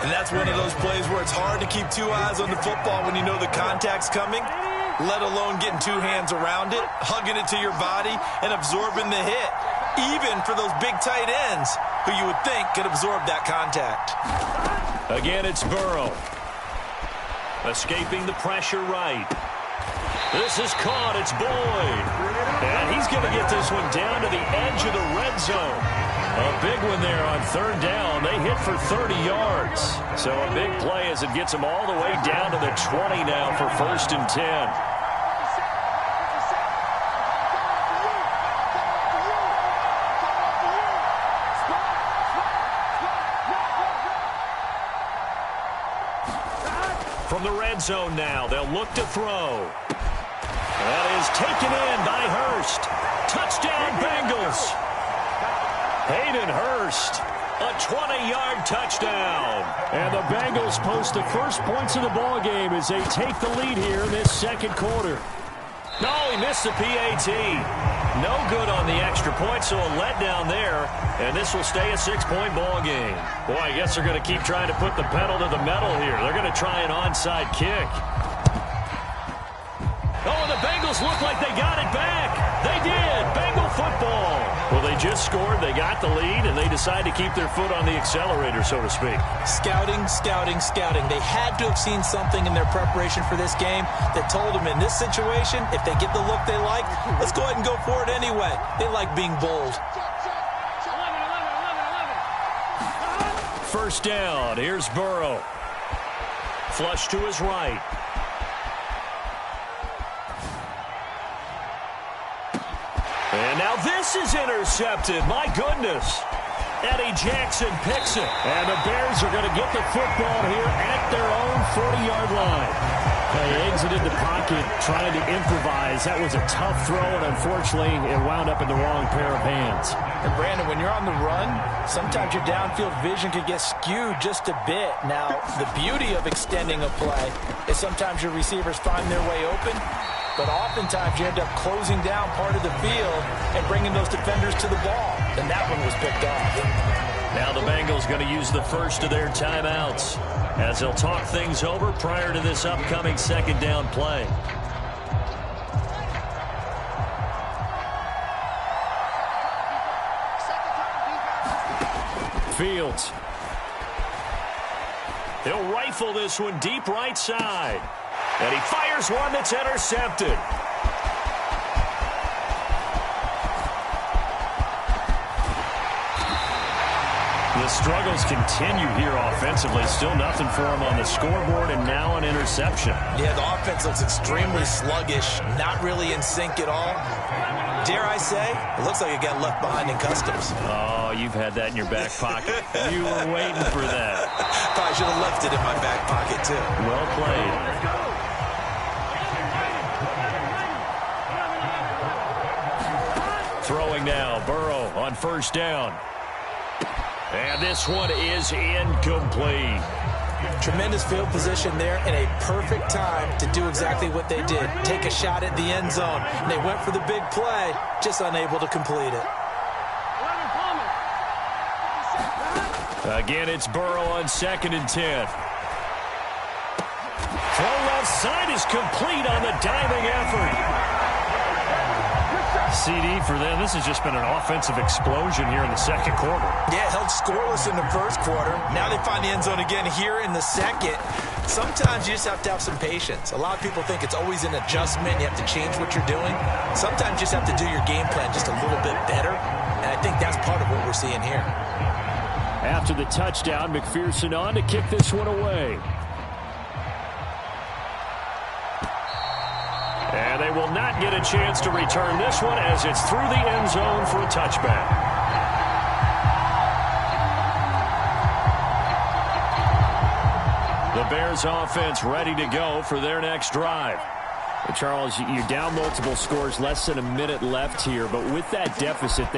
And that's one of those plays where it's hard to keep 2 eyes on the football when you know the contact's coming, let alone getting 2 hands around it, hugging it to your body, and absorbing the hit, even for those big tight ends who you would think could absorb that contact. Again, it's Burrow. Escaping the pressure right. This is caught. It's Boyd. And he's going to get this one down to the edge of the red zone. A big one there on 3rd down. They hit for 30 yards. So a big play as it gets them all the way down to the 20 now for 1st and 10. From the red zone now, they'll look to throw. That is taken in by Hurst. Touchdown, Bengals. Hayden Hurst, a 20-yard touchdown. And the Bengals post the first points of the ball game as they take the lead here in this 2nd quarter. No, he missed the PAT. No good on the extra point, so a letdown there. And this will stay a 6-point ball game. Boy, I guess they're going to keep trying to put the pedal to the metal here. They're going to try an onside kick. Oh, and the Bengals look like they got it back. They did. Bengal football. Well, they just scored. They got the lead, and they decide to keep their foot on the accelerator, so to speak. Scouting, scouting, scouting. They had to have seen something in their preparation for this game that told them in this situation, if they get the look they like, let's go ahead and go for it anyway. They like being bold. 1st down. Here's Burrow. Flush to his right. And now this is intercepted. My goodness. Eddie Jackson picks it. And the Bears are going to get the football here at their own 40-yard line. They exited the pocket trying to improvise. That was a tough throw, and unfortunately, it wound up in the wrong pair of hands. And Brandon, when you're on the run, sometimes your downfield vision could get skewed just a bit. Now, the beauty of extending a play is sometimes your receivers find their way open, but oftentimes you end up closing down part of the field and bringing those defenders to the ball. And that one was picked off. Now the Bengals going to use the first of their timeouts as they'll talk things over prior to this upcoming 2nd down play. Fields. He'll rifle this one deep right side. And he fires one that's intercepted. The struggles continue here offensively. Still nothing for him on the scoreboard, and now an interception. Yeah, the offense looks extremely sluggish, not really in sync at all. Dare I say, it looks like it got left behind in customs. Oh, you've had that in your back pocket. You were waiting for that. Probably should have left it in my back pocket, too. Well played. Throwing now, Burrow on 1st down. And this one is incomplete. Tremendous field position there and a perfect time to do exactly what they did. Take a shot at the end zone. And they went for the big play, just unable to complete it. Again, it's Burrow on 2nd and 10. Throw left side is complete on the diving effort. CD for them. This has just been an offensive explosion here in the 2nd quarter. Yeah, held scoreless in the 1st quarter. Now they find the end zone again here in the 2nd. Sometimes you just have to have some patience. A lot of people think it's always an adjustment. You have to change what you're doing. Sometimes you just have to do your game plan just a little bit better, and I think that's part of what we're seeing here. After the touchdown, McPherson on to kick this one away. And they will not get a chance to return this one as it's through the end zone for a touchback. The Bears offense ready to go for their next drive. Charles, you're down multiple scores, less than a minute left here, but with that deficit,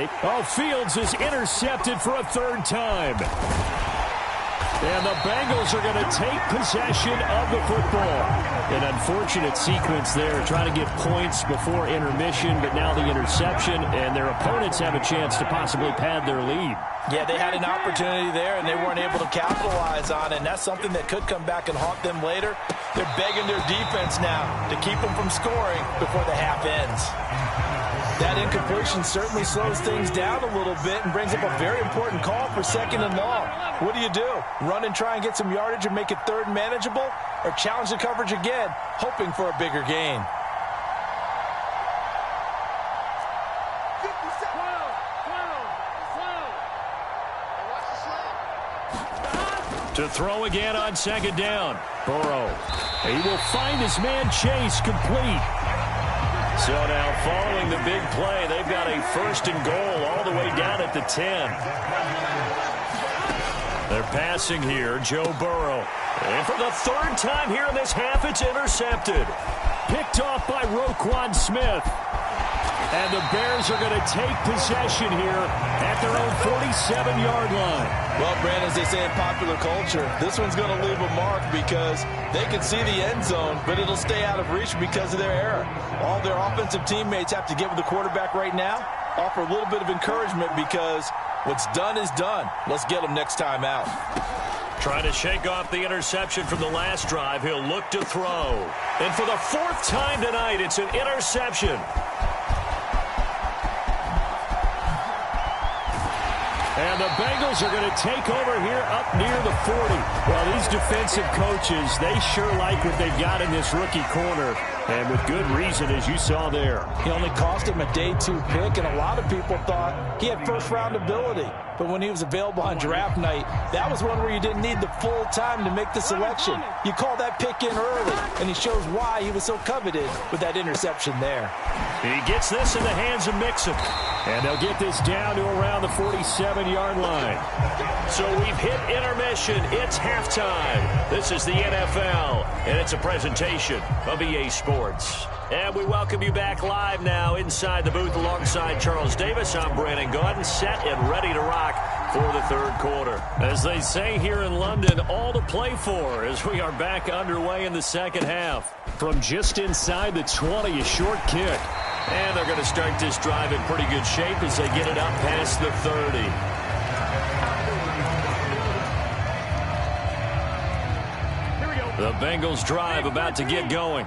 Fields is intercepted for a third time. And the Bengals are going to take possession of the football. An unfortunate sequence there, trying to get points before intermission, but now the interception, and their opponents have a chance to possibly pad their lead. Yeah, they had an opportunity there, and they weren't able to capitalize on it, and that's something that could come back and haunt them later. They're begging their defense now to keep them from scoring before the half ends. That incompletion certainly slows things down a little bit and brings up a very important call for 2nd and long. What do you do? Run and try and get some yardage and make it third manageable? Or challenge the coverage again, hoping for a bigger gain? To throw again on 2nd down. Burrow. He will find his man Chase complete. So now following the big play, they've got a 1st and goal all the way down at the 10. They're passing here, Joe Burrow. And for the 3rd time here in this half, it's intercepted. Picked off by Roquan Smith. And the Bears are going to take possession here at their own 47-yard line. Well, Brandon, as they say in popular culture, this one's going to leave a mark because they can see the end zone, but it'll stay out of reach because of their error. All their offensive teammates have to get with the quarterback right now, offer a little bit of encouragement because what's done is done. Let's get them next time out. Trying to shake off the interception from the last drive. He'll look to throw. And for the 4th time tonight, it's an interception. And the Bengals are going to take over here up near the 40. Well, these defensive coaches, they sure like what they've got in this rookie corner. And with good reason, as you saw there. He only cost him a day 2 pick, and a lot of people thought he had first-round ability. But when he was available on draft night, that was one where you didn't need the full time to make the selection. You call that pick in early, and he shows why he was so coveted with that interception there. He gets this in the hands of Mixon. And they'll get this down to around the 47-yard line. So we've hit intermission. It's halftime. This is the NFL, and it's a presentation of EA Sports. And we welcome you back live now inside the booth alongside Charles Davis. I'm Brandon Gaudin, set and ready to rock for the 3rd quarter. As they say here in London, all to play for as we are back underway in the 2nd half. From just inside the 20, a short kick. And they're going to start this drive in pretty good shape as they get it up past the 30. The Bengals drive about to get going.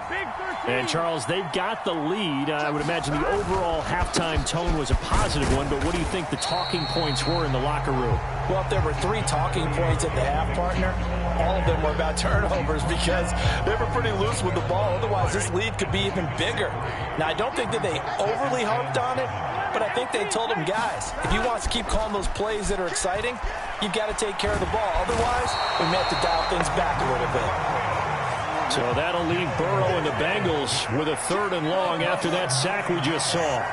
And, Charles, they've got the lead. I would imagine the overall halftime tone was a positive one, but what do you think the talking points were in the locker room? Well, if there were 3 talking points at the half, partner, all of them were about turnovers because they were pretty loose with the ball. Otherwise, this lead could be even bigger. Now, I don't think that they overly harped on it, but I think they told them, guys, if you want to keep calling those plays that are exciting, you've got to take care of the ball. Otherwise, we may have to dial things back a little bit. So that'll leave Burrow and the Bengals with a 3rd and long after that sack we just saw.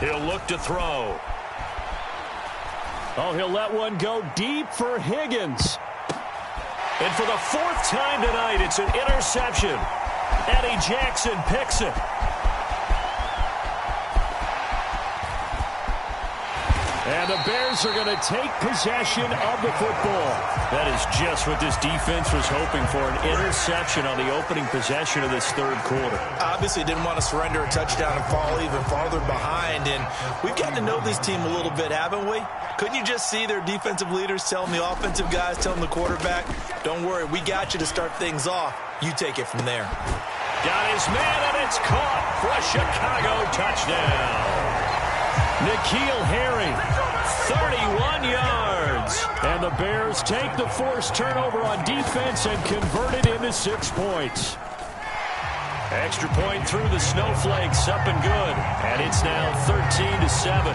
He'll look to throw. Oh, he'll let one go deep for Higgins. And for the 4th time tonight, it's an interception. Eddie Jackson picks it. And the Bears are going to take possession of the football. That is just what this defense was hoping for, an interception on the opening possession of this third quarter. Obviously didn't want to surrender a touchdown and fall even farther behind. And we've gotten to know this team a little bit, haven't we? Couldn't you just see their defensive leaders telling the offensive guys, telling the quarterback, don't worry, we got you to start things off. You take it from there. Got his man, and it's caught for a Chicago touchdown. N'Keal Harry, 31 yards. And the Bears take the forced turnover on defense and convert it into 6 points. Extra point through the snowflakes, up and good. And it's now 13-7.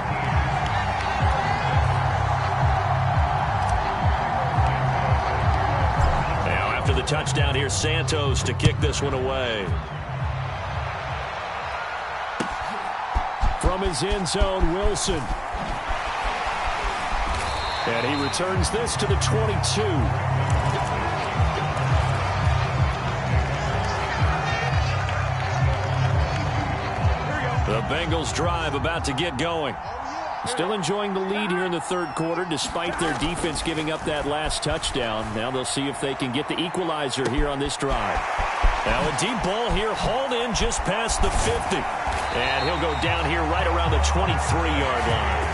Now after the touchdown, here's Santos to kick this one away. From his end zone, Wilson. And he returns this to the 22. The Bengals drive about to get going. Still enjoying the lead here in the third quarter despite their defense giving up that last touchdown. Now they'll see if they can get the equalizer here on this drive. Now a deep ball here hauled in just past the 50. And he'll go down here right around the 23-yard line.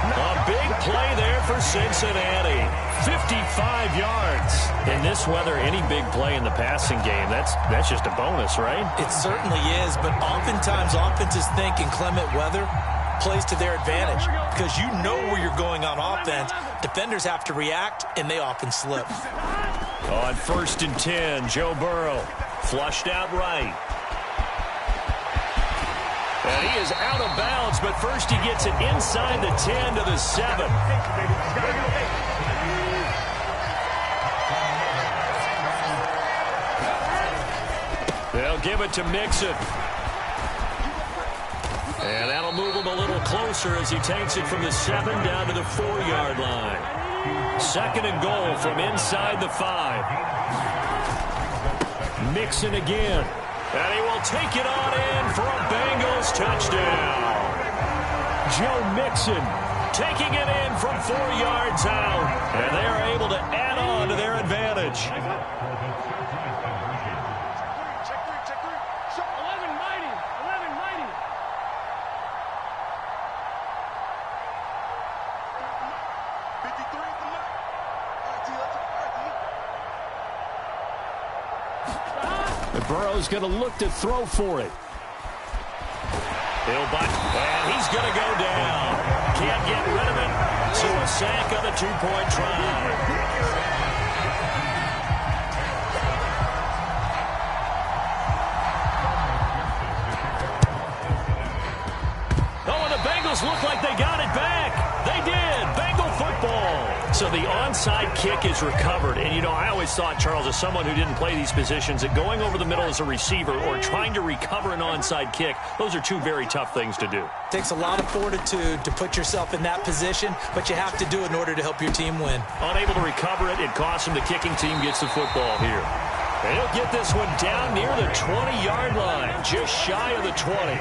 A big play there for Cincinnati. 55 yards. In this weather, any big play in the passing game, that's just a bonus, right? It certainly is, but oftentimes offenses think in clement weather plays to their advantage because you know where you're going on offense. Defenders have to react, and they often slip. On 1st and 10, Joe Burrow flushed out right. And he is out of bounds, but first he gets it inside the 10 to the 7. They'll give it to Mixon. And that'll move him a little closer as he takes it from the 7 down to the 4-yard line. 2nd and goal from inside the 5. Mixon again. And he will take it on in for a Bengals touchdown. Joe Mixon taking it in from 4 yards out. And they are able to add on to their advantage. Burrow's going to look to throw for it. He'll butt, and he's going to go down. Can't get rid of it. So a sack on the 2-point try. Oh, and the Bengals look like they got it back. They did. Bengal football. So the onside kick is recovered. And, you know, I always thought, Charles, as someone who didn't play these positions, that going over the middle as a receiver or trying to recover an onside kick, those are two very tough things to do. It takes a lot of fortitude to put yourself in that position, but you have to do it in order to help your team win. Unable to recover it, it costs him. The kicking team gets the football here. And he'll get this one down near the 20-yard line, just shy of the 20.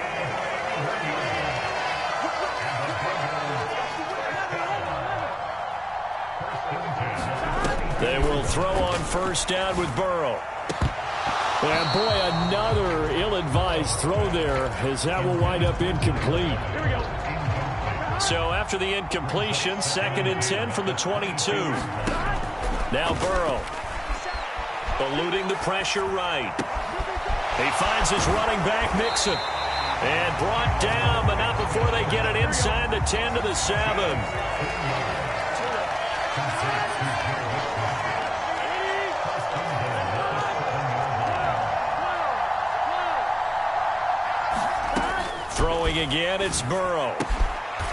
They will throw on 1st down with Burrow. And boy, another ill-advised throw there, as that will wind up incomplete. Here we go. So after the incompletion, 2nd and 10 from the 22. Now Burrow eluding the pressure right. He finds his running back Mixon. And brought down, but not before they get it inside the 10 to the 7. Throwing again, it's Burrow.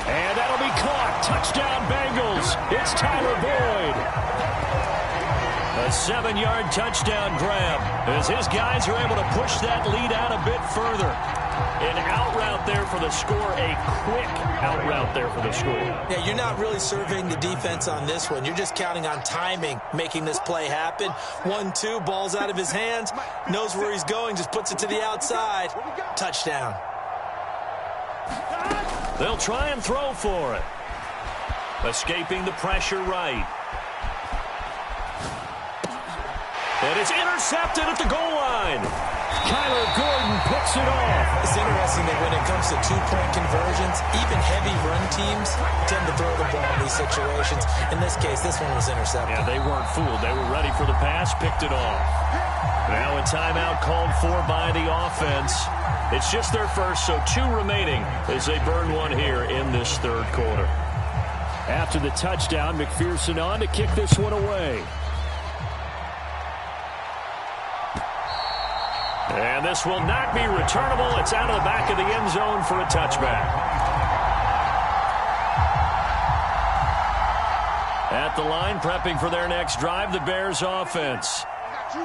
And that'll be caught. Touchdown Bengals. It's Tyler Boyd. A 7-yard touchdown grab as his guys are able to push that lead out a bit further. An out route there for the score, a quick out route there for the score. Yeah, you're not really surveying the defense on this one. You're just counting on timing, making this play happen. 1-2, ball's out of his hands, knows where he's going, just puts it to the outside. Touchdown. They'll try and throw for it. Escaping the pressure right. And it's intercepted at the goal line. Kyler Gordon picks it off. It's interesting that when it comes to two-point conversions, even heavy run teams tend to throw the ball in these situations. In this case, this one was intercepted. Yeah, they weren't fooled. They were ready for the pass, picked it off. Now a timeout called for by the offense. It's just their first, so 2 remaining as they burn one here in this third quarter. After the touchdown, McPherson on to kick this one away. And this will not be returnable. It's out of the back of the end zone for a touchback. At the line, prepping for their next drive, the Bears offense.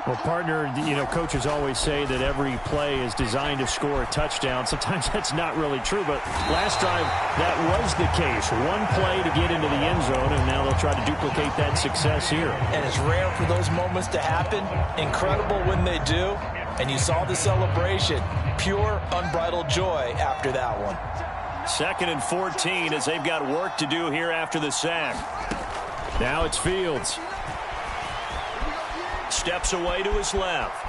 Well, partner, coaches always say that every play is designed to score a touchdown. Sometimes that's not really true, but last drive, that was the case. One play to get into the end zone, and now they'll try to duplicate that success here. And it's rare for those moments to happen. Incredible when they do. And you saw the celebration. Pure, unbridled joy after that one. 2nd and 14 as they've got work to do here after the sack. Now it's Fields. Steps away to his left.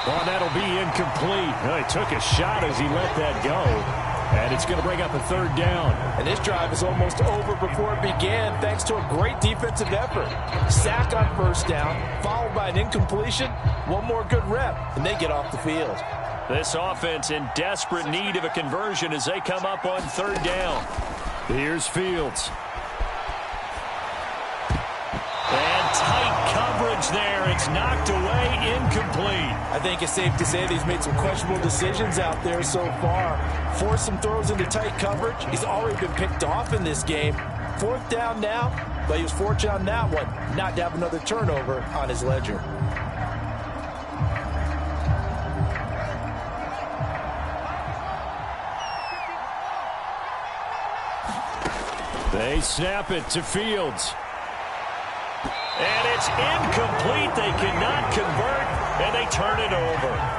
Oh, that'll be incomplete. Well, he took a shot as he let that go. And it's going to bring up a 3rd down. And this drive is almost over before it began thanks to a great defensive effort. Sack on 1st down, followed by an incompletion. One more good rep, and they get off the field. This offense in desperate need of a conversion as they come up on 3rd down. Here's Fields. And tight coverage there. It's knocked away, incomplete. I think it's safe to say that he's made some questionable decisions out there so far. Forced some throws into tight coverage. He's already been picked off in this game. 4th down now, but he was fortunate on that one not to have another turnover on his ledger. They snap it to Fields. And it's incomplete. They cannot convert, and they turn it over.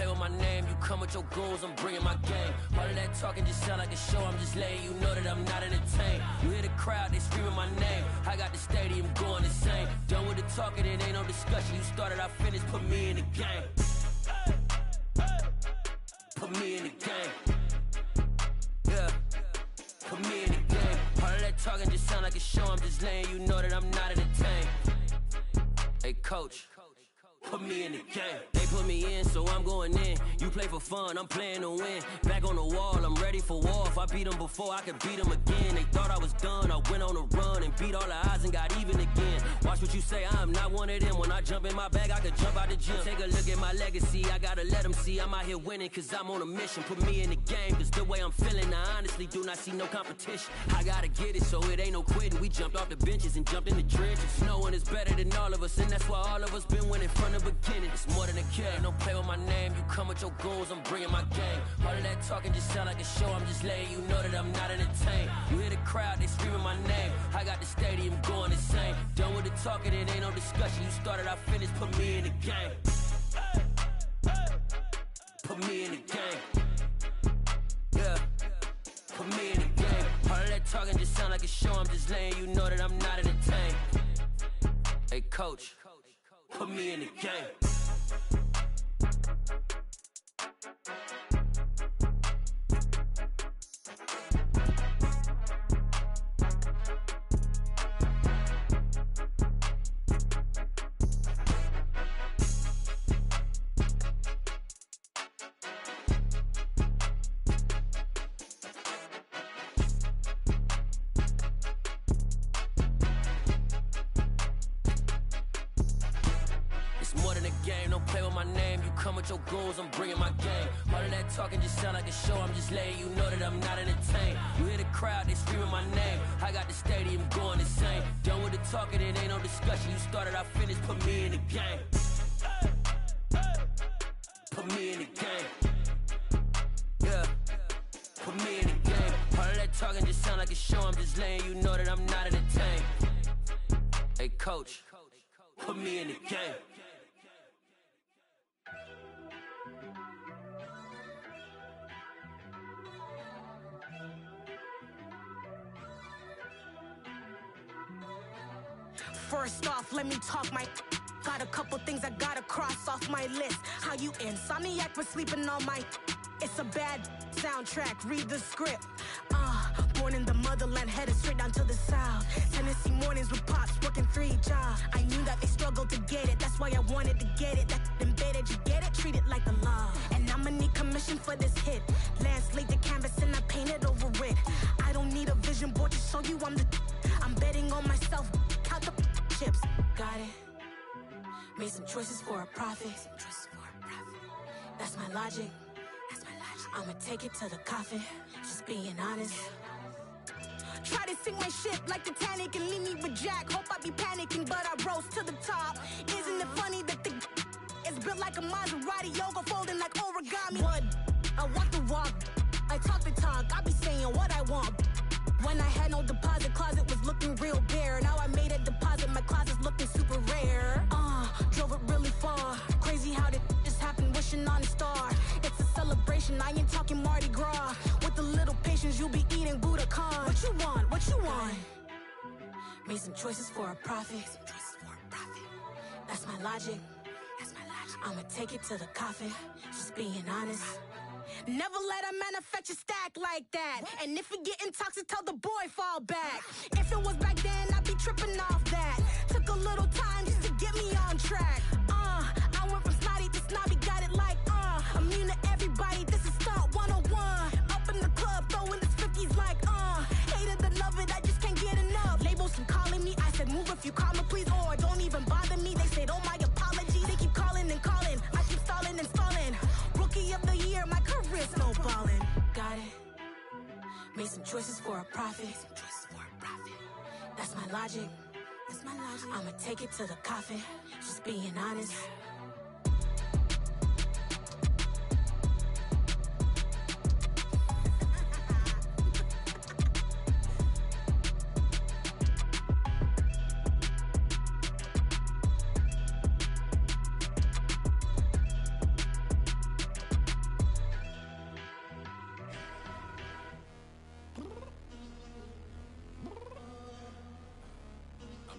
play with my name. You come with your goons, I'm bringing my game. All of that talking just sound like a show, I'm just laying. You know that I'm not entertained. You hear the crowd, they screaming my name. I got the stadium going insane. Done with the talking, it ain't no discussion. You started, I finished, put me in the game. Put me in the game. Yeah. Put me in the game. All of that talking just sound like a show, I'm just laying. You know that I'm not entertained. Hey, coach. Put me in the game. They put me in, so I'm going in. You play for fun, I'm playing to win. Back on the wall, I'm ready for war. If I beat them before, I could beat them again. They thought I was done, I went on a run and beat all the odds and got even again. Watch what you say, I'm not one of them. When I jump in my bag, I could jump out the gym. Take a look at my legacy, I gotta let them see I'm out here winning, cause I'm on a mission. Put me in the game, cause the way I'm feeling, I honestly do not see no competition. I gotta get it, so it ain't no quitting. We jumped off the benches and jumped in the trenches. No one is better than all of us, and that's why all of us been winning from the beginning. It's more than a kill, ain't no play with my name. You come with your goons, I'm bringing my game. All of that talking just sound like a show, I'm just laying. You know that I'm not entertained. You hear the crowd, they screaming my name. I got the stadium going insane. Done with the talking, it ain't no discussion. You started, I finished, put me in the game. Put me in the game. Yeah. Put me in the game. All of that talking just sound like a show, I'm just laying. You know that I'm not entertained. Hey, coach. Put me in the game. Your goals, I'm bringing my game. All of that talking just sound like a show, I'm just laying. You know that I'm not entertained. You hear the crowd, they screaming my name. I got the stadium going insane. Done with the talking, it ain't no discussion. You started, I finished, put me in the game. Put me in the game. Yeah. Put me in the game. All of that talking just sound like a show, I'm just laying. You know that I'm not entertained. Hey, coach. Put me in the game. First off, let me talk my. Got a couple things I gotta cross off my list. How you insomniac for sleeping on my. It's a bad soundtrack, read the script. Born in the motherland, headed straight down to the south. Tennessee mornings with pops, working 3 jobs. I knew that they struggled to get it, that's why I wanted to get it. That embedded, you get it, treat it like a law. And I'ma need commission for this hit. Lance laid the canvas and I painted over it. I don't need a vision board to show you I'm the. I'm betting on myself, count the chips. Got it. Made some choices for a profit. That's my logic. I'ma take it to the coffin, just being honest. Try to sink my ship like Titanic and leave me with Jack. Hope I be panicking, but I rose to the top. Isn't it funny that the is built like a Maserati, yoga folding like origami? What? I walk the walk, I talk the talk, I be saying what I want. When I had no deposit, closet was looking real bare. Now I made a deposit, my closet's looking super rare. Drove it really far. Crazy how did just happen, wishing on a star. It's a celebration, I ain't talking Mardi Gras. With a little patience, you'll be eating Budokan. What you want? What you want? Made some choices for a profit. That's my logic. I'ma take it to the coffin, just being honest. Never let a manufacture stack like that. And if it getting toxic, tell the boy fall back. If it was back then, I'd be tripping off that. Took a little time just to get me on track. I went from snotty to snobby, got it like immune to everybody, this is stunt 101. Up in the club, throwing the 50s like hate it and love it, I just can't get enough. Labels keep calling me, I said move if you call me please, or don't even bother me. They said oh my apologies, they keep calling and calling. I keep stalling and stalling. Rookie of the year, my career snowballing. Got it. Made some choices for a profit. That's my logic. I'ma take it to the coffin, just being honest.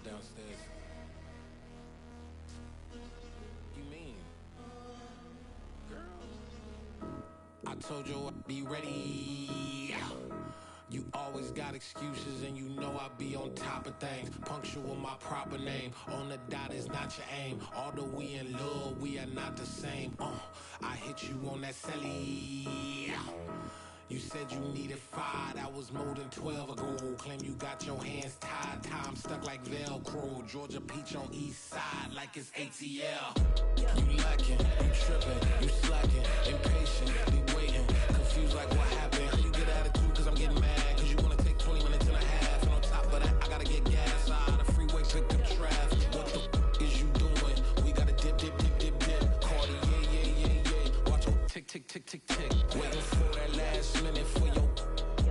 walk downstairs. You mean? Girl. I told you I'd be ready. You always got excuses and you know I be on top of things. Punctual my proper name. On the dot is not your aim. Although we in love, we are not the same. I hit you on that celly. You said you needed 5, that was more than 12 ago. Claim you got your hands tied, time stuck like Velcro. Georgia Peach on east side like it's ATL. You lacking, you tripping, you slacking, impatient, be waiting, confused like what happened. How you get attitude cause I'm getting mad, cause you wanna take 20 minutes and a half. And on top of that, I gotta get gas out of the freeway, pick up traffic. What the is you doing? We gotta dip, dip, dip, dip, dip. Cardi, yeah. Watch your tick, tick, tick, tick, tick. Waiting for that last minute for your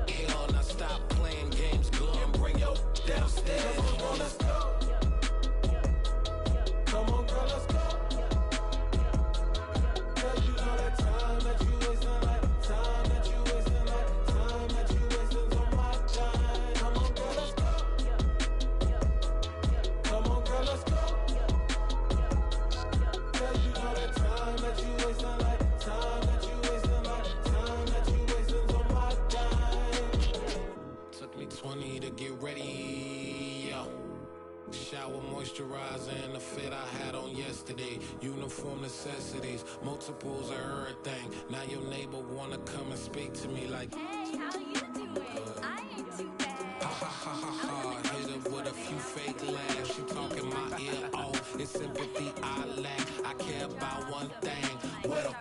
hell. Now stop playing games, go and bring your downstairs. Come on, let's go. Come on, girl, let's go. Cause you know that time that you wasting, like time that you wasting, like time that you wasting on my time. Come on, girl, let's go. Come on, girl, let's go. Cause you know that time that you wasting, like time that you wasting, like time that you wasting on my time. Took me 20 to get ready, yo. Shower moisturizer and the fit I had on yesterday. Uniform necessities, multiples of everything. Now your neighbor wanna come and speak to me like, hey, how you doing? I ain't too bad. ha ha ha ha ha. Hit her with a few fake laughs. She talking my ear off. It's sympathy I lack. I care about one thing. What up?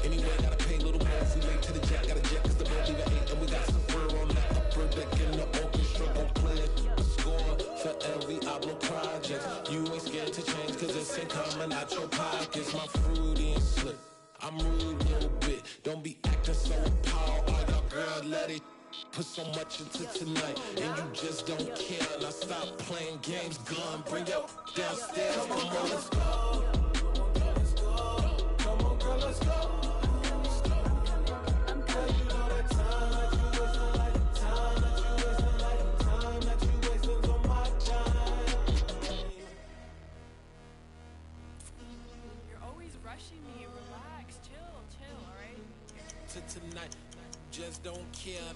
Anyway, gotta pay a little more if we late to the jet. Got a jet cause the boat even ate. And we got some fur on the upper deck in the orchestra. Gon' play it. Score for every Ablo project. You ain't scared to change cause it's ain't coming out your pockets. My fruity and slip. I'm rude a little bit. Don't be acting so appalled. All y'all girl, let it put so much into tonight. And you just don't care. Now stop playing games. Gun, bring your downstairs. Come on, girl, let's go. Come on, girl, let's go. Rushing me, relax, chill, alright? To tonight, just don't care.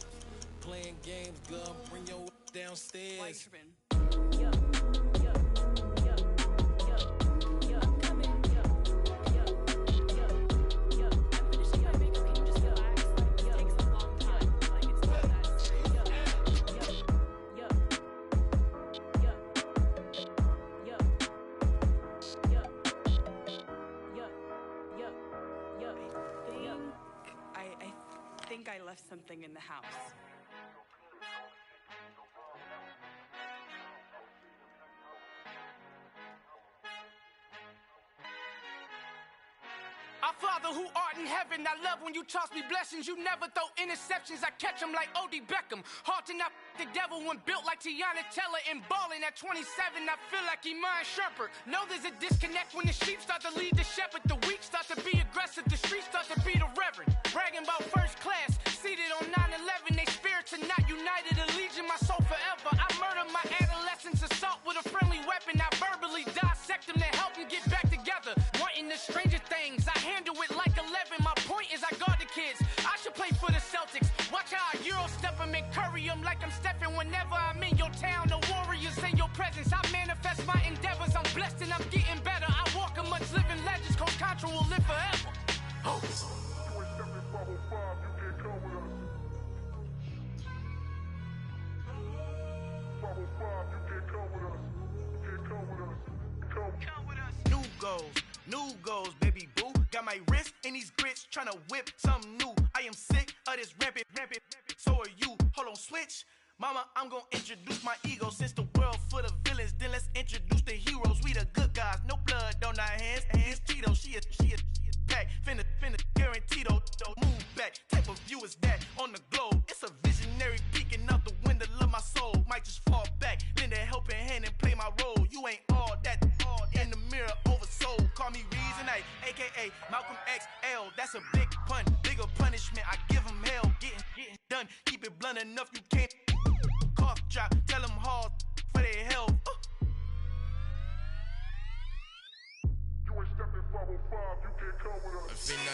Playing games, girl, bring your downstairs. Why you tripping? I'm coming. I'm finishing my makeup, can you just relax? Like, this takes a long time. Like, it's not that serious. I think I left something in the house. Our Father who art in heaven, I love when you toss me blessings. You never throw interceptions, I catch them like O.D. Beckham. Hard to not the devil when built like Tiana Teller. And balling at 27, I feel like Iman Shumpert. Know there's a disconnect when the sheep start to lead the shepherd. The weak start to be aggressive, the streets start to be the reverend. Bragging about first class, seated on 9/11. They spirits are not united, a legion, my soul forever. I murder my adolescence, assault with a friendly weapon. I verbally dissect them to help them get back together. Wanting the stranger things, I handle it like 11. My point is I guard the kids. I should play for the Celtics. Watch how I Euro step them and curry them like I'm Stephen. Whenever I'm in your town, the Warriors in your presence. I manifest my endeavors. I'm blessed and I'm getting better. I walk amongst living legends. Coach Contra will live forever. Oh. New goals, baby boo. Got my wrist in these grits, tryna whip something new. I am sick of this rampant. So are you. Hold on, switch. Mama, I'm gonna introduce my ego. Since the world full of villains, then let's introduce the heroes. We the good guys, no blood on our hands. Hands Cheeto, she a pack. Finna guaranteed though. Move back, type of view is that on the globe. It's a visionary peeking out the window of my soul. Might just fall back, lend a helping hand and play my role. You ain't all that in the mirror oversold. Call me Reason A, aka Malcolm XL. That's a big pun, bigger punishment. I give him hell, getting done. Keep it blunt enough, you can't cough drop. Tell him hard,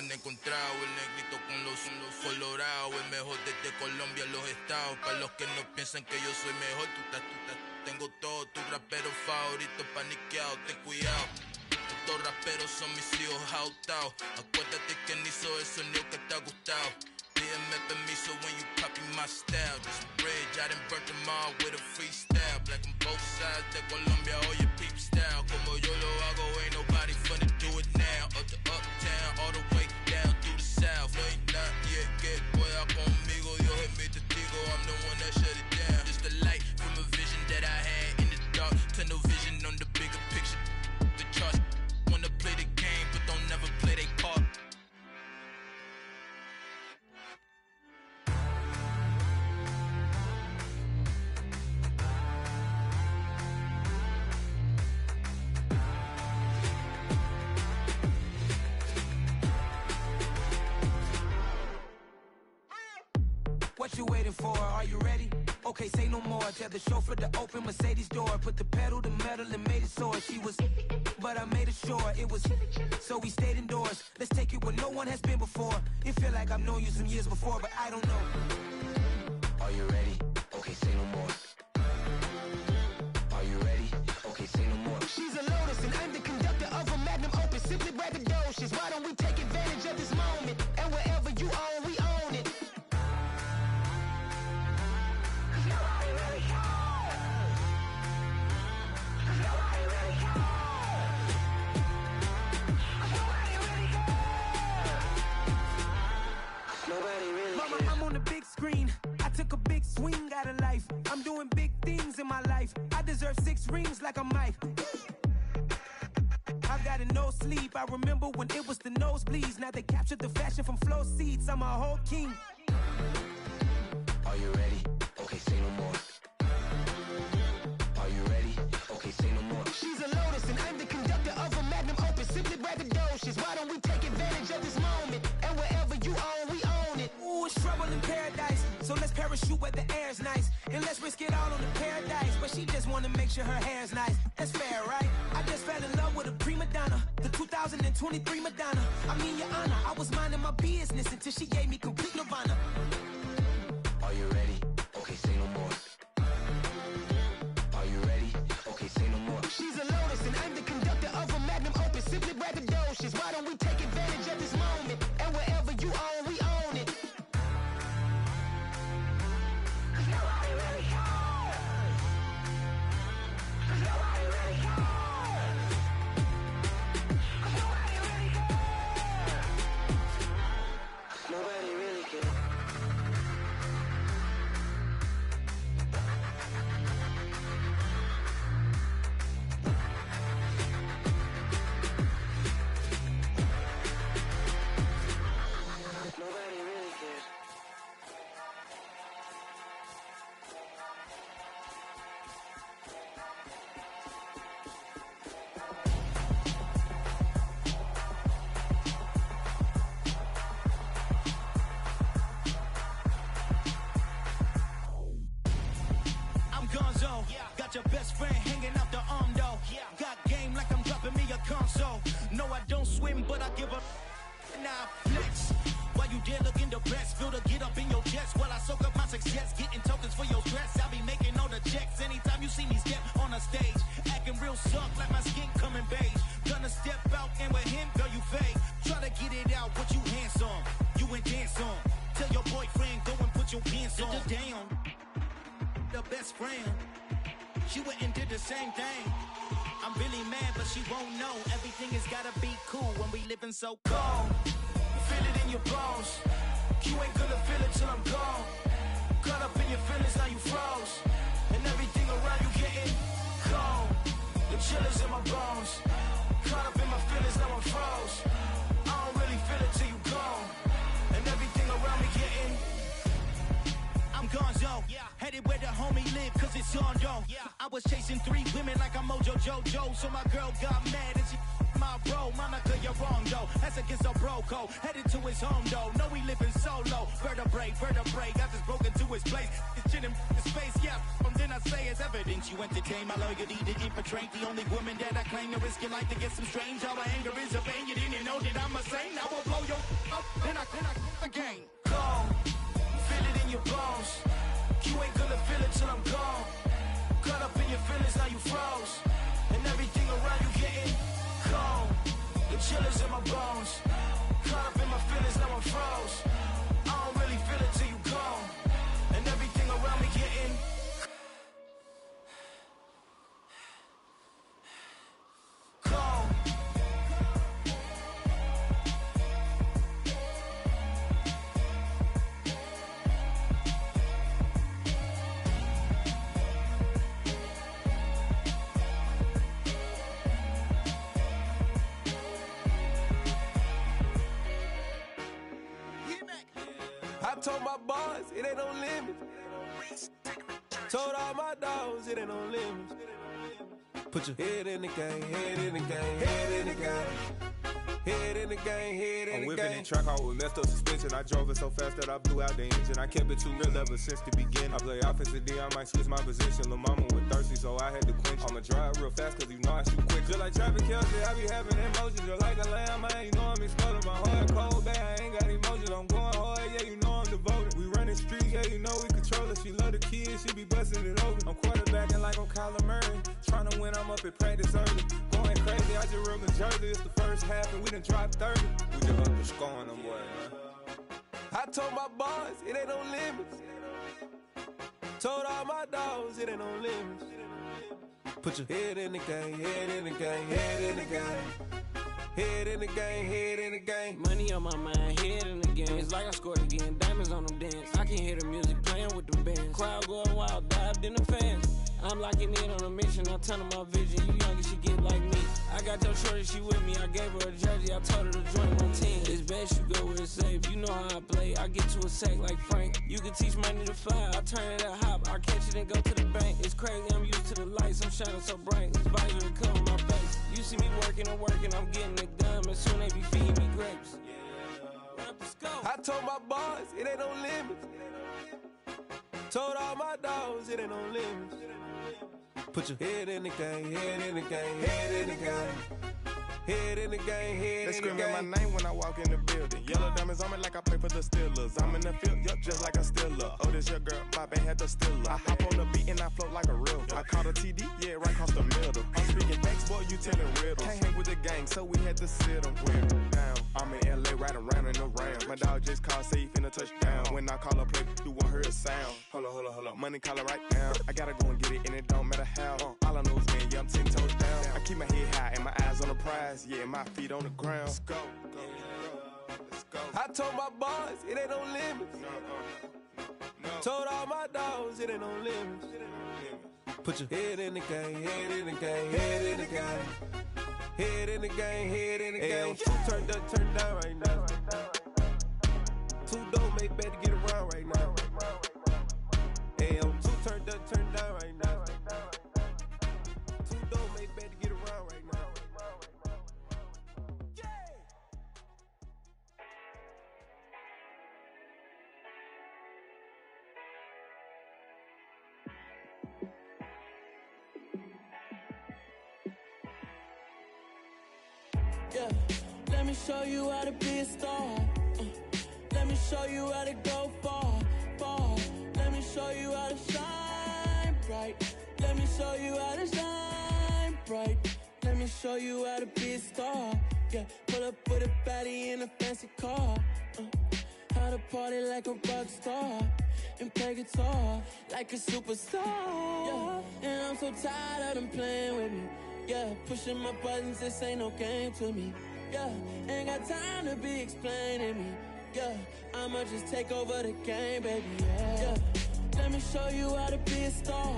han encontrado. El negrito con los colorados, el mejor desde Colombia a los estados. Para los que no piensan que yo soy mejor, tengo todo, tus raperos favoritos paniqueados, ten cuidado. Estos raperos son mis hijos autados. Acuérdate que ni hizo el sonido que te ha gustado. Pídeme permiso when you copy my style. This bridge, I done burnt them all with a freestyle. Black on both sides de Colombia, oye peep style. Como yo lo hago, ain't nobody finna do it now. Up to uptown, all the way down through the south. No ain't not yet, que pueda conmigo. Dios es mi testigo, I'm the one that shut it down. Just a light from a vision that I had in the dark. Tunnel vision on the bigger picture. The charts wanna play the game, but don't never play their part. What you waiting for? Are you ready? Okay, say no more. Tell the chauffeur to open Mercedes door. Put the pedal to metal and made it soar. She was, but I made it sure it was. So we stayed indoors. Let's take it where no one has been before. It feel like I've known you some years before, but I don't know. Are you ready? Okay, say no more. Are you ready? Okay, say no more. She's a Lotus and I'm the conductor of a magnum opus. Simply braggadocious. Why don't we take advantage of this moment? And wherever you own, we own it. I'm on the big screen. I took a big swing out of life. I'm doing big things in my life. I deserve 6 rings like a Mike. I've got no sleep. I remember when it was the nosebleeds. Now they captured the fashion from flow seats. I'm a whole king. Are you ready? Okay, say no more. Are you ready? Okay, say no more. She's a Lotus and I'm the conductor of a magnum opus. Simply braggadocious. Why don't we take advantage of this moment? And wherever you own, we own it. Ooh, it's trouble in paradise. So let's parachute where the air's nice. And let's risk it all on the paradise. But she just wanna make sure her hair's nice. That's fair, right? I just fell in love with a prima donna. The 2023 Madonna. I mean, your honor, I was minding my business until she gave me complete nirvana. Are you ready? Okay, say no more. Are you ready? Okay, say no more. She's a Lotus and I'm the conductor of a magnum opus. Simply braggadocious. Why don't we take advantage of this moment? And wherever you own, we own it. Nobody really cares. Nobody really cares. Nobody really cares. Nobody really cares. Nobody really cares. I'm Gonzo. Got your best friend hanging out the arm though. Got game like I'm dropping me a console. No, I don't swim, but I give up. Now flex. While you there looking the best, feel the get up in your chest while I soak up my success, getting tokens for your stress. I'll be making all the checks anytime you see me step on a stage, acting real suck like my skin coming beige. Gonna step out and with him, girl, you fake. Try to get it out, but you handsome. You and dance on. Tell your boyfriend go and put your pants on. Down, the best friend. She went and did the same thing. I'm really mad, but she won't know. Everything has gotta be cool when we living so cold. Feel it in your bones. You ain't gonna feel it till I'm gone. Caught up in your feelings, now you froze. And everything around you getting cold. The chill is in my bones. Caught up in my feelings, now I'm froze. I don't really feel it till you gone. And everything around me getting. I'm Gonzo. Headed where the homie live, cause it's on, yo. I was chasing 3 women like I'm Mojo Jojo. So my girl got mad and she my bro, Monica, you're wrong, though. That's against a bro code. Headed to his home, though. No, we living solo. Vertebrae. I just broke into his place. It's chin in his face, yeah. Then I say it's evidence you entertain my loyalty to infiltrate the only woman that I claim to risk your life to get some strange. All my anger is a vein. You didn't know that I'm a saint. I will blow your up, then I again. Gone. Feel it in your bones. You ain't gonna feel it till I'm gone. Caught up in your feelings, now you froze. And everything around you getting cold. The chillers in my bones. Caught up in my feelings, now I'm froze. I don't really feel it till you gone. And everything around me getting cold. I told my boys, it ain't no limits. Told all my dogs, it ain't no limits. Put your head in the game, head in the game, head in the game. Head in the game, head in the game. I'm whipping and track out with messed up suspension. I drove it so fast that I blew out the engine. I kept it too real ever since the beginning. I play offensive D, I might switch my position. Lil' mama was thirsty, so I had to quench. I'ma drive real fast, cause you know I shoot quick. Just like traffic Kelsey, I be having emotions. Just like a lamb, man, you know I'm exploding. My heart cold, bad, I ain't got emotions. I'm going hard, yeah, you know I'm devoted. We running streets, yeah, you know we control it. She love the kids, she be busting it over. I'm quarterbacking like I'm Kyler Murray. Trying to win, I'm up at practice early. Going crazy, I just real the jersey. It's the first half and we done dropped 30. We just up the scoring them boys, man. I told my boys, it ain't no limits. Told all my dogs, it ain't no limits. Put your head in the game, head in the game, head in the game. Head in the game, head in the game. Money on my mind, head in the game. It's like I scored again, diamonds on them dance. I can hear the music playing with them bands. Crowd going wild, dived in the fans. I'm locking in on a mission, I'm telling my vision. You young, she get like me. I got your shorty, she with me. I gave her a jersey, I told her to join my team. It's best you go where it's safe. You know how I play, I get to a sack like Frank. You can teach money to fly, I turn it at hop. I catch it and go to the bank. It's crazy, I'm used to the lights, I'm shining so bright. This visor will cover my face. You see me working and working, I'm getting it done. And soon they be feeding me grapes. I told my boys, it ain't no limits. Told all my dogs, it ain't no limits. Put your head in the game, head in the game, head in the game. Head in the game, head they in the game. They screaming my name when I walk in the building. Yellow diamonds on me like I play for the Steelers. I'm in the field, yup, just like a Steeler. Oh, this your girl, my band had the Steeler. I hop on the beat and I float like a river. I caught a TD, yeah, right across the middle. I'm speaking facts, boy, you telling riddles. Can't hang with the gang, so we had to sit them down. I'm in LA, riding round and around. My dog just called, say he finna touchdown. When I call a play, you won't hear a sound. Hold up, money caller right now. I gotta go and get it, and it don't matter how. All I know is, man, yeah, I'm 10 toes down. I keep my head high and my eyes on the prize. Yeah, my feet on the ground. Let's go. Let's go. I told my boys, it ain't no limits. No. Told all my dogs, it ain't no limits. Put your head in the game, head in the game, head in the game. Head in the game, head in the game. Two turned up, turned down right now. Two dope make better get around right now. Hey, two turned up, turned down right now. Two dope make better get around right now. Yeah, let me show you how to be a star. Let me show you how to go far, far. Let me show you how to shine bright. Let me show you how to shine bright. Let me show you how to be a star. Yeah, pull up with a baddie in a fancy car. How to party like a rock star and play guitar like a superstar. Yeah, and I'm so tired of them playing with me. Yeah, pushing my buttons, this ain't no game to me. Yeah, ain't got time to be explaining me. Yeah, I'ma just take over the game, baby. Yeah, let me show you how to be a star.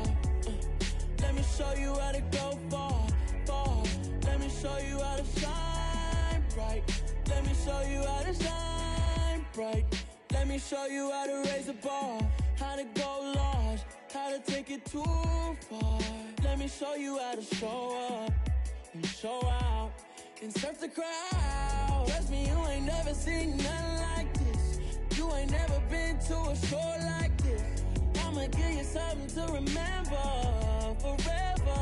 Let me show you how to go far, far. Let me show you how to shine bright. Let me show you how to shine bright. Let me show you how to raise a bar, how to go large, how to take it too far. Let me show you how to show up and show out. and surf the crowd. Trust me, you ain't never seen nothing like this. You ain't never been to a show like this. I'ma give you something to remember forever.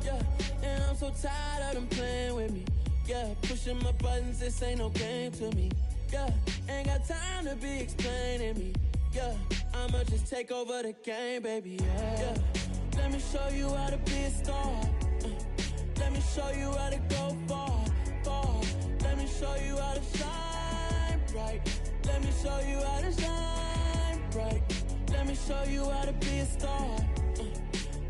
Yeah, and I'm so tired of them playing with me. Yeah, pushing my buttons, this ain't no game to me. Yeah, ain't got time to be explaining me. Yeah, I'ma just take over the game, baby. Yeah, let me show you how to be a star. Let me show you how to go far, far. Let me show you how to shine bright. Let me show you how to shine bright. Let me show you how to be a star.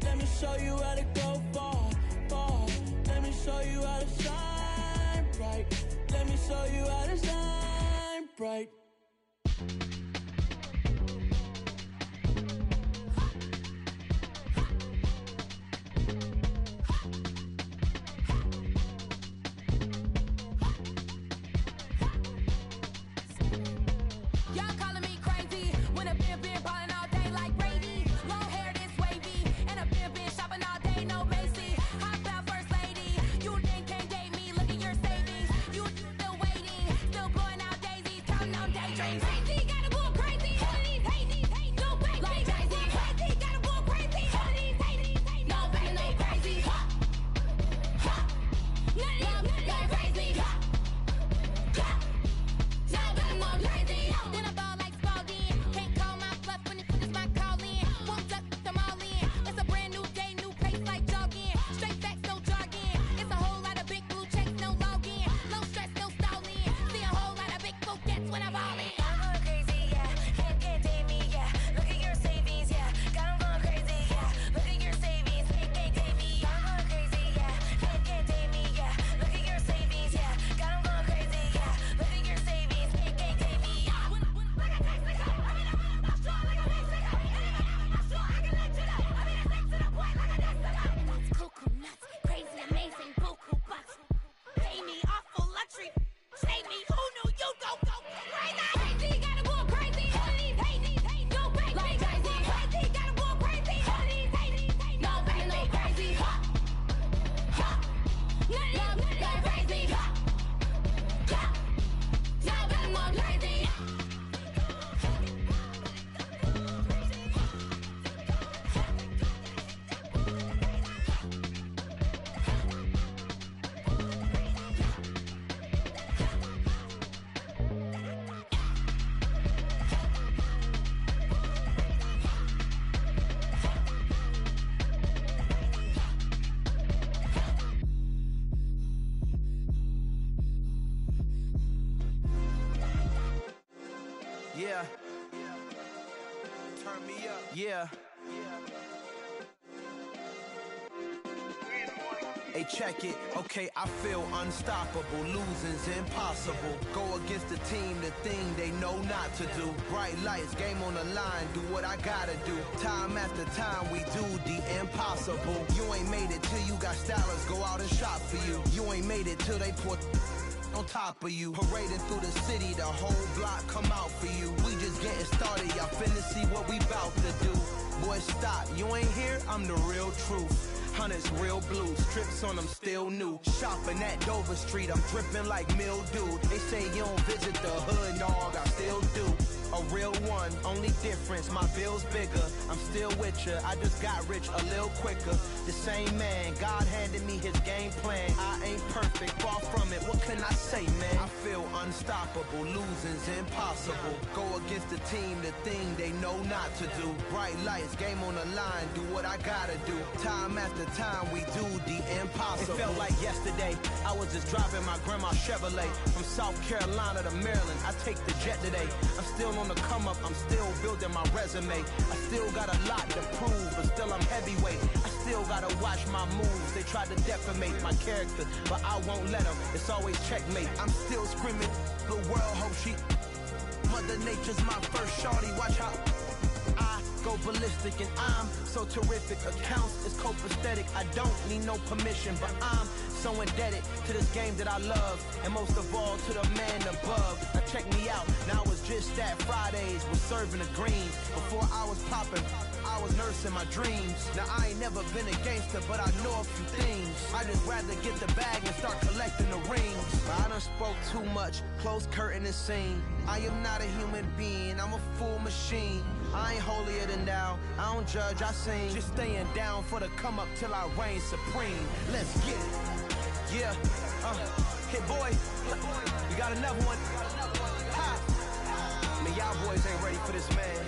Let me show you how to go far, far. Let me show you how to shine bright. Let me show you how to shine bright. Y'all calling me crazy when a been ballin' all day like Brady. Long hair this wavy, and a been shopping all day, no Macy. Hop out first lady, you then can't date me. Look at your savings, you still waiting, still blowing out daisies, counting on daydreams. Crazy, gotta go crazy. All of these hate, no fake. Like crazy, crazy, gotta go crazy. All of these hate, no fake, no crazy. None of these crazy. Then I ball like Spalding. Can't call my bluff when it's my calling. Won't duck them all in. It's a brand new day, new pace like jogging. Straight facts, no jogging. It's a whole lot of big blue checks, no login. No stress, no stalling. See a whole lot of big bouquets when I ball in. I'm going crazy, yeah. Can't date me, yeah. Look at your savings, yeah. Got 'em going crazy, yeah. Look at your savings, can't date me. I'm going crazy, yeah. Can't date me, yeah. Look at your savings, yeah. Got 'em going crazy, yeah. Look at your savings, can't date me. Cuckoo nuts, crazy, amazing, buku bucks. Pay me awful luxury. Save me, who knew you go crazy? Crazy, gotta go crazy. All of these hate, no fake. Like crazy, crazy, gotta go crazy. All of these hate, no fake, no crazy. None of these crazy. Now better more crazy. Yeah. Turn me up. Yeah. Hey, check it. Okay, I feel unstoppable. Losing's impossible. Go against the team, the thing they know not to do. Bright lights, game on the line, do what I gotta do. Time after time, we do the impossible. You ain't made it till you got stylers go out and shop for you. You ain't made it till they put on top of you. Parading through the city, the whole block come out for you. We just getting started, y'all finna see what we bout to do. Boy, stop, you ain't here, I'm the real truth. Hunters real blue, strips on them still new. Shopping at Dover Street, I'm dripping like mildew. They say you don't visit the hood, dog, I still do. A real one, only difference, my bill's bigger. I'm still with ya, I just got rich a little quicker. The same man, God handed me his game plan. I ain't perfect, far from it, what can I say, man? I feel unstoppable, losing's impossible. Go against the team, the thing they know not to do. Bright lights, game on the line, do what I gotta do. Time after time, we do the impossible. It felt like yesterday, I was just driving my grandma's Chevrolet. From South Carolina to Maryland, I take the jet today. I'm still on the come up, I'm still building my resume. I still got a lot to prove, but still I'm heavyweight. I still gotta watch my moves. They tried to defamate my character, but I won't let them. It's always checkmate. I'm still screaming, the world hope she. Mother Nature's my first shorty. Watch how I go ballistic, and I'm so terrific. Accounts is copacetic. I don't need no permission, but I'm so indebted to this game that I love, and most of all to the man above. Now check me out. Now it's just that Fridays was serving the greens. Before I was popping, I I was nursing my dreams. Now I ain't never been a gangster, but I know a few things. I just rather get the bag and start collecting the rings. But I done spoke too much, close curtain and scene. I am not a human being, I'm a full machine. I ain't holier than thou, I don't judge, I sing. Just staying down for the come up till I reign supreme. Let's get it. Yeah, hit boy, you got another one. Ha! Man, y'all boys ain't ready for this, man.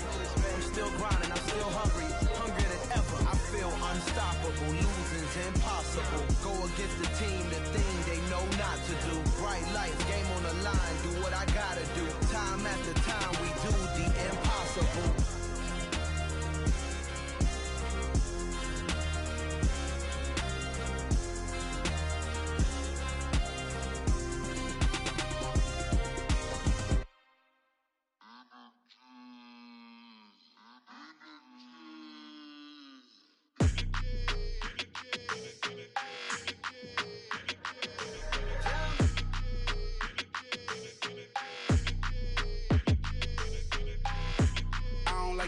I'm still grinding, I'm still hungry, hungrier than ever. I feel unstoppable, losing's impossible. Go against the team, the thing they know not to do. Bright lights, game on the line, do what I gotta do. Time after time, we do the impossible.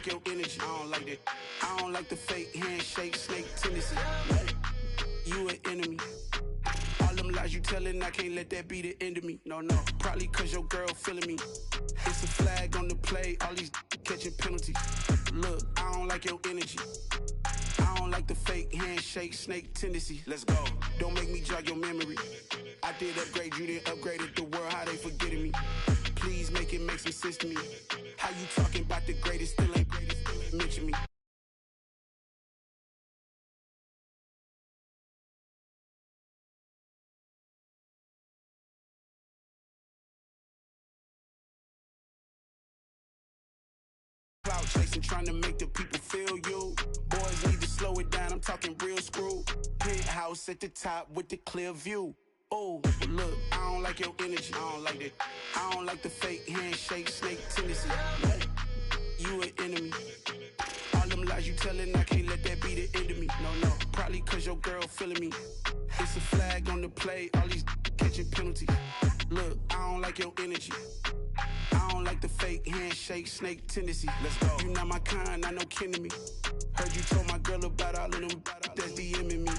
Your energy, I don't like that. I don't like the fake handshake, snake tendency. You an enemy. All them lies you telling, I can't let that be the end of me. No, probably cause your girl feeling me. It's a flag on the play, all these catching penalties. Look, I don't like your energy. I don't like the fake handshake, snake tendency. Let's go. Don't make me jog your memory. I did upgrade, you didn't upgrade it. The world, how they forgetting me. Please make it make some sense to me. How you talking about the greatest, still ain't mention me. Cloud chasing, trying to make the people feel you. Boys need to slow it down, I'm talking real screw. Penthouse at the top with the clear view. Oh, look, I don't like your energy, I don't like that. I don't like the fake handshake, snake tendency. You an enemy. All them lies you telling, I can't let that be the end of me. No, probably cause your girl feeling me. It's a flag on the play, all these catching penalties. Look, I don't like your energy. I don't like the fake handshake, snake tendency. Let's go. You not my kind, I know kin to me. Heard you told my girl about all of them that's DMing me.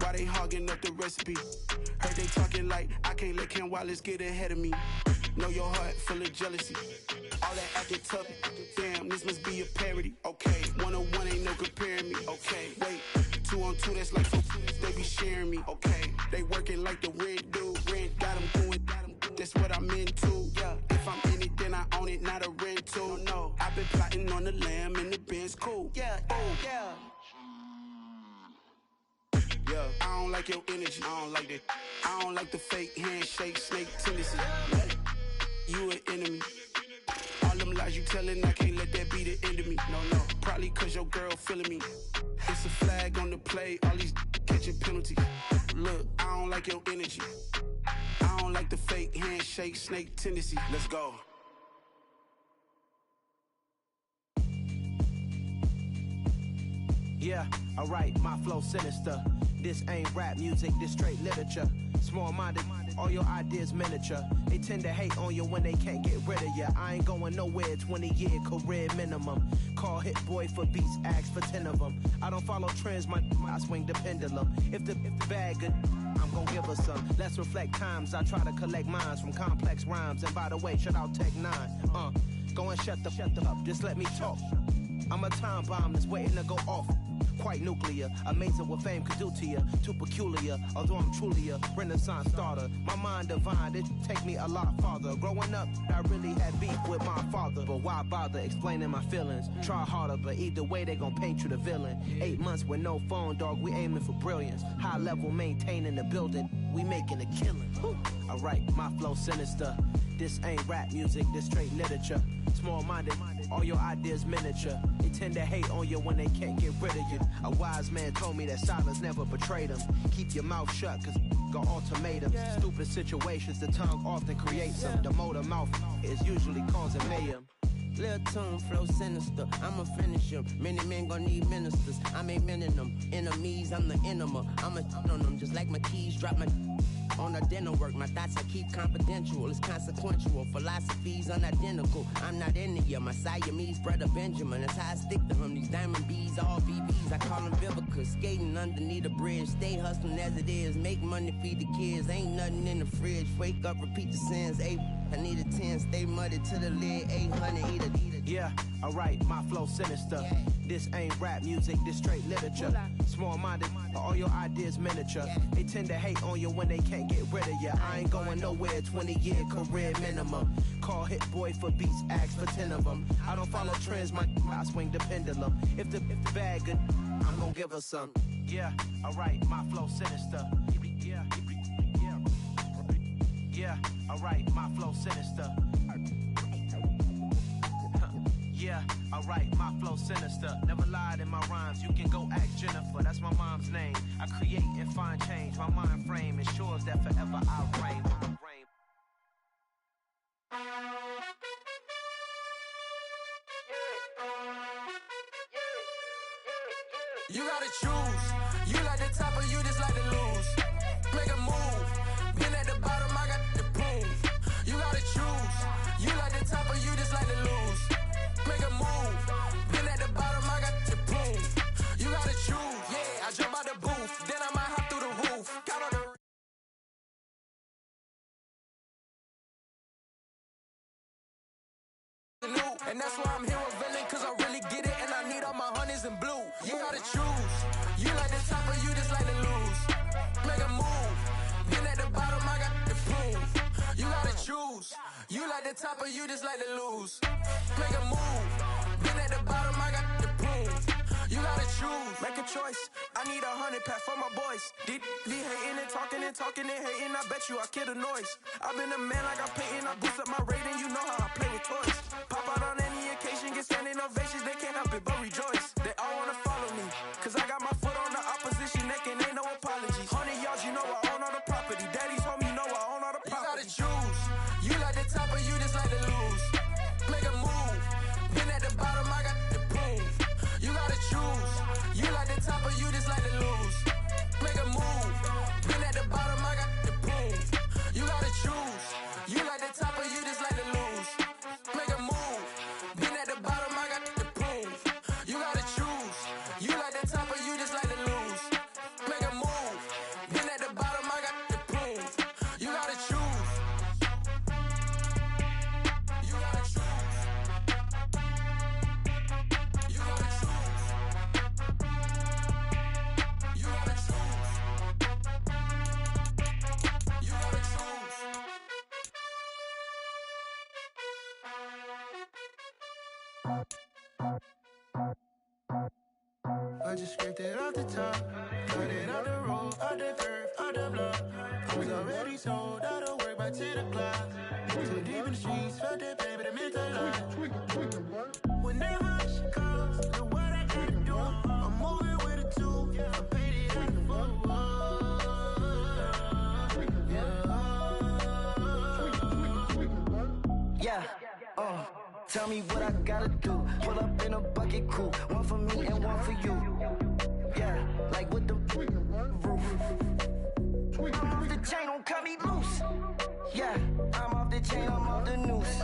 Why they hogging up the recipe? Heard they talking like I can't let Ken Wallace get ahead of me. Know your heart full of jealousy. All that acting tough, damn, this must be a parody. Okay, 1-on-1 ain't no comparing me. Okay, wait, 2-on-2, that's like they be sharing me. Okay, they working like the rent dude. Rent got them going, that's what I'm into. Yeah, if I'm in it, then I own it, not a rental. No, I've been plotting on the lamb and the Benz cool. Yeah, yeah. Yeah, I don't like your energy, I don't like that. I don't like the fake handshake, snake tendency. You an enemy. All them lies you telling, I can't let that be the end of me. No, probably cause your girl feeling me. It's a flag on the play, all these catching penalties. Look, I don't like your energy. I don't like the fake handshake, snake tendency. Let's go. Yeah, alright, my flow sinister. This ain't rap music, this straight literature. Small-minded, all your ideas miniature. They tend to hate on you when they can't get rid of you. I ain't going nowhere, 20-year career minimum. Call Hit Boy for beats, ask for 10 of them. I don't follow trends, I swing the pendulum. If the bag good, I'm gon' give her some. Let's reflect times, I try to collect minds from complex rhymes. And by the way, shout out Tech 9. Go and shut the up, just let me talk. I'm a time bomb that's waiting to go off. Quite nuclear, amazing what fame could do to you. Too peculiar, although I'm truly a renaissance starter. My mind divine, it take me a lot farther. Growing up, I really had beef with my father. But why bother explaining my feelings? Try harder, but either way they gon' paint you the villain. 8 months with no phone, dog, we aiming for brilliance. High level maintaining the building, we making a killing. Alright, my flow sinister. This ain't rap music, this straight literature. Small-minded, all your ideas miniature. They tend to hate on you when they can't get rid of you. A wise man told me that silence never betrayed them. Keep your mouth shut, cause got ultimatums. Stupid situations, the tongue often creates them. The motor mouth is usually causing mayhem. Lil' tune, flow sinister, I'ma finish him. Many men gon' need ministers, I'm amening them. Enemies, I'm the enema, I'ma on them. Just like my keys, drop my On a dinner work, my thoughts I keep confidential. It's consequential. Philosophies unidentical. I'm not India. My Siamese brother Benjamin. That's how I stick to him. These diamond bees, all BBs. I call them Vivica. Skating underneath a bridge. Stay hustling as it is. Make money, feed the kids. Ain't nothing in the fridge. Wake up, repeat the sins. I need a 10. Stay muddy to the lid. 800. Eat it. Yeah, alright, my flow sinister. Yeah. This ain't rap music, this straight literature. Small-minded, all your ideas miniature. They tend to hate on you when they can't get rid of you. I ain't going nowhere, 20-year career minimum. Call Hit Boy for beats, ask for 10 of them. I don't follow trends, I swing the pendulum. If the bag good, I'm gonna give her some. Yeah, alright, my flow sinister. Yeah, alright, my flow sinister. Yeah, alright, my flow sinister. Never lied in my rhymes, you can go ask Jennifer. That's my mom's name. I create and find change. My mind frame ensures that forever I reign. You gotta choose. You like the top or you just like to lose. Make a move. Been at the bottom, I got the proof. You gotta choose. You like the top or you just like to lose. Make a move. Been at the bottom, I got the proof. You gotta choose. Yeah, I jump out the booth. Then I might hop through the roof. Got on the and that's why I'm here revealing, cause I really get it and I need all my honeys in blue. You gotta choose. You like the top or you just like to lose. Make a move. Been at the bottom, I got the proof. You gotta choose. You like the top or you just like to lose. Make a move. Been at the bottom, I got the proof. You gotta choose. Make a choice. I need 100 pack for my boys. Be hating and talking and hating. I bet you I kill the noise. I've been a man like I'm painting. I boost up my rating. You know how I play with toys. Pop out on any occasion, get standing ovations. They can't help it but rejoice. They all wanna follow me, cause I got my foot on the opposition neck and ain't no apologies. 100 yards, you know I own all the property. Daddy's home, you know I own all the property. You gotta choose. You like the top or you just like to lose. Make a move. Been at the bottom, I got the proof. You gotta choose. You like the top or you just like to lose. Make a move. Been at the bottom, I got the proof. You gotta choose. You like the top or you just like to lose. Make a move. Been at the bottom, I got the proof. You gotta choose. You like the top or you just like to lose. Make a move. Been at the bottom, I got the proof. You gotta choose. You gotta choose. You gotta choose. You gotta choose. You gotta choose. I just scraped it off the top, cut it out the road, out the curve, out the block. I was already sold, out of work by 10 o'clock. Too deep in the streets, felt that baby, the mental lie. Whenever she calls, do what I gotta do. I'm moving with a two, I paid it out the full. Yeah, tell me what I gotta do. Pull up in a bucket crew, one for me and one for you. Yeah, like with the roof. I'm off the chain, don't cut me loose. Yeah, I'm off the chain, I'm off the noose.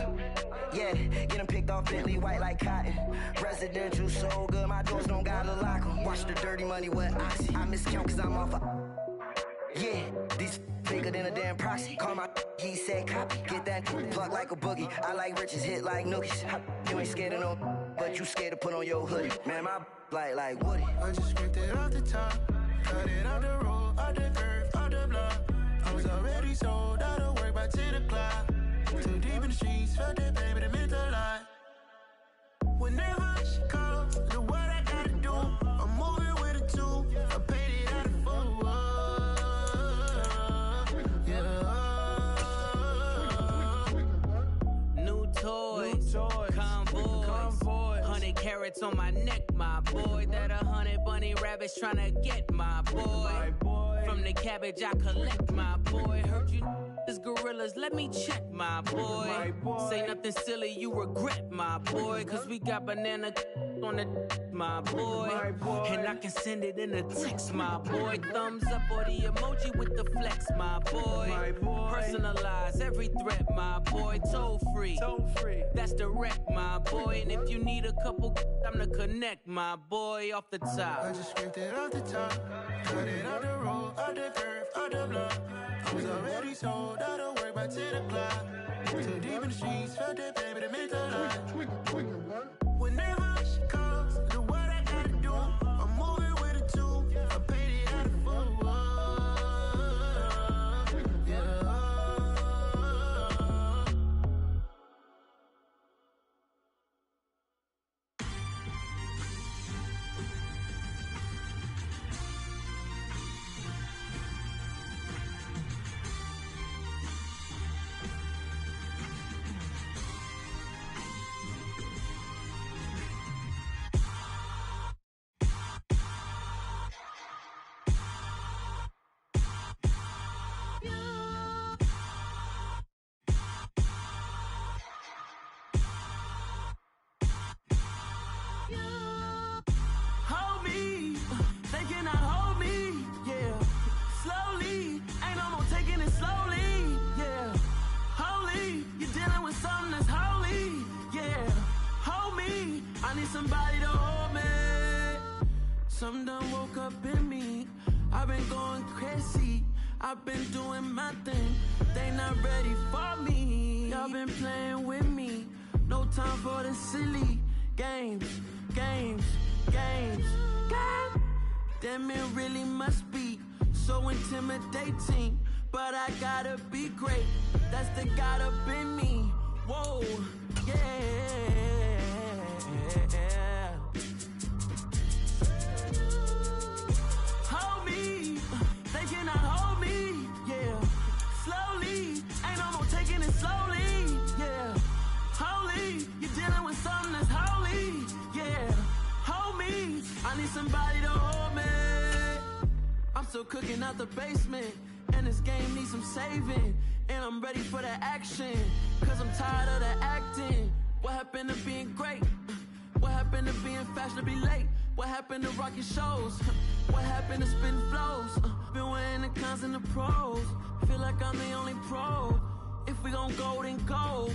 Yeah, getting picked off Bentley white like cotton. Residential so good, my doors don't gotta lock 'em. Watch the dirty money with Oxy. I miscount cause I'm off yeah, these bigger than a damn proxy. Call my he said copy. Get that plug like a boogie. I like riches, hit like nookies. You ain't scared of no, but you scared to put on your hoodie. Man, my like Woody. I just scraped it off the top, cut it out the road, out the curve, out the block. I was already sold, out of work by 10 o'clock. Too deep in the streets, felt that baby, the mental lie. Whenever she calls, do what I gotta do. I'm moving with a two, I paid it out of full. New toys, convoy, 100 carats on my neck, my boy. That 100 bunny rabbits tryna get my boy. From the cabbage I collect, my boy. Heard you is gorillas, let me check, my boy. Say nothing silly, you regret, my boy. Cause we got banana on the my boy. And I can send it in a text, my boy. Thumbs up or the emoji with the flex, my boy. Personalize every threat, my boy. Toll free. That's direct, my boy. And if you need a couple, I'm to connect, my boy, off the top. I just scraped it off the top, cut it off the road, off the curve, off the block. I was already sold, out of work by 10 o'clock. Too deep in the streets, felt that baby to make a lot. Whenever she calls, do what I gotta do. I'm moving with a two, I paid it out of full. Hold me, they cannot hold me, yeah. Slowly, ain't no more taking it slowly, yeah. Holy, you're dealing with something that's holy, yeah. Hold me, I need somebody to hold me. Something done woke up in me, I've been going crazy, I've been doing my thing, they not ready for me. Y'all been playing with me, no time for the silly games. Damn, it really must be so intimidating, but I gotta be great, that's the God up in me. Whoa, yeah. Hold me, they cannot hold me, yeah. Slowly, ain't no more taking it slowly, yeah. Holy, you're dealing with something that's holy, yeah. Hold me, I need somebody to hold me. I'm still cooking out the basement, and this game needs some saving. And I'm ready for the action, cause I'm tired of the acting. What happened to being great? What happened to being fashionably late? What happened to rocking shows? What happened to spitting flows? Been wearing the cons and the pros. Feel like I'm the only pro. If we gon' go, then go.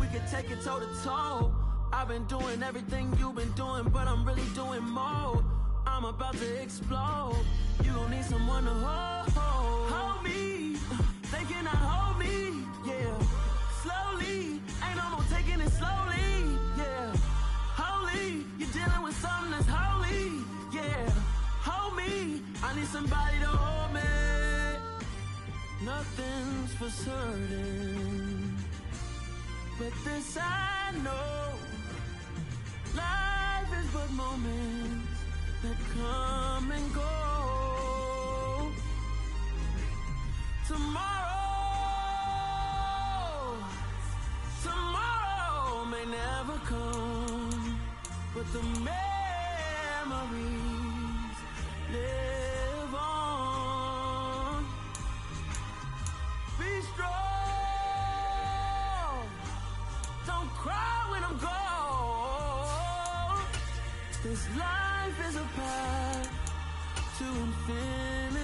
We can take it toe to toe. I've been doing everything you've been doing, but I'm really doing more. I'm about to explode. You gon' need someone to hold. Hold me, they cannot hold me, yeah. Slowly, ain't no more taking it slowly, yeah. Holy, you're dealing with something that's holy, yeah. Hold me, I need somebody to hold me. Nothing's for certain, but this I know. Life is but moments that come and go. Tomorrow may never come, but the memories live on. Be strong, don't cry when I'm gone. This life is a path to infinity.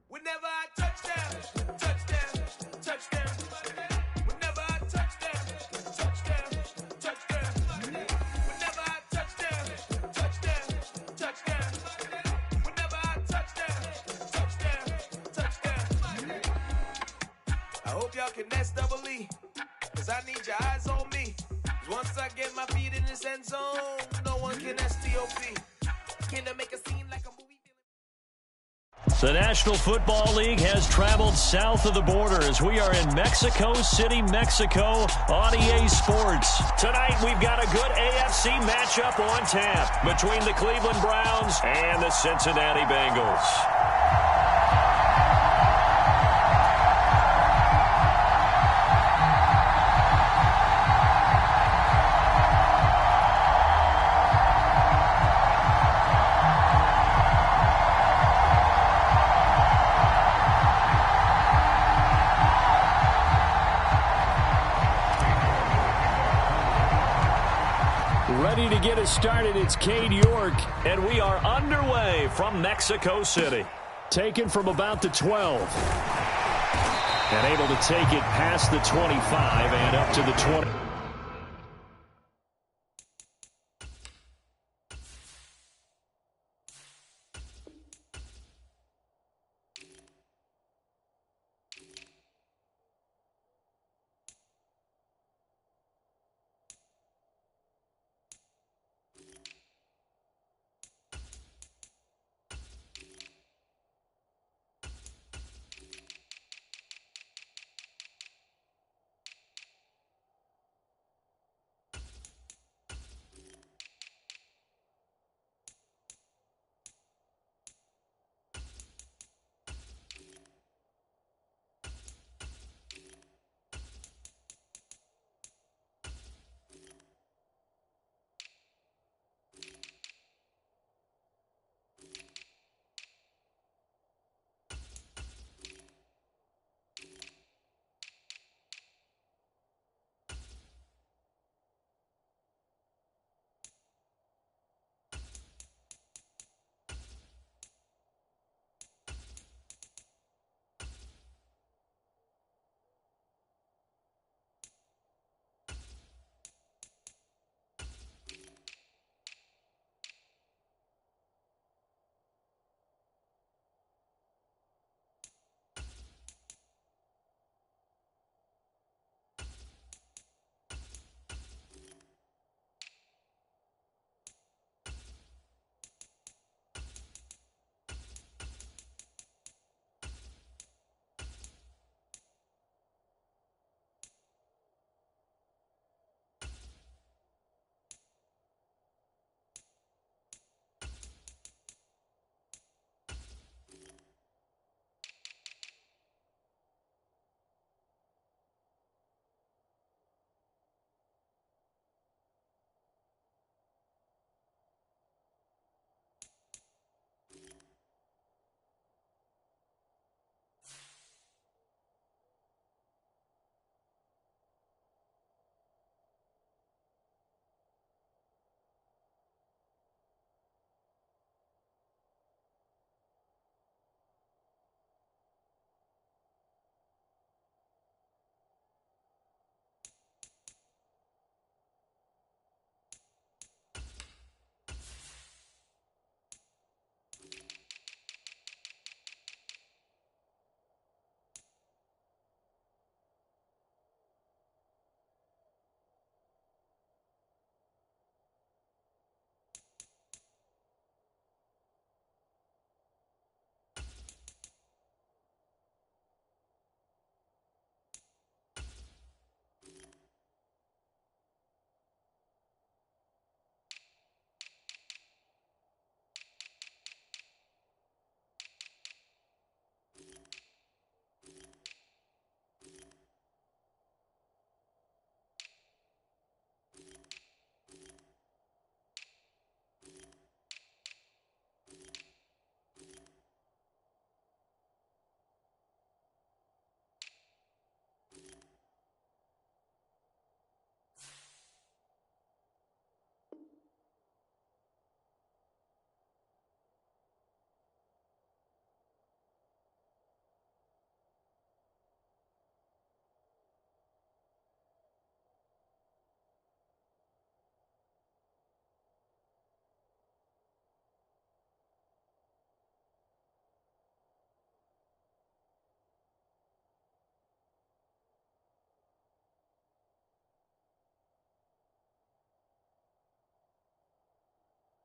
Whenever I touch down, touchdown, touchdown. Whenever I touch down, touchdown, touchdown. Whenever I touch down, touchdown, touchdown. Whenever I touch down, touchdown. I hope y'all can SWE, cause I need your eyes on me. 'Cause once I get my feet in this end zone, no one can STOP. Can I make a scene like a movie? The National Football League has traveled south of the border as we are in Mexico City, Mexico on EA Sports. Tonight we've got a good AFC matchup on tap between the Cleveland Browns and the Cincinnati Bengals. started. It's Cade York, and we are underway from Mexico City. Taken from about the 12. And able to take it past the 25 and up to the 20.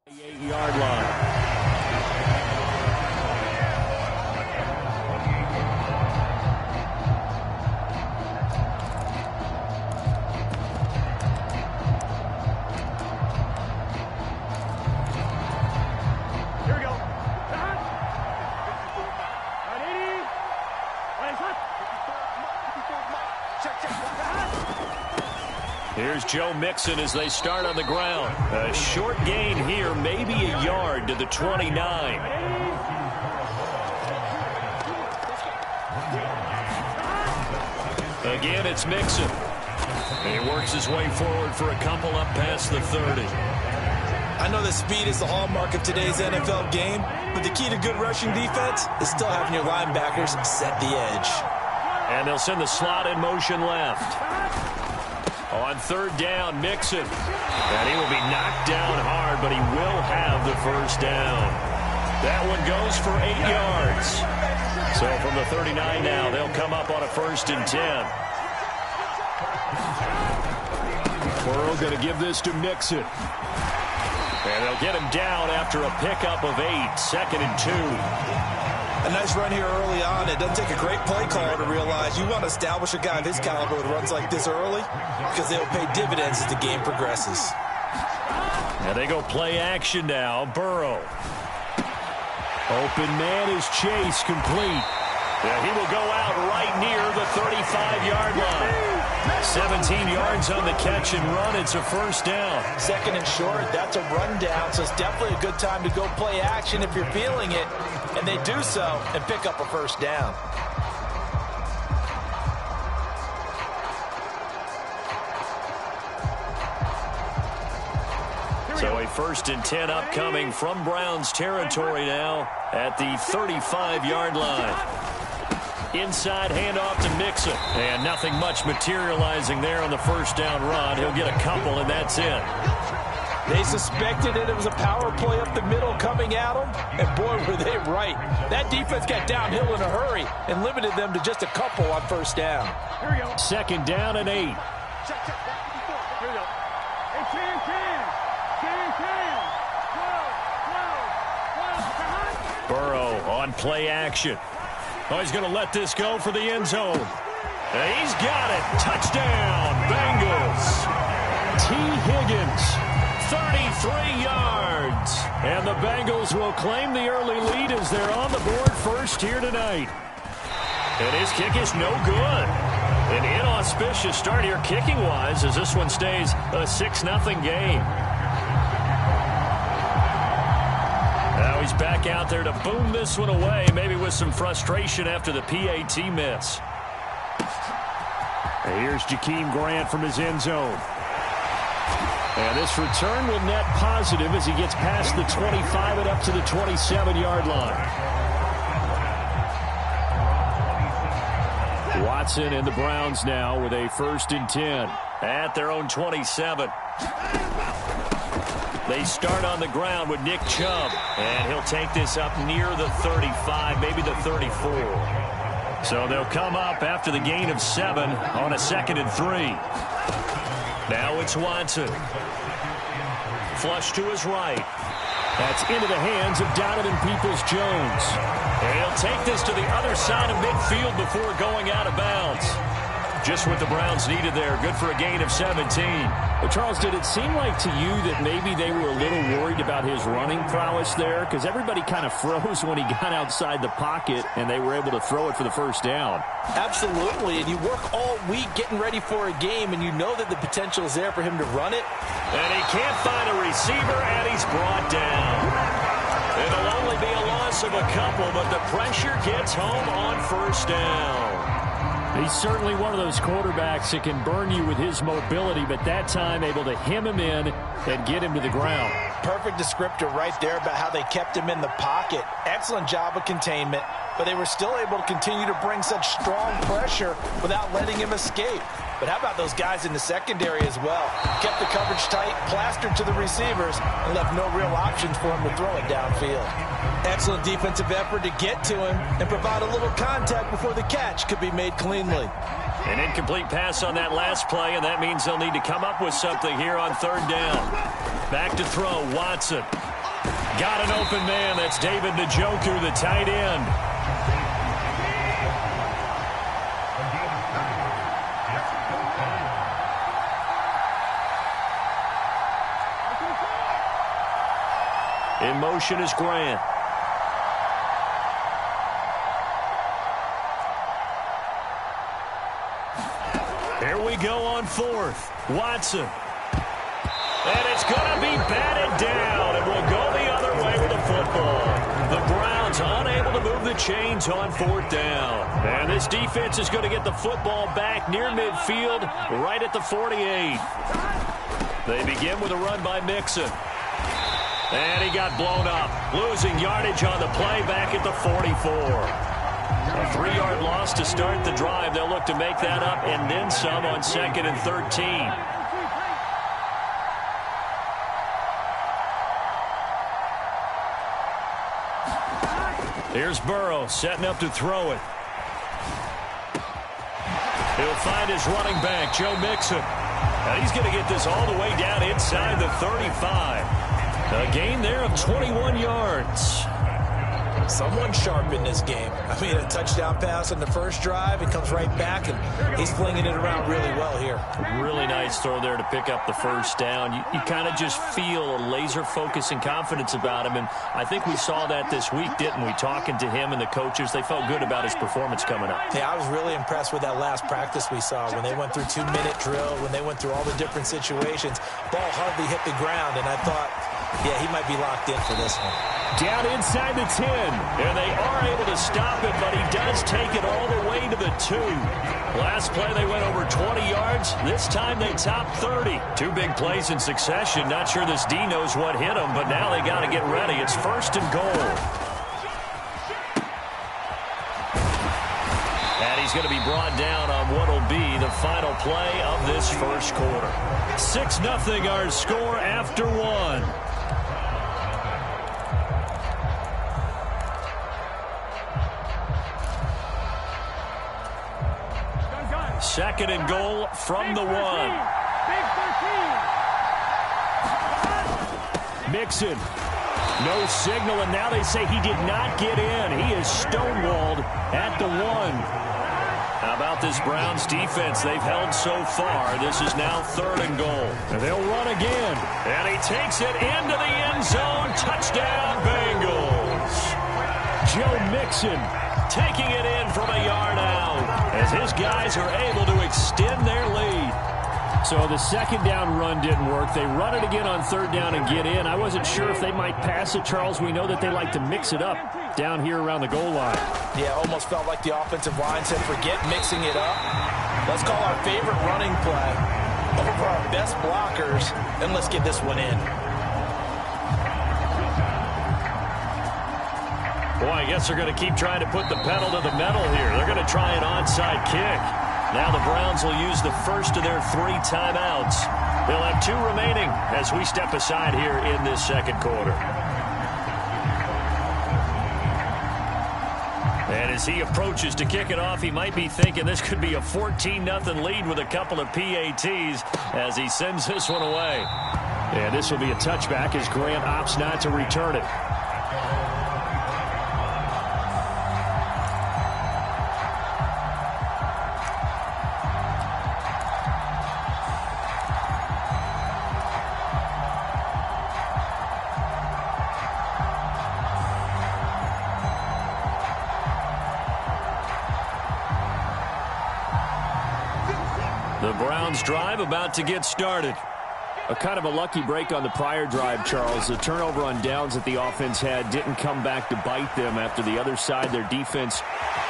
The 8-yard line. Here we go. Here's Joe Mixon as they start on the ground. A short gain here, maybe a yard to the 29. Again, it's Mixon. And he works his way forward for a couple up past the 30. I know that speed is the hallmark of today's NFL game, but the key to good rushing defense is still having your linebackers set the edge. And they'll send the slot in motion left. On third down, Mixon. And he will be knocked down hard, but he will have the first down. That one goes for 8 yards. So from the 39 now, they'll come up on a 1st and 10. Burrow going to give this to Mixon. And they'll get him down after a pickup of 8, 2nd and 2. A nice run here early on. It doesn't take a great play caller to realize you want to establish a guy of his caliber with runs like this early because they'll pay dividends as the game progresses. And they go play action now. Burrow. Open man is Chase, complete. Yeah, he will go out right near the 35-yard line. 17 yards on the catch and run. It's a first down. 2nd and short. That's a rundown, so it's definitely a good time to go play action if you're feeling it. And they do so and pick up a first down. So a 1st and 10 upcoming from Browns territory now at the 35-yard line. Inside handoff to Mixon. And nothing much materializing there on the first down run. He'll get a couple, and that's it. They suspected it was a power play up the middle coming at them, and boy, were they right. That defense got downhill in a hurry and limited them to just a couple on first down. Here we go. 2nd down and 8. Check. Here we go. Hey, 10. 12. Burrow on play action. Oh, he's going to let this go for the end zone. And he's got it. Touchdown, Bengals. T. Higgins, 33 yards. And the Bengals will claim the early lead as they're on the board first here tonight. And his kick is no good. An inauspicious start here kicking-wise as this one stays a 6-0 game. Now he's back out there to boom this one away, maybe with some frustration after the PAT miss. And here's Jakeem Grant from his end zone. And this return will net positive as he gets past the 25 and up to the 27-yard line. Watson and the Browns now with a 1st and 10 at their own 27. They start on the ground with Nick Chubb, and he'll take this up near the 35, maybe the 34. So they'll come up after the gain of 7 on a 2nd and 3. Now it's Watson. Flush to his right. That's into the hands of Donovan Peoples-Jones. And he'll take this to the other side of midfield before going out of bounds. Just what the Browns needed there. Good for a gain of 17. Well, Charles, did it seem like to you that maybe they were a little worried about his running prowess there? Because everybody kind of froze when he got outside the pocket, and they were able to throw it for the first down. Absolutely, and you work all week getting ready for a game, and you know that the potential is there for him to run it. And he can't find a receiver, and he's brought down. It'll only be a loss of a couple, but the pressure gets home on first down. He's certainly one of those quarterbacks that can burn you with his mobility, but that time able to hem him in and get him to the ground. Perfect descriptor right there about how they kept him in the pocket. Excellent job of containment, but they were still able to continue to bring such strong pressure without letting him escape. But how about those guys in the secondary as well? Kept the coverage tight, plastered to the receivers, and left no real options for him to throw it downfield. Excellent defensive effort to get to him and provide a little contact before the catch could be made cleanly. An incomplete pass on that last play, and that means they'll need to come up with something here on 3rd down. Back to throw, Watson. Got an open man. That's David Njoku, the tight end. In motion is Grant. Here we go on 4th. Watson. And it's going to be batted down. It will go the other way with the football. The Browns unable to move the chains on 4th down. And this defense is going to get the football back near midfield, right at the 48. They begin with a run by Mixon. And he got blown up, losing yardage on the play back at the 44. A 3-yard loss to start the drive. They'll look to make that up and then some on 2nd and 13. Here's Burrow setting up to throw it. He'll find his running back, Joe Mixon. And he's going to get this all the way down inside the 35. A gain there of 21 yards. Someone sharp in this game. I mean, a touchdown pass on the first drive. It comes right back, and he's flinging it around really well here. Really nice throw there to pick up the first down. You kind of just feel a laser focus and confidence about him, and I think we saw that this week, didn't we? Talking to him and the coaches, they felt good about his performance coming up. Yeah, I was really impressed with that last practice we saw when they went through 2-minute drill, when they went through all the different situations. Ball hardly hit the ground, and I thought, yeah, he might be locked in for this one. Down inside the 10, and they are able to stop it, but he does take it all the way to the 2. Last play, they went over 20 yards. This time, they topped 30. 2 big plays in succession. Not sure this D knows what hit him, but now they got to get ready. It's 1st and goal. And he's going to be brought down on what will be the final play of this first quarter. 6-0 our score after 1. 2nd and goal from the 1. Mixon. No signal, and now they say he did not get in. He is stonewalled at the 1. How about this Browns defense? They've held so far. This is now 3rd and goal. And they'll run again. And he takes it into the end zone. Touchdown, Bengals. Joe Mixon taking it in from a yard out as his guys are able to extend their lead. So the 2nd down run didn't work. They run it again on 3rd down and get in. I wasn't sure if they might pass it, Charles. We know that they like to mix it up down here around the goal line. Yeah, almost felt like the offensive line said, forget mixing it up. Let's call our favorite running play over our best blockers, and let's get this one in. Boy, I guess they're going to keep trying to put the pedal to the metal here. They're going to try an onside kick. Now the Browns will use the first of their 3 timeouts. They'll have 2 remaining as we step aside here in this 2nd quarter. And as he approaches to kick it off, he might be thinking this could be a 14-0 lead with a couple of PATs as he sends this one away. And this will be a touchback as Grant opts not to return it. The Browns drive about to get started. A kind of a lucky break on the prior drive, Charles. The turnover on downs that the offense had didn't come back to bite them after the other side. Their defense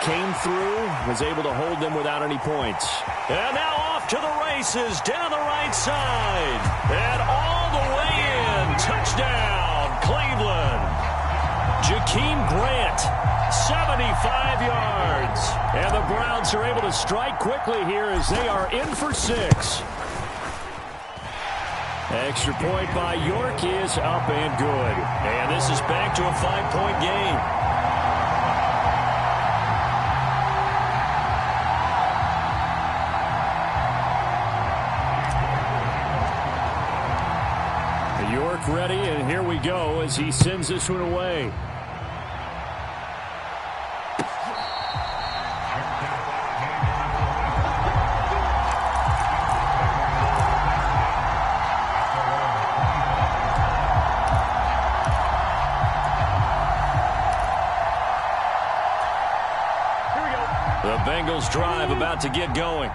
came through, was able to hold them without any points. And now off to the races down the right side. And all the way in. Touchdown, Cleveland. Jakeem Grant, 75 yards. And the Browns are able to strike quickly here as they are in for 6. Extra point by York is up and good. And this is back to a 5-point game. York ready, and here we go as he sends this one away. Bengals drive about to get going.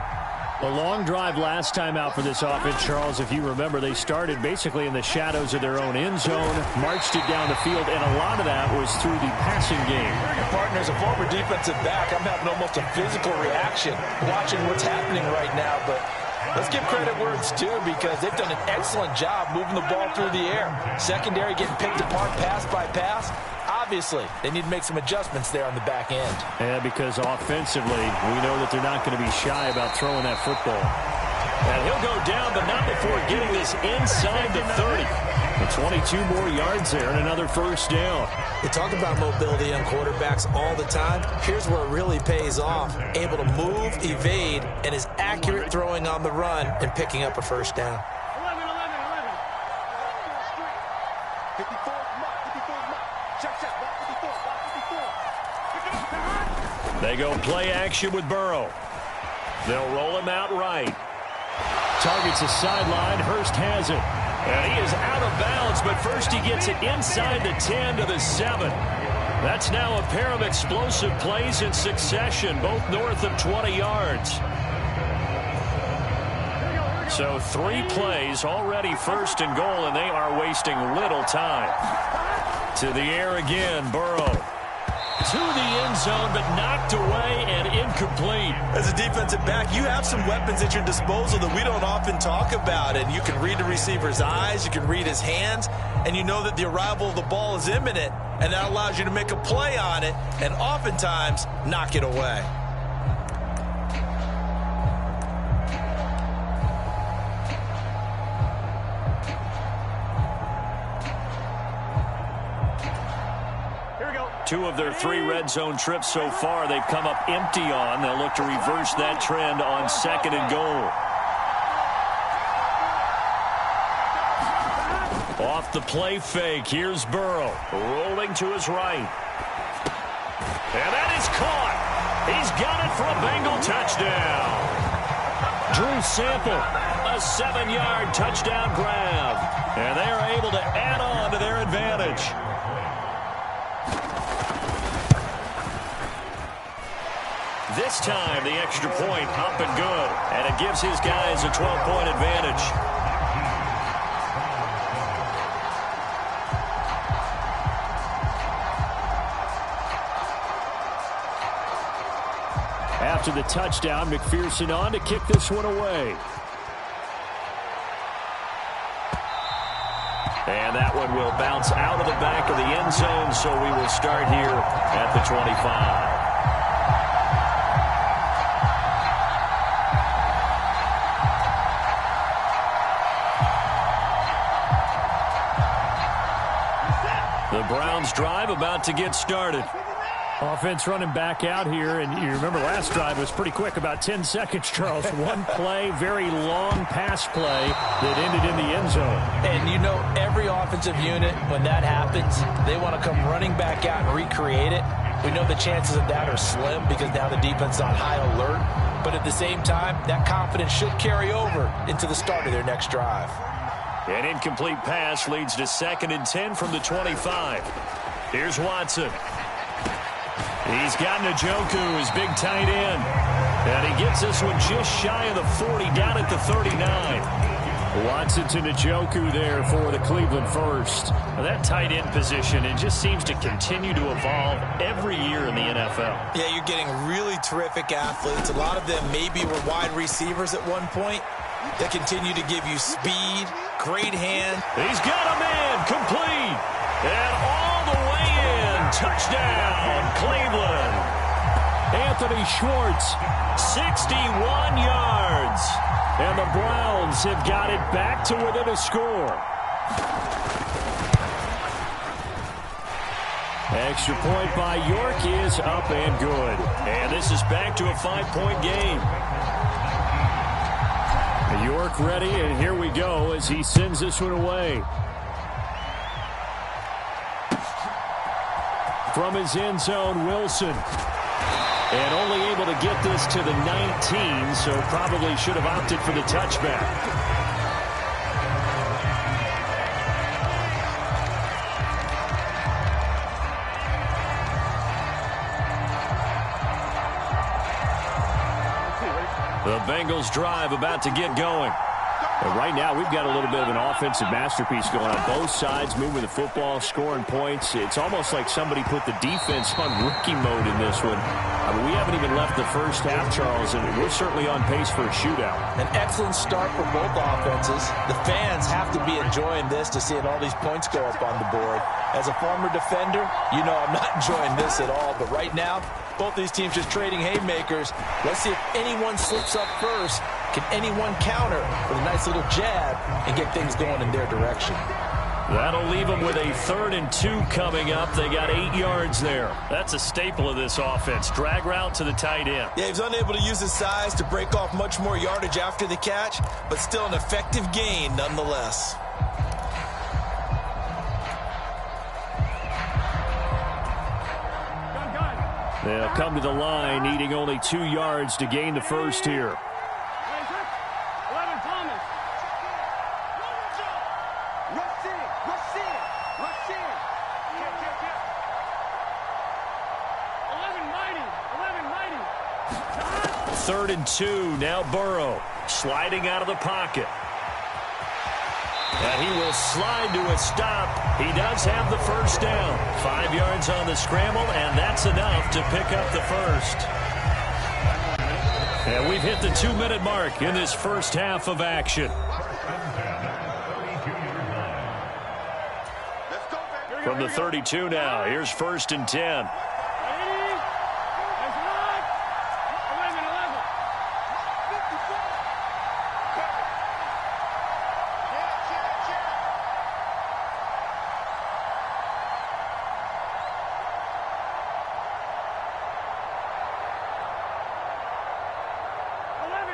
A long drive last time out for this offense, Charles. If you remember, they started basically in the shadows of their own end zone, marched it down the field, and a lot of that was through the passing game. Partner, as a former defensive back, I'm having almost a physical reaction watching what's happening right now, but Let's give credit where it's due because they've done an excellent job moving the ball through the air. Secondary getting picked apart pass by pass. Obviously, they need to make some adjustments there on the back end. Yeah, because offensively, we know that they're not going to be shy about throwing that football. And he'll go down, but not before getting this inside the 30. And 22 more yards there and another first down. We talk about mobility on quarterbacks all the time. Here's where it really pays off. Able to move, evade, and is accurate throwing on the run and picking up a first down. 54, check, block 54. They go play action with Burrow. They'll roll him out right. Targets the sideline. Hurst has it. And he is out of bounds, but first he gets it inside the 10 to the 7. That's now a pair of explosive plays in succession, both north of 20 yards. So 3 plays already first and goal, and they are wasting little time. To the air again, Burrow. To the end zone, but knocked away and incomplete. As a defensive back, you have some weapons at your disposal that we don't often talk about. And you can read the receiver's eyes, you can read his hands, and you know that the arrival of the ball is imminent. And that allows you to make a play on it and oftentimes knock it away. Two of their 3 red zone trips so far, they've come up empty on. They'll look to reverse that trend on 2nd and goal. Off the play fake, here's Burrow. Rolling to his right. And that is caught. He's got it for a Bengal touchdown. Drew Sample, a 7-yard touchdown grab. And they are able to add on to their advantage. This time, the extra point up and good. And it gives his guys a 12-point advantage. After the touchdown, McPherson on to kick this one away. And that one will bounce out of the back of the end zone, so we will start here at the 25. The Browns drive about to get started. Offense running back out here, and you remember last drive was pretty quick, about 10 seconds, Charles. One play, very long pass play that ended in the end zone. And you know, every offensive unit, when that happens, they want to come running back out and recreate it. We know the chances of that are slim because now the defense is on high alert. But at the same time, that confidence should carry over into the start of their next drive. An incomplete pass leads to 2nd and 10 from the 25. Here's Watson. He's got Njoku, his big tight end. And he gets this one just shy of the 40, down at the 39. Watson to Njoku there for the Cleveland first. Now that tight end position, it just seems to continue to evolve every year in the NFL. Yeah, you're getting really terrific athletes. A lot of them maybe were wide receivers at one point. They continue to give you speed, great hand. He's got a man, complete. And all the way in, touchdown, Cleveland. Anthony Schwartz, 61 yards. And the Browns have got it back to within a score. Extra point by York is up and good. And this is back to a 5-point game. York ready, and here we go as he sends this one away. From his end zone, Wilson. And only able to get this to the 19, so probably should have opted for the touchback. The Bengals drive about to get going. And right now, we've got a little bit of an offensive masterpiece going on both sides, moving the football, scoring points. It's almost like somebody put the defense on rookie mode in this one. I mean, we haven't even left the first half, Charles, and we're certainly on pace for a shootout. An excellent start for both offenses. The fans have to be enjoying this to seeing all these points go up on the board. As a former defender, you know I'm not enjoying this at all. But right now, both these teams just trading haymakers. Let's see if anyone slips up first. Can anyone counter with a nice little jab and get things going in their direction? That'll leave them with a 3rd and 2 coming up. They got 8 yards there. That's a staple of this offense. Drag route to the tight end. Yeah, he was unable to use his size to break off much more yardage after the catch, but still an effective gain nonetheless. They'll come to the line, needing only 2 yards to gain the first here. 3rd and 2. Now Burrow sliding out of the pocket. And he will slide to a stop. He does have the first down. 5 yards on the scramble, and that's enough to pick up the first. And we've hit the 2-minute mark in this first half of action. From the 32 now, here's 1st and 10.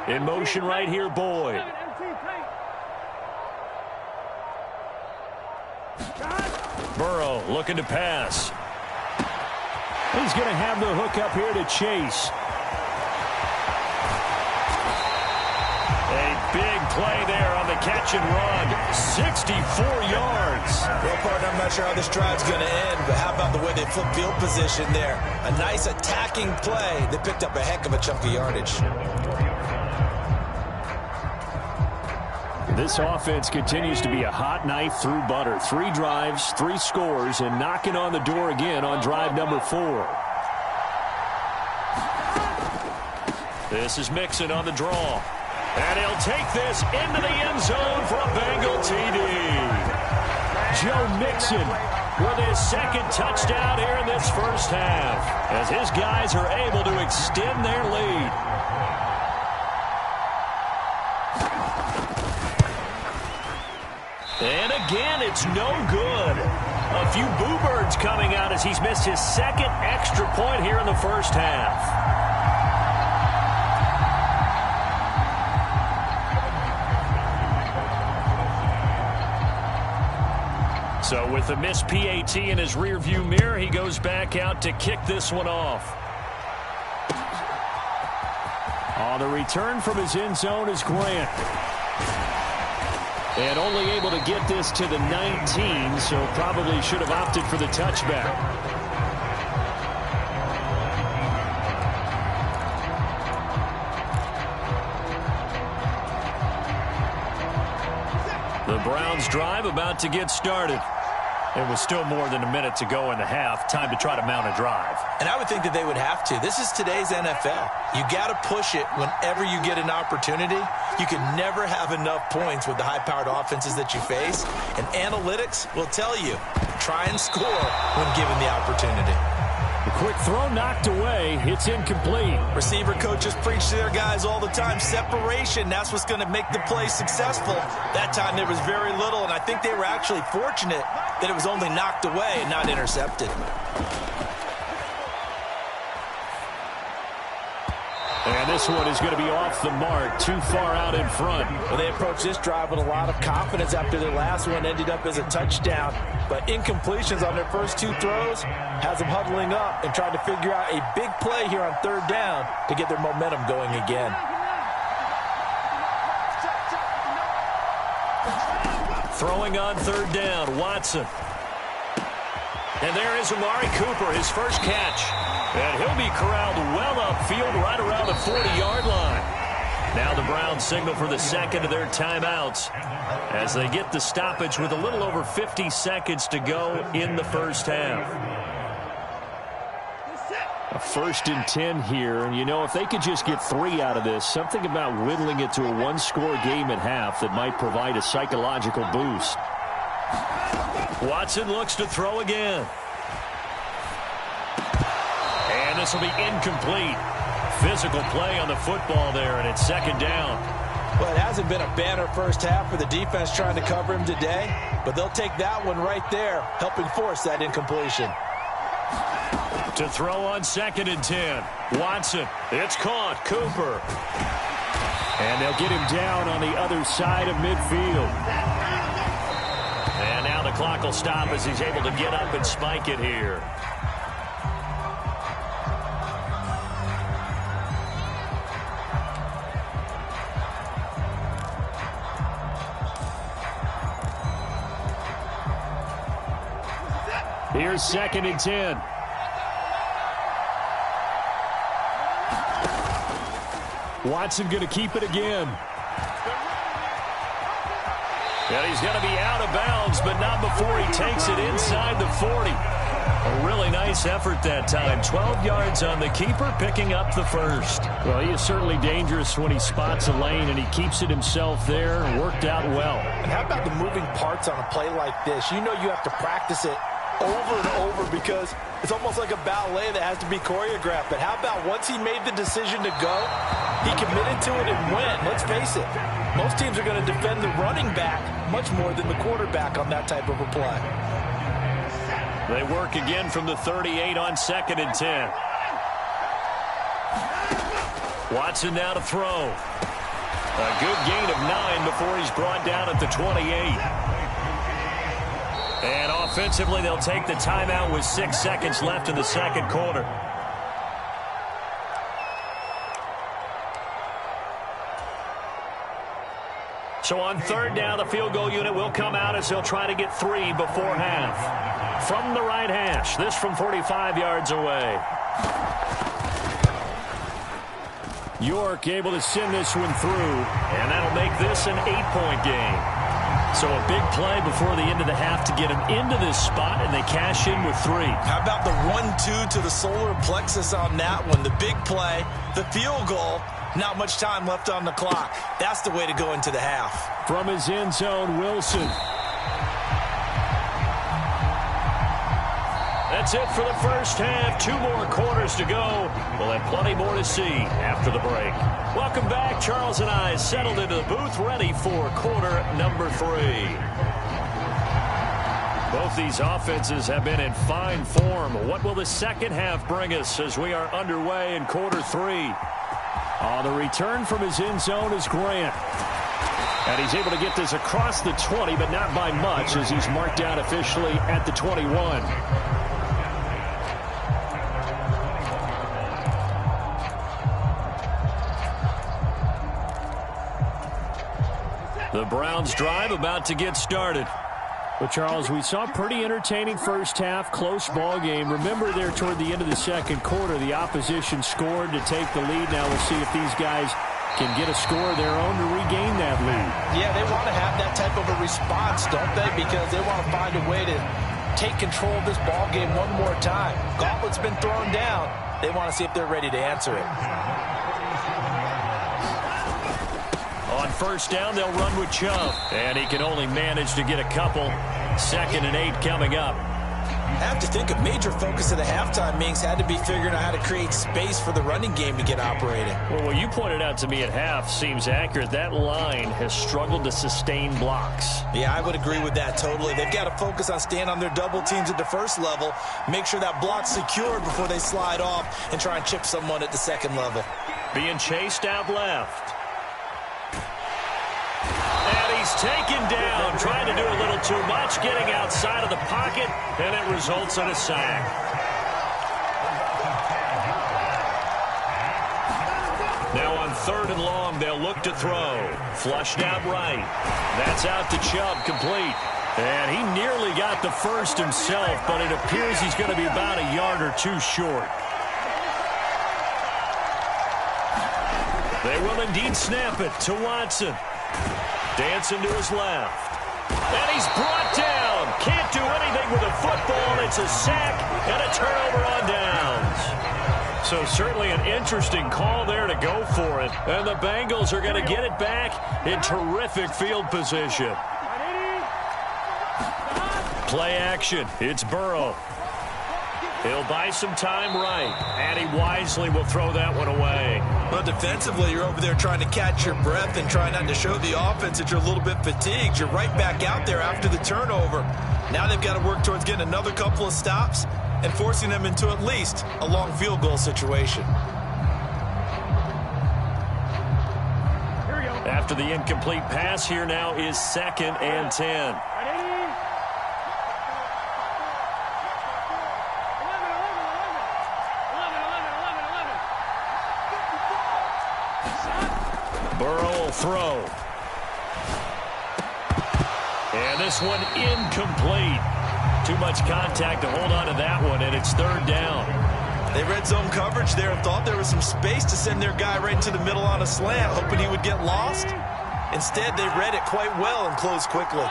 In motion right here, Boyd. Burrow looking to pass. He's going to have the hook up here to Chase. A big play there on the catch and run. 64 yards. Well, partner, I'm not sure how this drive's going to end, but how about the way they flip field position there? A nice attacking play. They picked up a heck of a chunk of yardage. This offense continues to be a hot knife through butter. 3 drives, 3 scores, and knocking on the door again on drive number 4. This is Mixon on the draw. And he'll take this into the end zone for a Bengal TD. Joe Mixon with his 2nd touchdown here in this first half, as his guys are able to extend their lead. And again, it's no good. A few boo birds coming out as he's missed his 2nd extra point here in the first half. So with the missed PAT in his rearview mirror, he goes back out to kick this one off. On the return from his end zone is Grant. And only able to get this to the 19, so probably should have opted for the touchback. The Browns drive about to get started. It was still more than a minute to go in the half. Time to try to mount a drive. And I would think that they would have to. This is today's NFL. You got to push it whenever you get an opportunity. You can never have enough points with the high-powered offenses that you face. And analytics will tell you, try and score when given the opportunity. A quick throw knocked away. It's incomplete. Receiver coaches preach to their guys all the time. Separation, that's what's going to make the play successful. That time there was very little, and I think they were actually fortunate that it was only knocked away and not intercepted. And this one is going to be off the mark, too far out in front. Well, they approached this drive with a lot of confidence after their last one ended up as a touchdown. But incompletions on their first 2 throws has them huddling up and trying to figure out a big play here on 3rd down to get their momentum going again. Throwing on 3rd down, Watson. And there is Amari Cooper, his first catch. And he'll be corralled well upfield right around the 40-yard line. Now the Browns signal for the second of their timeouts as they get the stoppage with a little over 50 seconds to go in the first half. A 1st and 10 here, and you know, if they could just get 3 out of this, something about whittling it to a one-score game at half that might provide a psychological boost. Watson looks to throw again. And this will be incomplete. Physical play on the football there, and it's 2nd down. Well, it hasn't been a banner first half for the defense trying to cover him today, but they'll take that one right there, helping force that incompletion. To throw on 2nd and 10. Watson. It's caught. Cooper. And they'll get him down on the other side of midfield. And now the clock will stop as he's able to get up and spike it here. Here's 2nd and 10. Watson going to keep it again. And he's going to be out of bounds, but not before he takes it inside the 40. A really nice effort that time. 12 yards on the keeper, picking up the first. Well, he is certainly dangerous when he spots a lane, and he keeps it himself there. Worked out well. And how about the moving parts on a play like this? You know you have to practice it over and over because it's almost like a ballet that has to be choreographed. But how about once he made the decision to go, he committed to it and went. Let's face it, most teams are going to defend the running back much more than the quarterback on that type of a play. They work again from the 38 on 2nd and 10. Watson now to throw. A good gain of 9 before he's brought down at the 28. And offensively, they'll take the timeout with 6 seconds left in the second quarter. So on 3rd down, the field goal unit will come out as they'll try to get 3 before half. From the right hash, this from 45 yards away. York able to send this one through. And that'll make this an 8-point game. So a big play before the end of the half to get him into this spot, and they cash in with 3. How about the 1-2 to the solar plexus on that one? The big play, the field goal, not much time left on the clock. That's the way to go into the half. From his end zone, Wilson. That's it for the first half. 2 more quarters to go. We'll have plenty more to see after the break. Welcome back. Charles and I settled into the booth, ready for quarter number 3. Both these offenses have been in fine form. What will the second half bring us as we are underway in quarter 3? On the return from his end zone is Grant. And he's able to get this across the 20, but not by much as he's marked down officially at the 21. The Browns drive about to get started. But, Charles, we saw a pretty entertaining first half, close ball game. Remember there toward the end of the second quarter, the opposition scored to take the lead. Now we'll see if these guys can get a score of their own to regain that lead. Yeah, they want to have that type of a response, don't they? Because they want to find a way to take control of this ball game one more time. Gauntlet's been thrown down. They want to see if they're ready to answer it. On first down, they'll run with Chubb. And he can only manage to get a couple. 2nd and 8 coming up. I have to think a major focus of the halftime meetings had to be figuring out how to create space for the running game to get operating. Well, what you pointed out to me at half seems accurate. That line has struggled to sustain blocks. Yeah, I would agree with that totally. They've got to focus on staying on their double teams at the first level, make sure that block's secured before they slide off and try and chip someone at the second level. Being chased out left. And he's taken down, trying to do a little too much, getting outside of the pocket, and it results in a sack. Now on 3rd and long, they'll look to throw. Flushed out right. That's out to Chubb, complete. And he nearly got the first himself, but it appears he's going to be about a yard or 2 short. They will indeed snap it to Watson. Dancing to his left. And he's brought down. Can't do anything with a football. It's a sack and a turnover on downs. So certainly an interesting call there to go for it. And the Bengals are going to get it back in terrific field position. Play action. It's Burrow. He'll buy some time right, and he wisely will throw that one away. Well, defensively, you're over there trying to catch your breath and try not to show the offense that you're a little bit fatigued. You're right back out there after the turnover. Now they've got to work towards getting another couple of stops and forcing them into at least a long field goal situation. After the incomplete pass, here now is 2nd and 10. Burrow will throw. And this one incomplete. Too much contact to hold on to that one, and it's 3rd down. They read zone coverage there and thought there was some space to send their guy right into the middle on a slant, hoping he would get lost. Instead, they read it quite well and closed quickly.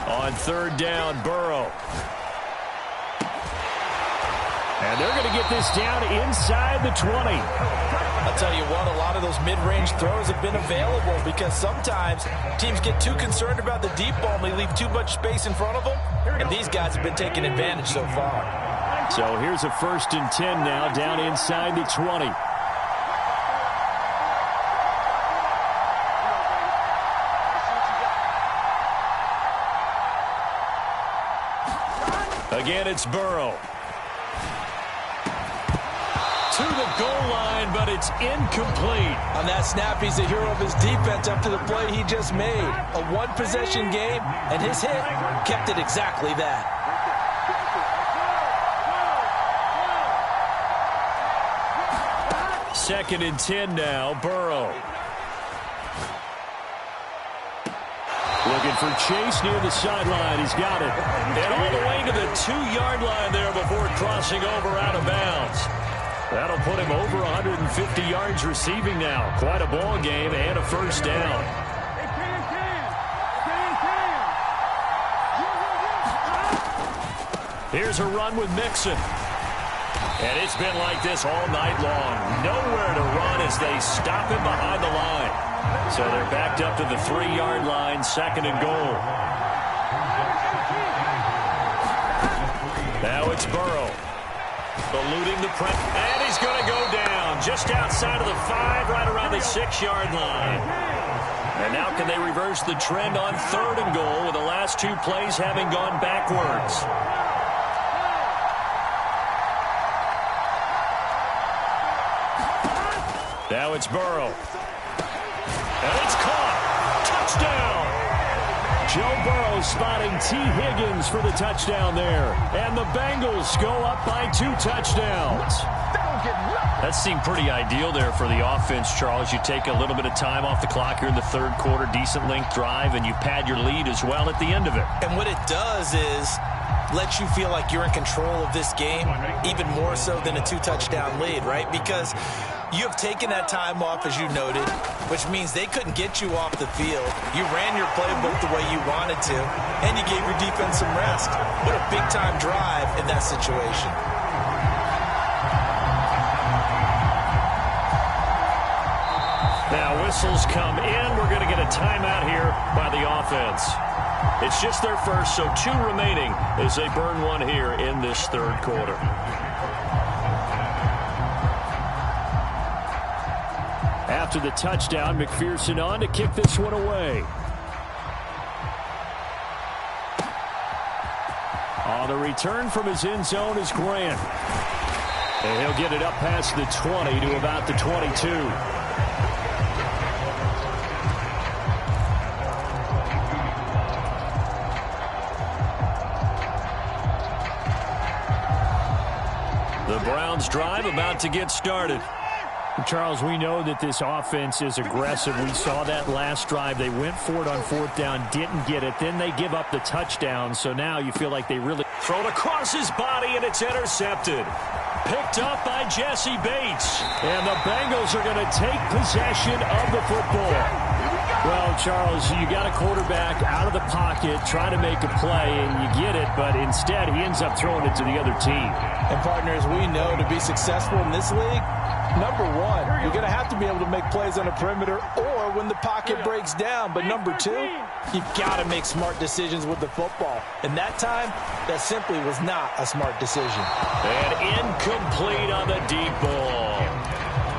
On 3rd down, Burrow. And they're going to get this down inside the 20. I'll tell you what, a lot of those mid-range throws have been available because sometimes teams get too concerned about the deep ball and they leave too much space in front of them. And these guys have been taking advantage so far. So here's a 1st and 10 now down inside the 20. Again, it's Burrow. To the goal line, but it's incomplete. On that snap, he's the hero of his defense after the play he just made. A one-possession game, and his hit kept it exactly that. Second and 10 now, Burrow. Looking for Chase near the sideline. He's got it. And all the way to the 2-yard line there before crossing over out of bounds. That'll put him over 150 yards receiving now. Quite a ball game and a 1st down. Here's a run with Mixon. And it's been like this all night long. Nowhere to run as they stop him behind the line. So they're backed up to the 3-yard line, 2nd and goal. Now it's Burrow. Eluding the press. And he's going to go down just outside of the 5, right around the 6-yard line. And now can they reverse the trend on 3rd and goal with the last 2 plays having gone backwards? Now it's Burrow. And it's caught. Touchdown. Joe Burrow spotting T. Higgins for the touchdown there. And the Bengals go up by 2 touchdowns. That seemed pretty ideal there for the offense, Charles. You take a little bit of time off the clock here in the 3rd quarter, decent length drive, and you pad your lead as well at the end of it. And what it does is let you feel like you're in control of this game, even more so than a 2-touchdown lead, right? Because you have taken that time off, as you noted, which means they couldn't get you off the field. You ran your playbook the way you wanted to, and you gave your defense some rest. What a big-time drive in that situation. Now whistles come in. We're going to get a timeout here by the offense. It's just their first, so 2 remaining as they burn one here in this 3rd quarter. After the touchdown, McPherson on to kick this one away. On the return from his end zone is Grant. And he'll get it up past the 20 to about the 22. The Browns drive about to get started. Charles, we know that this offense is aggressive. We saw that last drive. They went for it on fourth down, didn't get it. Then they give up the touchdown. So now you feel like they really... Thrown across his body, and it's intercepted. Picked up by Jesse Bates. And the Bengals are going to take possession of the football. Well, Charles, you got a quarterback out of the pocket trying to make a play, and you get it, but instead he ends up throwing it to the other team. And, partners, we know to be successful in this league, number one, you're going to have to be able to make plays on the perimeter or when the pocket breaks down. But number two, you've got to make smart decisions with the football. And that time, that simply was not a smart decision. And incomplete on the deep ball.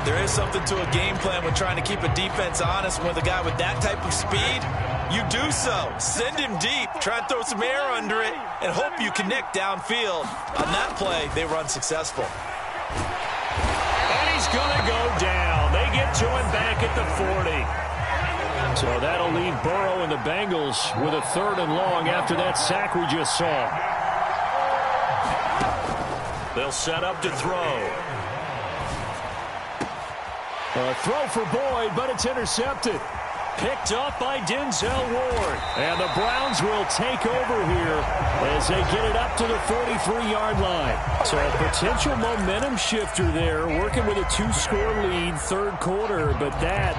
There is something to a game plan when trying to keep a defense honest. With a guy with that type of speed, you do so. Send him deep. Try and throw some air under it and hope you connect downfield. On that play, they were unsuccessful. And he's going to go down. They get to him back at the 40. So that'll leave Burrow and the Bengals with a 3rd and long after that sack we just saw. They'll set up to throw. A throw for Boyd, but it's intercepted. Picked up by Denzel Ward. And the Browns will take over here as they get it up to the 43-yard line. So a potential momentum shifter there, working with a 2-score lead, 3rd quarter, but that,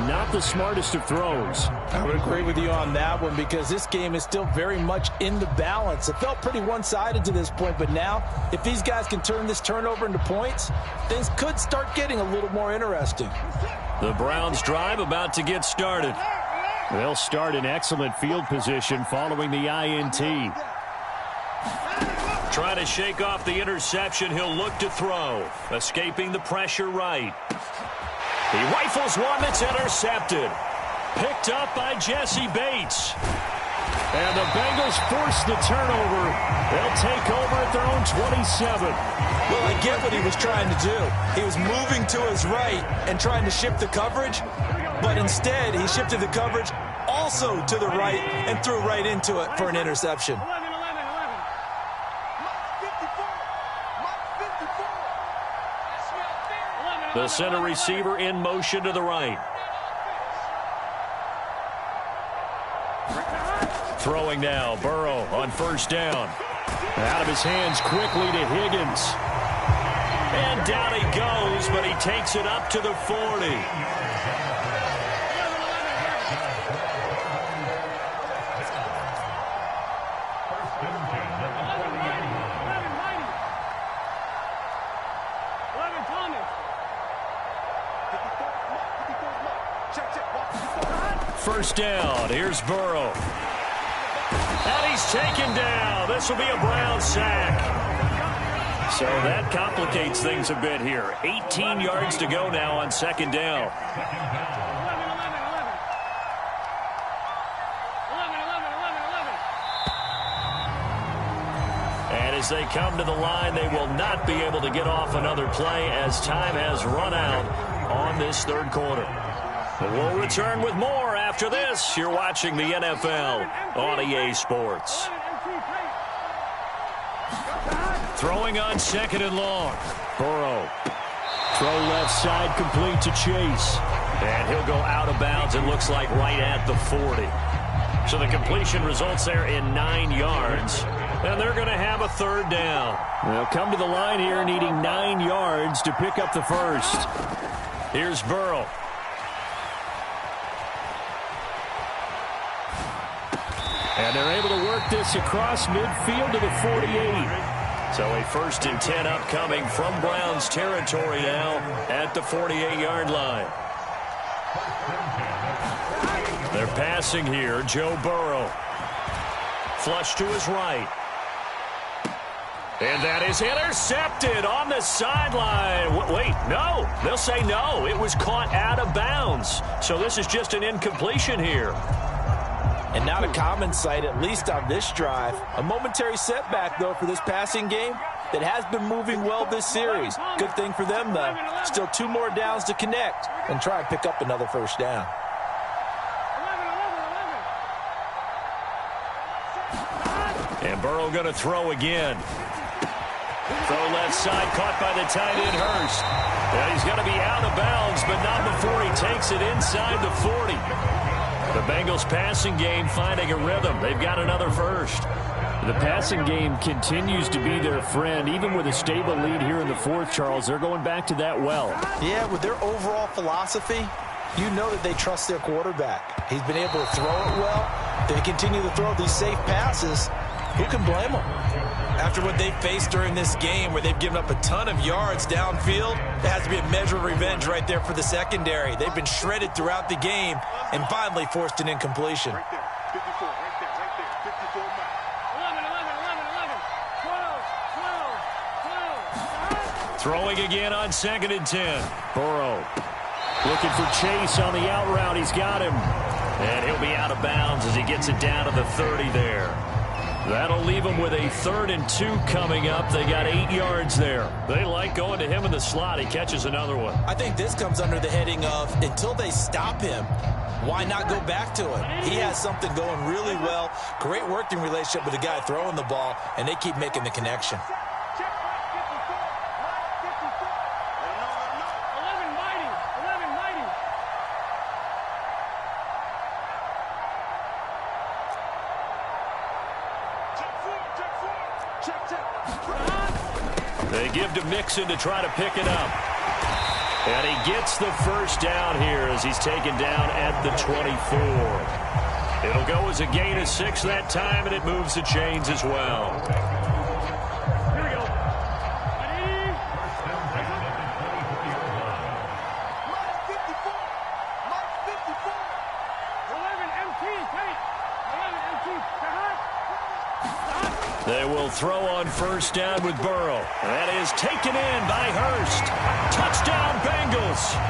not the smartest of throws. I would agree with you on that one because this game is still very much in the balance. It felt pretty one-sided to this point, but now, if these guys can turn this turnover into points, things could start getting a little more interesting. The Browns drive about to get started. They'll start in excellent field position following the INT. Trying to shake off the interception. He'll look to throw. Escaping the pressure right. He rifles one that's intercepted. Picked up by Jesse Bates. And the Bengals force the turnover. They'll take over at their own 27. Well, I get what he was trying to do. He was moving to his right and trying to shift the coverage, but instead he shifted the coverage also to the right and threw right into it for an interception. The center receiver in motion to the right. Throwing now, Burrow on 1st down. Out of his hands quickly to Higgins. And down he goes, but he takes it up to the 40. First down, here's Burrow. And he's taken down. This will be a Brown sack. So that complicates things a bit here. 18 yards to go now on 2nd down. And as they come to the line, they will not be able to get off another play as time has run out on this 3rd quarter. We'll return with more after this. You're watching the NFL on EA Sports. Throwing on 2nd and long. Burrow. Throw left side complete to Chase. And he'll go out of bounds, it looks like right at the 40. So the completion results there in 9 yards. And they're going to have a 3rd down. They'll come to the line here needing 9 yards to pick up the 1st. Here's Burrow. And they're able to work this across midfield to the 48. So a 1st and 10 upcoming from Browns territory now at the 48-yard line. They're passing here. Joe Burrow. Flush to his right. And that is intercepted on the sideline. Wait, no. They'll say no. It was caught out of bounds. So this is just an incompletion here. And not a common sight, at least on this drive. A momentary setback, though, for this passing game that has been moving well this series. Good thing for them, though. Still 2 more downs to connect and try and pick up another 1st down. And Burrow going to throw again. Throw left side, caught by the tight end, Hurst. And he's going to be out of bounds, but not before he takes it inside the 40. The Bengals passing game finding a rhythm. They've got another first. The passing game continues to be their friend. Even with a stable lead here in the fourth, Charles, they're going back to that well. Yeah, with their overall philosophy, you know that they trust their quarterback. He's been able to throw it well. They continue to throw these safe passes. Who can blame them? After what they faced during this game where they've given up a ton of yards downfield, it has to be a measure of revenge right there for the secondary. They've been shredded throughout the game and finally forced an incompletion. Right there, 54, right there, 54 miles. 11, 11, 11, 12. Throwing again on 2nd and 10. Burrow looking for Chase on the out route. He's got him. And he'll be out of bounds as he gets it down to the 30 there. That'll leave them with a 3rd and 2 coming up. They got 8 yards there. They like going to him in the slot. He catches another one. I think this comes under the heading of until they stop him, why not go back to it? He has something going really well. Great working relationship with the guy throwing the ball, and they keep making the connection. They give to Mixon to try to pick it up. And he gets the first down here as he's taken down at the 24. It'll go as a gain of 6 that time, and it moves the chains as well. Here we go. Ready? Mike 54. Mike 54. 11 MT. Hey. 11 MT. They will throw on first down with Burrow. That is taken in by Hurst. Touchdown, Bengals.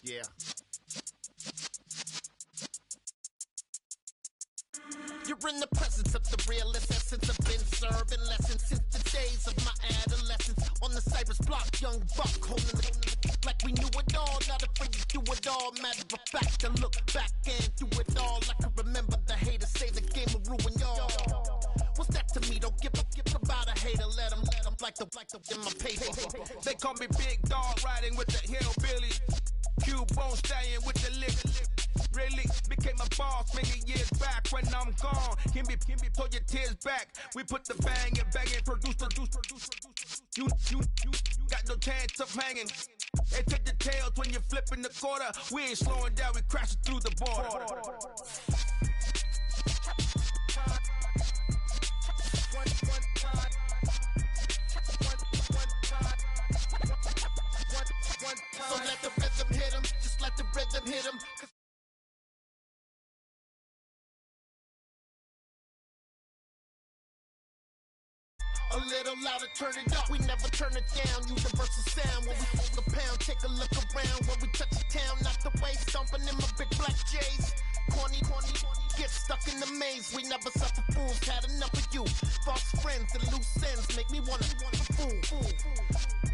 Yeah. You're in the presence of the realest essence. I've been serving lessons since the days of my adolescence. On the Cypress block, young buck holding the like we knew it all. Not afraid to do it all. Matter of fact, to look back and do it all. I can remember the haters say the game will ruin y'all. What's that to me? Don't give about a hater. Let them like the in my paper. They call me Big Dog, riding with the hillbillies. Cube-bone stallion with the lick. Really became a boss many years back. When I'm gone, can be pull your tears back. We put the bang and produce. You got no chance of hanging. They take the tails when you're flipping the quarter. We ain't slowing down, we crashing through the border. So let the rhythm hit him, just let the rhythm hit him. A little louder, turn it up. We never turn it down. Universal sound when we hold the pound. Take a look around when we touch the town. Not the way stomping in my big black J's. Corny, get stuck in the maze. We never suffer fools. Had enough of you. False friends and loose ends make me wanna fool.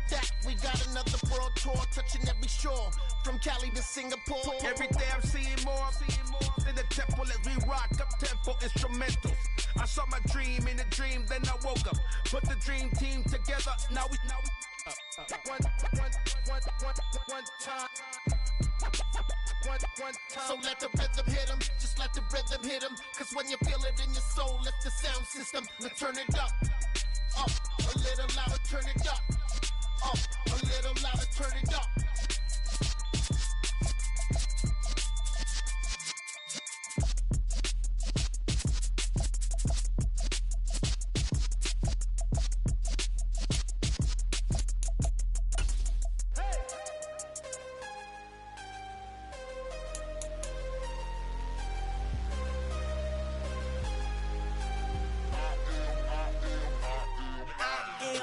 That we got another world tour touching every shore from Cali to Singapore. Every day I'm seeing more in the temple as we rock up tempo instrumentals. I saw my dream in a dream, then I woke up. Put the dream team together. Now we one time. So let the rhythm hit him, just let the rhythm hit him. Cause when you feel it in your soul, lift the sound system. Now turn it up, a little louder, turn it up, a little louder, turn it up.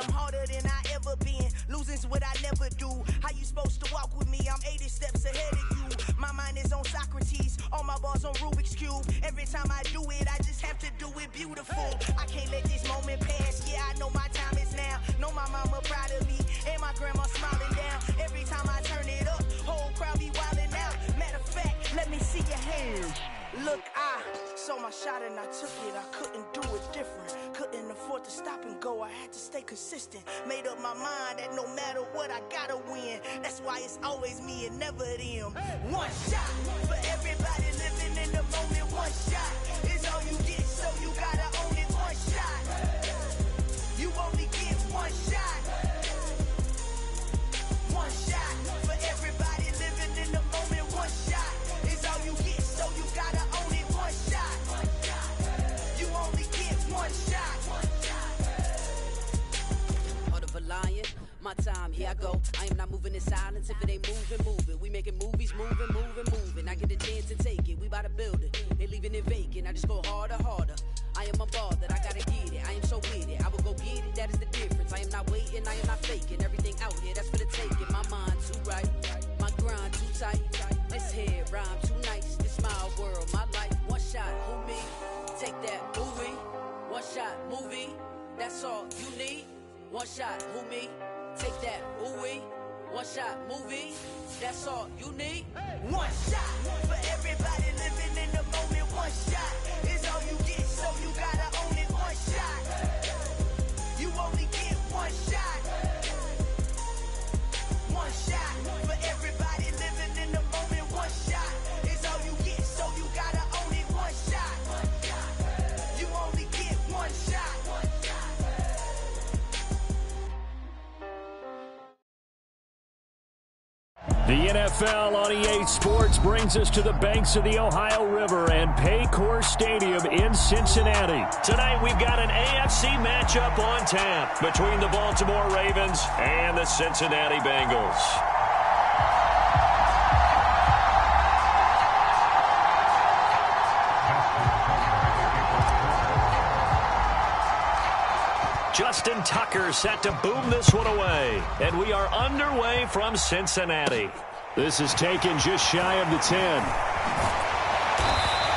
I'm harder than I ever been. Losing's what I never do. How you supposed to walk with me? I'm 80 steps ahead of you. My mind is on Socrates. All my bars on Rubik's Cube. Every time I do it, I just have to do it beautiful. I can't let this moment pass. Yeah, I know my time is now. Know my mama proud of me. And my grandma smiling down. Every time I turn it up, whole crowd be wildin' out. Matter of fact, let me see your hands. Look, I saw my shot and I took it. I couldn't do it different. Couldn't afford to stop and go. I had to stay consistent. Made up my mind that no matter what, I gotta win. That's why it's always me and never them. One shot for everybody living in the moment. One shot is all you get, so you gotta own it. One shot. You only get one shot. One shot for everybody living in the moment. One shot is all you get, so you gotta own it. One shot. You only get one shot. Heart of a lion, my time, here I go. I am not moving in silence. If it ain't moving. We making movies, moving. I get a chance to take it. We bout to build it. They leaving it vacant. I just go harder. I am a ball that I gotta get it. I am so with it. I will go get it. That is the difference. I am not waiting. I am not faking. Everything out here, that's for the taking. My mind too right. My grind too tight. This head rhyme too nice. This my world, my life. One shot, who me? Take that movie. One shot, movie. That's all you need. One shot, who me? Take that, ooh-wee. One shot, movie. That's all you need. One shot for everybody living in the moment. One shot is all you get, so you gotta own it. One shot. You only get one shot. One shot for everybody living in the moment. One shot is all you get, so you gotta own it. One shot. You only get one shot. The NFL on EA Sports brings us to the banks of the Ohio River and Paycor Stadium in Cincinnati. Tonight we've got an AFC matchup on tap between the Baltimore Ravens and the Cincinnati Bengals. Justin Tucker set to boom this one away. And we are underway from Cincinnati. This is taken just shy of the 10.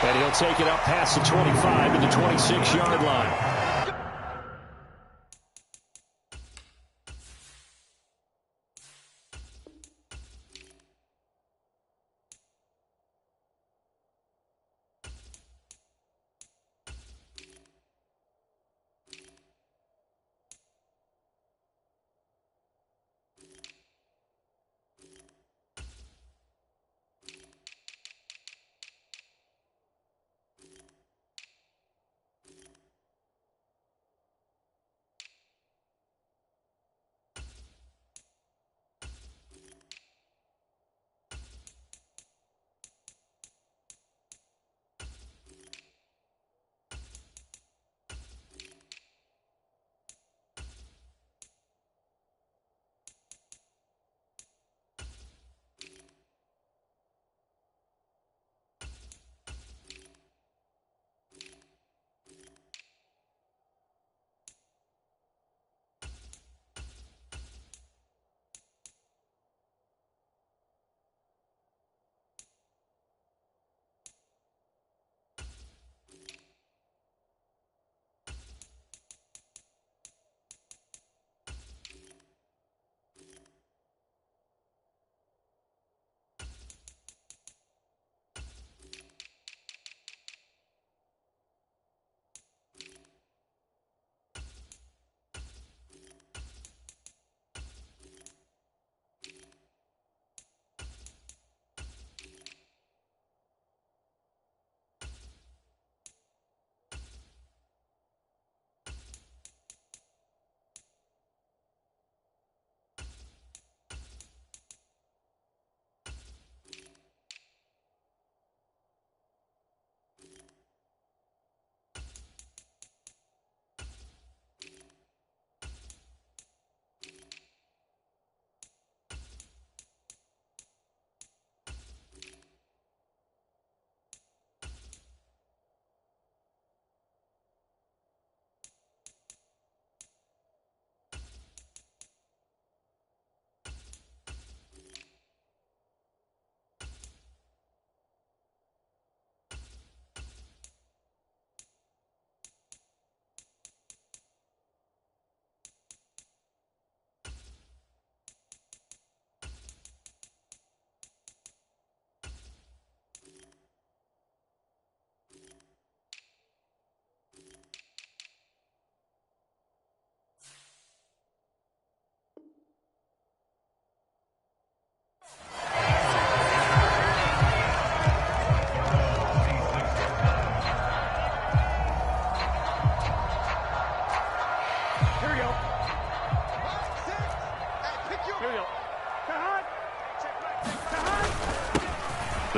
And he'll take it up past the 25 to the 26-yard line.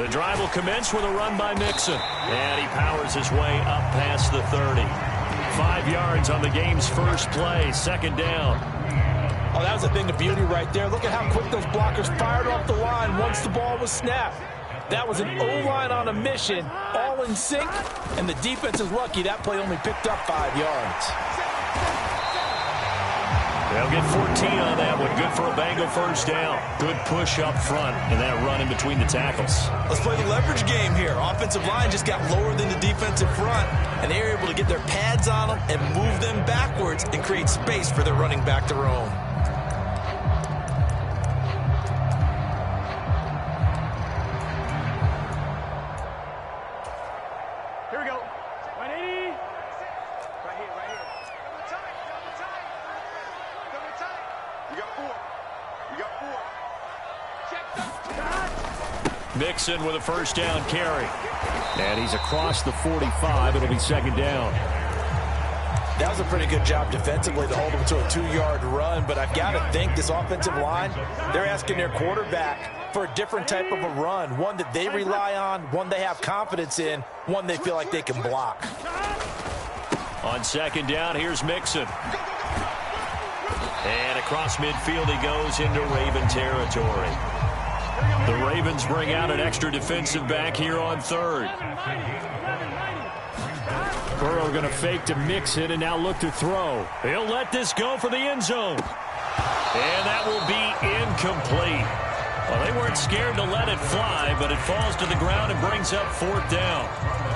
The drive will commence with a run by Mixon. And he powers his way up past the 30. 5 yards on the game's first play, second down. Oh, that was a thing of beauty right there. Look at how quick those blockers fired off the line once the ball was snapped. That was an O-line on a mission, all in sync, and the defense is lucky that play only picked up 5 yards. They'll get 14 on that one. Good for a Bengal first down. Good push up front and that run in between the tackles. Let's play the leverage game here. Offensive line just got lower than the defensive front, and they were able to get their pads on them and move them backwards and create space for their running back to roam. Here we go. 180. Right here, right here. Double tight. You got 4. You got 4. Check the Mixon with a first down carry. And he's across the 45. It'll be second down. That was a pretty good job defensively to hold him to a 2-yard run, but I've got to think this offensive line, they're asking their quarterback for a different type of a run, one that they rely on, one they have confidence in, one they feel like they can block. On second down, here's Mixon. And across midfield he goes into Raven territory. The Ravens bring out an extra defensive back here on third. Burrow going to fake to Mixon and now look to throw. He'll let this go for the end zone. And that will be incomplete. Well, they weren't scared to let it fly, but it falls to the ground and brings up fourth down.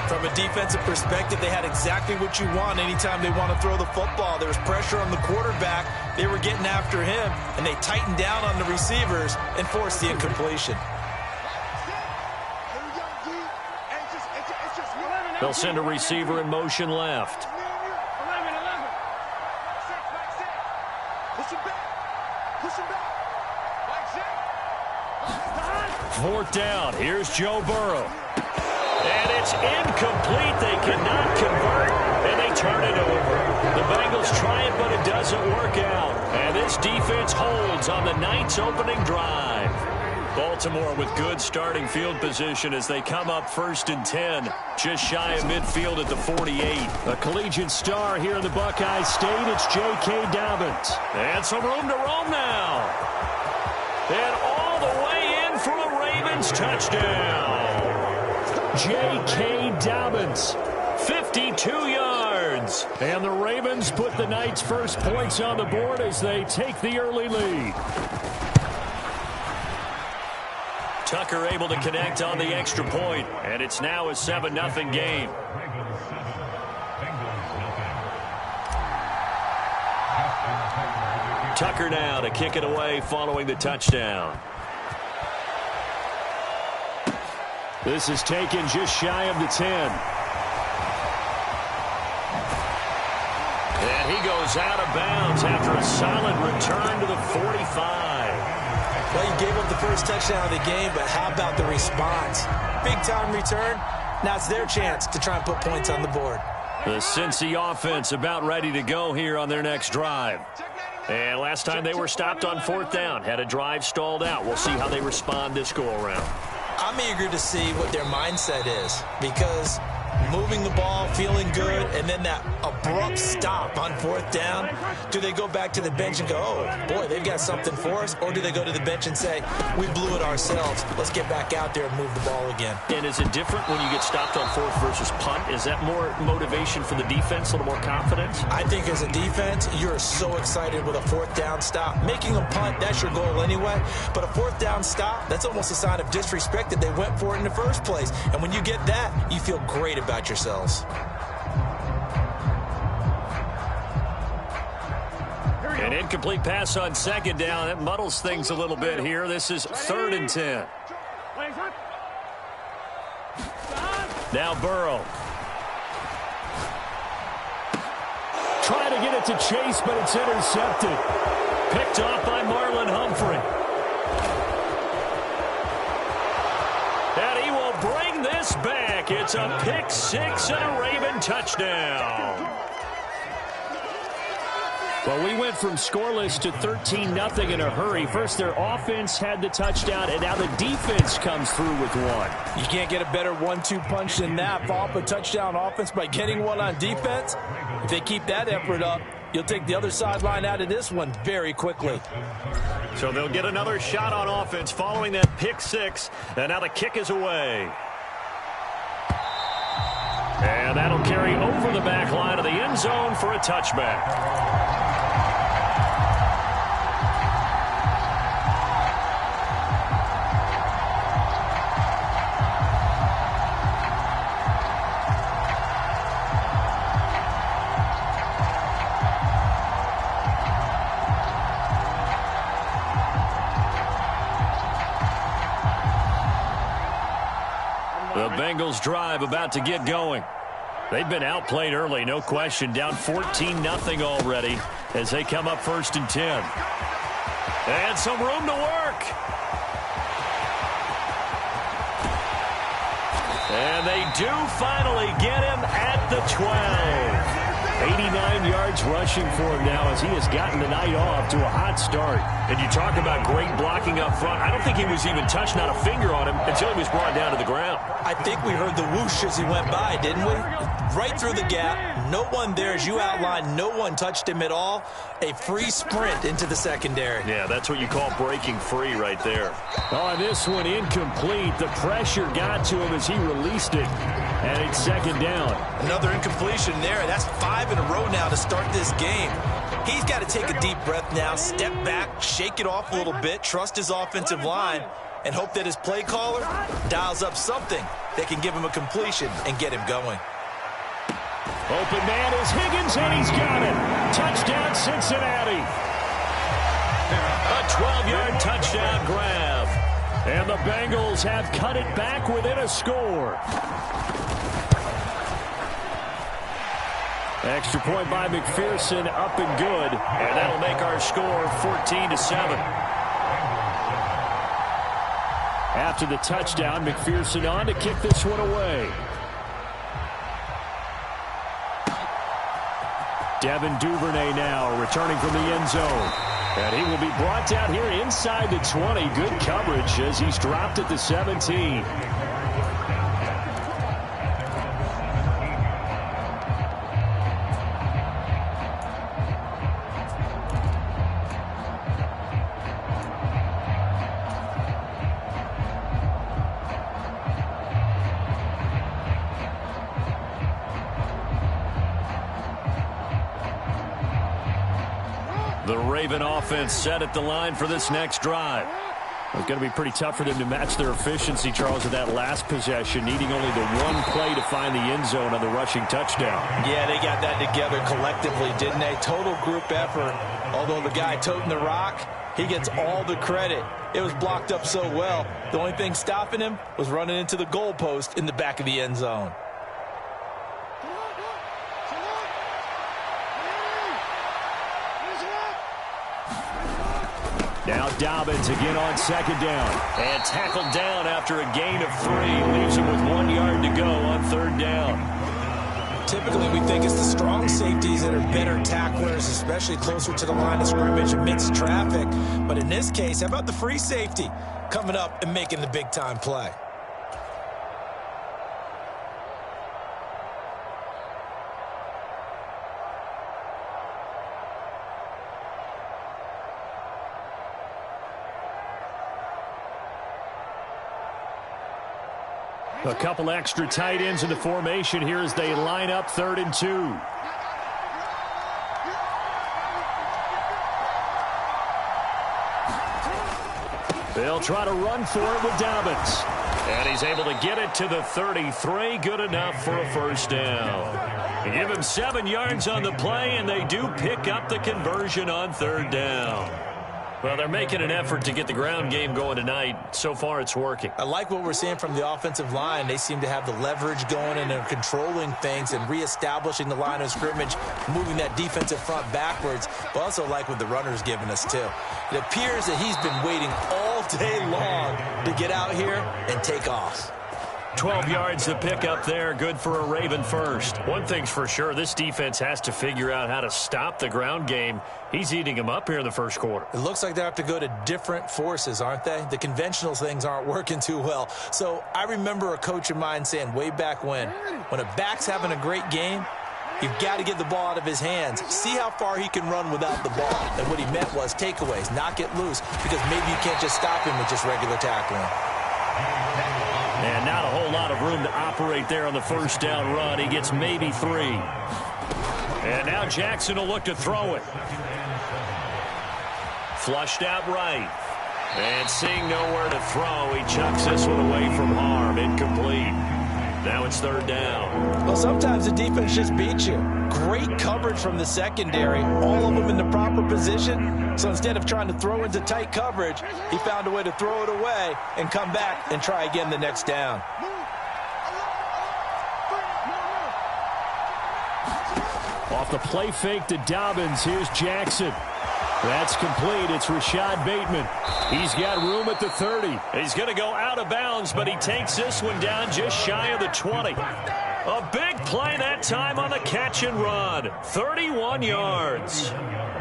From a defensive perspective, they had exactly what you want anytime they want to throw the football. There was pressure on the quarterback. They were getting after him, and they tightened down on the receivers and forced the incompletion. They'll send a receiver in motion left. 11. Push him back. Push him back. Fourth down. Here's Joe Burrow. And it's incomplete. They cannot convert, and they turn it over. The Bengals try it, but it doesn't work out. And this defense holds on the night's opening drive. Baltimore with good starting field position as they come up 1st and 10, just shy of midfield at the 48. A collegiate star here in the Buckeye State, it's J.K. Dobbins. And some room to roam now. And all the way in for a Ravens touchdown. J.K. Dobbins, 52 yards. And the Ravens put the night's first points on the board as they take the early lead. Tucker able to connect on the extra point, and it's now a 7-0 game. Tucker now to kick it away following the touchdown. This is taken just shy of the 10. And he goes out of bounds after a solid return to the 45. Well, you gave up the first touchdown of the game, but how about the response? Big-time return. Now it's their chance to try and put points on the board. The Cincy offense about ready to go here on their next drive. And last time they were stopped on 4th down, had a drive stalled out. We'll see how they respond this go-around. I'm eager to see what their mindset is, because moving the ball, feeling good, and then that abrupt stop on 4th down, do they go back to the bench and go, oh, boy, they've got something for us? Or do they go to the bench and say, we blew it ourselves, let's get back out there and move the ball again? And is it different when you get stopped on 4th versus punt? Is that more motivation for the defense, a little more confidence? I think as a defense, you're so excited with a 4th down stop. Making a punt, that's your goal anyway. But a 4th down stop, that's almost a sign of disrespect that they went for it in the first place. And when you get that, you feel great about yourselves. An incomplete pass on 2nd down. That muddles things a little bit here. This is 3rd and 10. Now Burrow. Trying to get it to Chase, but it's intercepted. Picked off by Marlon Humphrey. And he will bring this back. It's a pick 6 and a Raven touchdown. Well, we went from scoreless to 13-0 in a hurry. First, their offense had the touchdown, and now the defense comes through with one. You can't get a better 1-2 punch than that. Follow up a touchdown offense by getting one on defense. If they keep that effort up, you'll take the other sideline out of this one very quickly. So they'll get another shot on offense following that pick six, and now the kick is away. And that'll carry over the back line of the end zone for a touchback. The Bengals drive about to get going. They've been outplayed early, no question. Down 14-0 already as they come up 1st and 10. And some room to work. And they do finally get him at the 12. 89 yards rushing for him now as he has gotten the night off to a hot start. And you talk about great blocking up front. I don't think he was even touched, not a finger on him, until he was brought down to the ground. I think we heard the whoosh as he went by, didn't we? Right through the gap. No one there, as you outlined. No one touched him at all. A free sprint into the secondary. Yeah, that's what you call breaking free right there. Oh, this one incomplete. The pressure got to him as he released it. And it's 2nd down. Another incompletion there. That's 5 in a row now to start this game. He's got to take a deep breath now, step back, shake it off a little bit, trust his offensive line, and hope that his play caller dials up something that can give him a completion and get him going. Open man is Higgins, and he's got it. Touchdown, Cincinnati. A 12-yard touchdown grab. And the Bengals have cut it back within a score. Extra point by McPherson, up and good. And that'll make our score 14-7. After the touchdown, McPherson on to kick this one away. Devin Duvernay now returning from the end zone. And he will be brought down here inside the 20. Good coverage as he's dropped at the 17. The Raven offense set at the line for this next drive. It's going to be pretty tough for them to match their efficiency, Charles, in that last possession, needing only the one play to find the end zone on the rushing touchdown. Yeah, they got that together collectively, didn't they? Total group effort. Although the guy toting the rock, he gets all the credit. It was blocked up so well. The only thing stopping him was running into the goalpost in the back of the end zone. Now Dobbins again on 2nd down. And tackled down after a gain of 3. Leaves him with 1 yard to go on 3rd down. Typically, we think it's the strong safeties that are better tacklers, especially closer to the line of scrimmage amidst traffic. But in this case, how about the free safety coming up and making the big-time play? A couple extra tight ends in the formation here as they line up 3rd and 2. They'll try to run for it with Dobbins. And he's able to get it to the 33. Good enough for a 1st down. They give him 7 yards on the play, and they do pick up the conversion on 3rd down. Well, they're making an effort to get the ground game going tonight. So far, it's working. I like what we're seeing from the offensive line. They seem to have the leverage going, and they're controlling things and reestablishing the line of scrimmage, moving that defensive front backwards. But also like what the runner's giving us, too. It appears that he's been waiting all day long to get out here and take off. 12 yards to pick up there. Good for a Raven first. One thing's for sure, this defense has to figure out how to stop the ground game. He's eating them up here in the first quarter. It looks like they have to go to different forces, aren't they? The conventional things aren't working too well. So I remember a coach of mine saying way back when a back's having a great game, you've got to get the ball out of his hands. See how far he can run without the ball. And what he meant was takeaways, knock it loose, because maybe you can't just stop him with just regular tackling. And not a whole lot of room to operate there on the first down run. He gets maybe 3. And now Jackson will look to throw it. Flushed out right. And seeing nowhere to throw, he chucks this one away from harm. Incomplete. Now it's third down. Well, sometimes the defense just beats you. Great coverage from the secondary. All of them in the proper position. So instead of trying to throw into tight coverage, he found a way to throw it away and come back and try again the next down. Off the play fake to Dobbins. Here's Jackson. That's complete. It's Rashad Bateman. He's got room at the 30. He's going to go out of bounds, but he takes this one down just shy of the 20. A big play that time on the catch and run. 31 yards.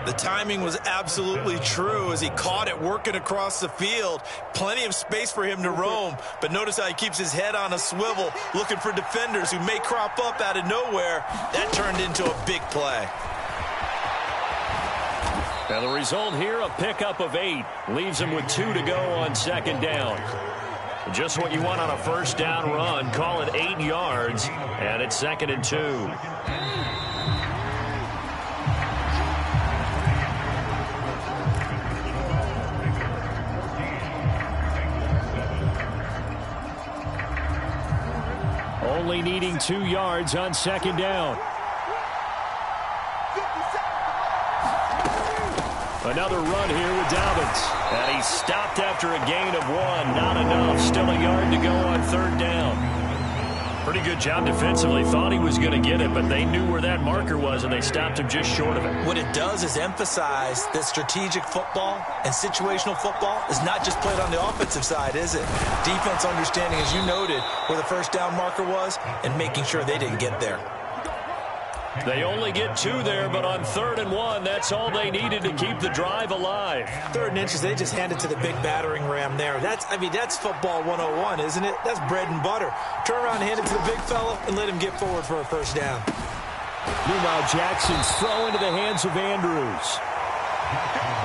The timing was absolutely true as he caught it working across the field. Plenty of space for him to roam, but notice how he keeps his head on a swivel looking for defenders who may crop up out of nowhere. That turned into a big play. Now the result here, a pickup of 8. Leaves him with 2 to go on second down. Just what you want on a first down run. Call it 8 yards, and it's 2nd and 2. Only needing 2 yards on second down. Another run here with Dobbins. And he stopped after a gain of 1. Not enough. Still a yard to go on third down. Pretty good job defensively. Thought he was going to get it, but they knew where that marker was, and they stopped him just short of it. What it does is emphasize that strategic football and situational football is not just played on the offensive side, is it? Defense understanding, as you noted, where the first down marker was and making sure they didn't get there. They only get 2 there, but on 3rd and 1, that's all they needed to keep the drive alive. 3rd and inches, they just hand it to the big battering ram there. That's football 101, isn't it? That's bread and butter. Turn around and hand it to the big fella and let him get forward for a first down. Meanwhile, Jackson's throw into the hands of Andrews.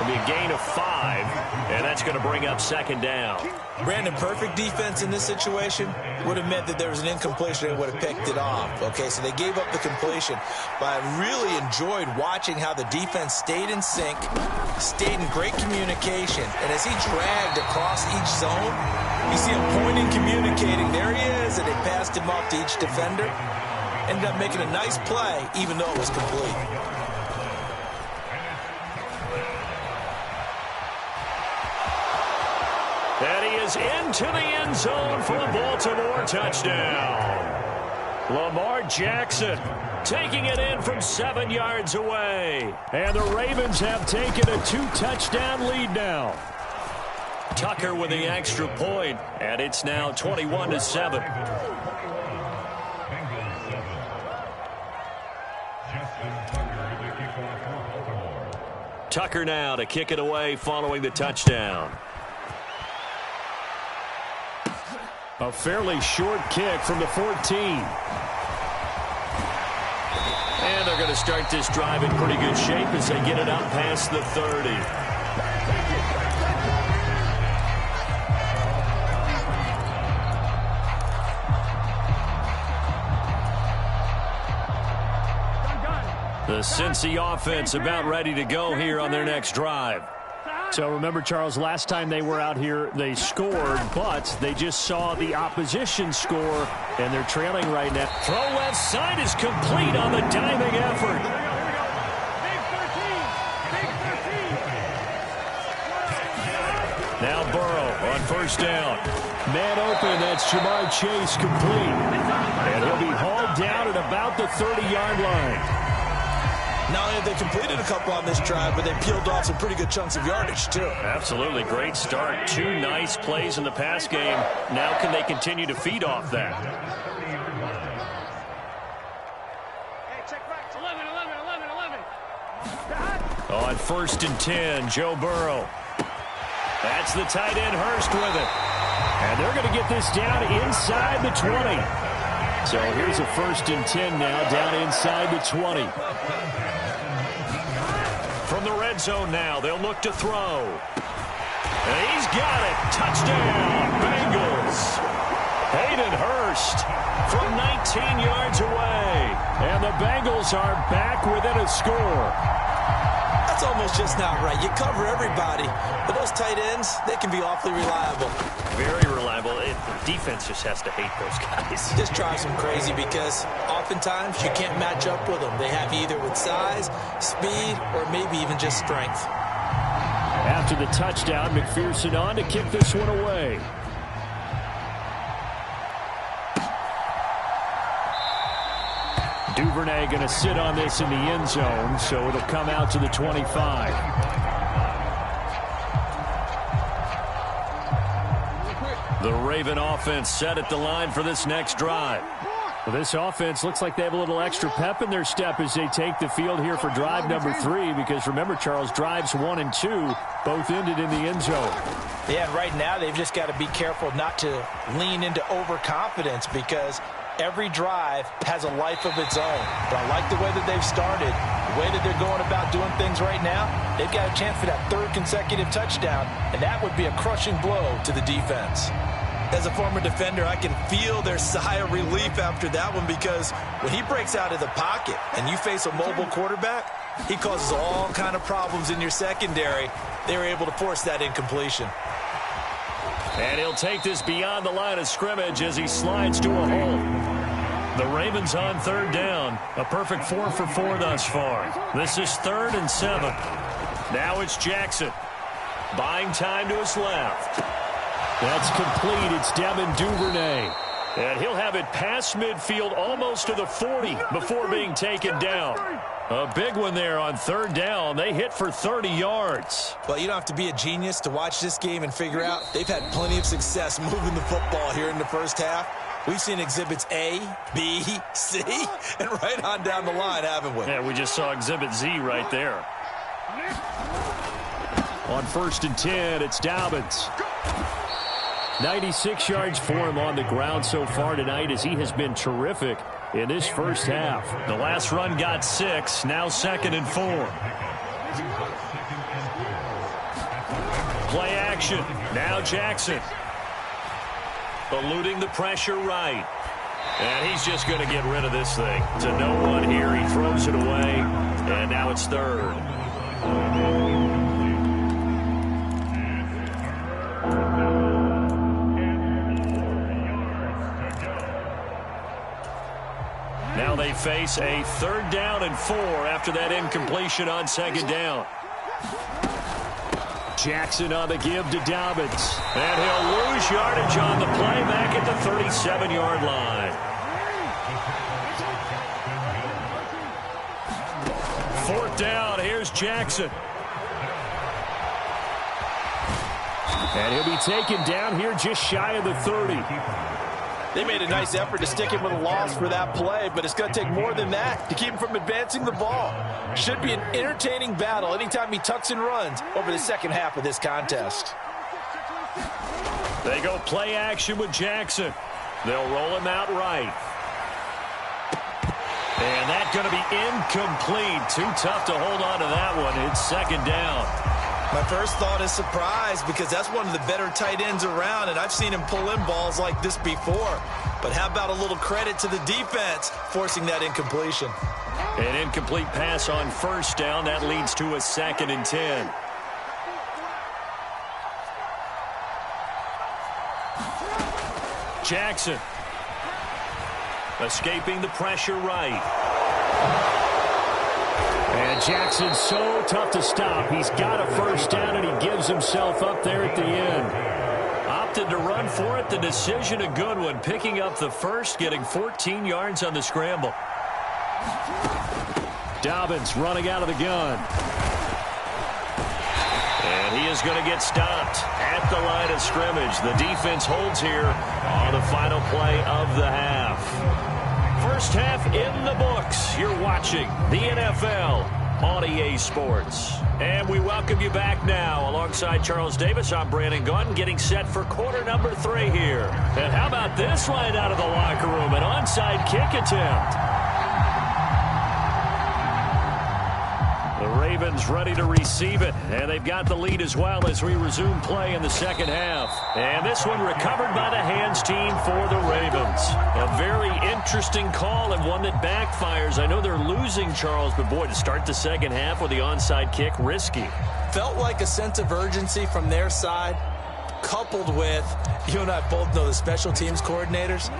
It'll be a gain of 5, and that's going to bring up second down. Brandon, perfect defense in this situation would have meant that there was an incompletion and would have picked it off. Okay, so they gave up the completion. But I really enjoyed watching how the defense stayed in sync, stayed in great communication. And as he dragged across each zone, you see him pointing, communicating. There he is, and they passed him off to each defender. Ended up making a nice play, even though it was complete. And he is into the end zone for a Baltimore touchdown. Lamar Jackson taking it in from 7 yards away. And the Ravens have taken a 2-touchdown lead now. Tucker with the extra point, and it's now 21-7. Tucker now to kick it away following the touchdown. A fairly short kick from the 14. And they're going to start this drive in pretty good shape as they get it up past the 30. The Cincy offense about ready to go here on their next drive. So remember, Charles, last time they were out here, they scored, but they just saw the opposition score, and they're trailing right now. Throw left side is complete on the diving effort. Now Burrow on first down. Man open, that's Jamar Chase complete. And he'll be hauled down at about the 30-yard line. Not only have they completed a couple on this drive, but they peeled off some pretty good chunks of yardage, too. Absolutely. Great start. 2 nice plays in the pass game. Now can they continue to feed off that? On 1st and 10, Joe Burrow. That's the tight end, Hurst, with it. And they're going to get this down inside the 20. So here's a 1st and 10 now, down inside the 20. From the red zone now, they'll look to throw. And he's got it. Touchdown, Bengals. Hayden Hurst from 19 yards away. And the Bengals are back within a score. That's almost just not right. You cover everybody, but those tight ends, they can be awfully reliable. Very reliable. The defense just has to hate those guys. Just drives them crazy because oftentimes you can't match up with them. They have you either with size, speed, or maybe even just strength. After the touchdown, McPherson on to kick this one away. Duvernay going to sit on this in the end zone, so it'll come out to the 25. The Raven offense set at the line for this next drive. Well, this offense looks like they have a little extra pep in their step as they take the field here for drive number 3, because remember, Charles, drives 1 and 2 both ended in the end zone. Yeah, and right now they've just got to be careful not to lean into overconfidence, because every drive has a life of its own. But I like the way that they've started, the way that they're going about doing things right now. They've got a chance for that 3rd consecutive touchdown, and that would be a crushing blow to the defense. As a former defender, I can feel their sigh of relief after that one, because when he breaks out of the pocket and you face a mobile quarterback, he causes all kind of problems in your secondary. They were able to force that incompletion. And he'll take this beyond the line of scrimmage as he slides to a hole. The Ravens on 3rd down. A perfect 4 for 4 thus far. This is 3rd and 7. Now it's Jackson. Buying time to his left. That's complete. It's Devin Duvernay. And he'll have it past midfield almost to the 40 before being taken down. A big one there on 3rd down. They hit for 30 yards. Well, you don't have to be a genius to watch this game and figure out they've had plenty of success moving the football here in the first half. We've seen exhibits A, B, C, and right on down the line, haven't we? Yeah, we just saw exhibit Z right there. On 1st and 10, it's Dobbins. 96 yards for him on the ground so far tonight, as he has been terrific in this first half. The last run got 6, now 2nd and 4. Play action. Now Jackson. Eluding the pressure right. And he's just going to get rid of this thing. To no one here. He throws it away. And now it's 3rd. Now they face a 3rd down and 4 after that incompletion on 2nd down. Jackson on the give to Dobbins. And he'll lose yardage on the play back at the 37-yard line. 4th down. Here's Jackson. And he'll be taken down here just shy of the 30. They made a nice effort to stick him with a loss for that play, but it's going to take more than that to keep him from advancing the ball. Should be an entertaining battle anytime he tucks and runs over the second half of this contest. They go play action with Jackson. They'll roll him out right. And that's going to be incomplete. Too tough to hold on to that one. It's 2nd down. My first thought is surprise, because that's one of the better tight ends around, and I've seen him pull in balls like this before. But how about a little credit to the defense forcing that incompletion? An incomplete pass on 1st down. That leads to a 2nd and 10. Jackson. Escaping the pressure right. And Jackson's so tough to stop. He's got a 1st down, and he gives himself up there at the end. Opted to run for it. The decision a good one. Picking up the 1st, getting 14 yards on the scramble. Dobbins running out of the gun. And he is going to get stopped at the line of scrimmage. The defense holds here on the final play of the half. First half in the books. You're watching the NFL on EA Sports. And we welcome you back now. Alongside Charles Davis, I'm Brandon Gunn, getting set for quarter number 3 here. And how about this right out of the locker room? An onside kick attempt. The Ravens ready to receive it, and they've got the lead as well as we resume play in the second half. And this one recovered by the hands team for the Ravens. A very interesting call and one that backfires. I know they're losing, Charles, but boy, to start the second half with the onside kick, risky. Felt like a sense of urgency from their side, coupled with, you and I both know the special teams coordinators.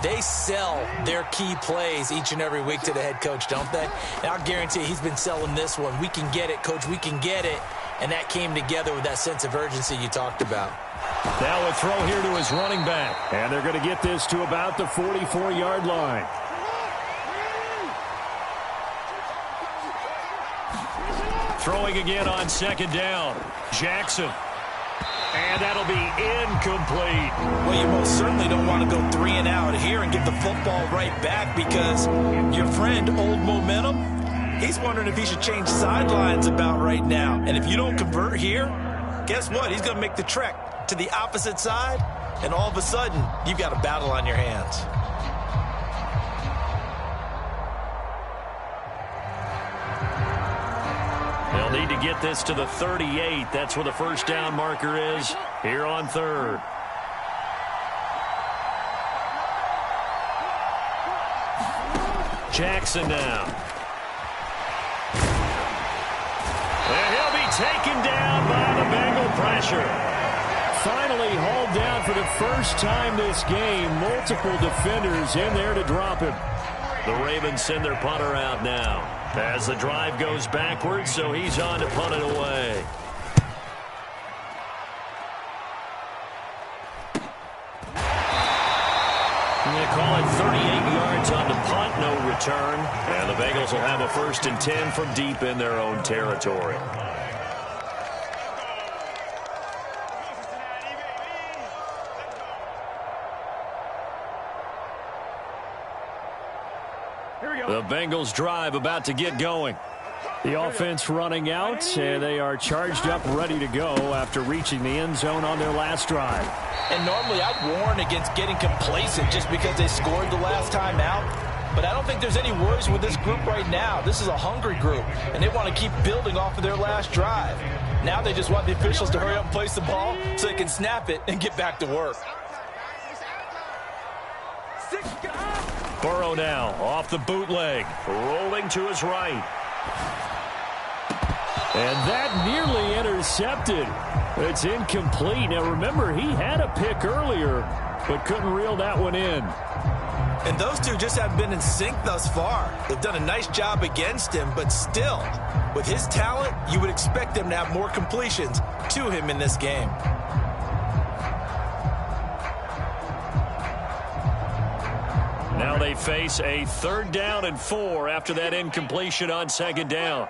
They sell their key plays each and every week to the head coach, don't they? And I'll guarantee you he's been selling this one. We can get it, coach, we can get it. And that came together with that sense of urgency you talked about. Now a throw here to his running back. And they're going to get this to about the 44-yard line. Throwing again on second down. Jackson. And that'll be incomplete. Well, you most certainly don't want to go 3 and out here and get the football right back because your friend, Old Momentum, he's wondering if he should change sidelines about right now. And if you don't convert here, guess what? He's going to make the trek to the opposite side, and all of a sudden, you've got a battle on your hands. They'll need to get this to the 38. That's where the first down marker is here on third. Jackson now. And he'll be taken down by the Bengal pressure. Finally hauled down for the first time this game. Multiple defenders in there to drop him. The Ravens send their punter out now as the drive goes backwards, so he's on to punt it away. And they call it 38 yards on the punt, no return. And the Bengals will have a 1st and 10 from deep in their own territory. The Bengals drive about to get going. The offense running out, and they are charged up, ready to go after reaching the end zone on their last drive. And normally I'd warn against getting complacent just because they scored the last time out. But I don't think there's any worries with this group right now. This is a hungry group, and they want to keep building off of their last drive. Now they just want the officials to hurry up and place the ball so they can snap it and get back to work. Burrow now off the bootleg, rolling to his right. And that nearly intercepted. It's incomplete. Now remember, he had a pick earlier, but couldn't reel that one in. And those two just haven't been in sync thus far. They've done a nice job against him, but still, with his talent, you would expect them to have more completions to him in this game. Now they face a 3rd down and 4 after that incompletion on 2nd down.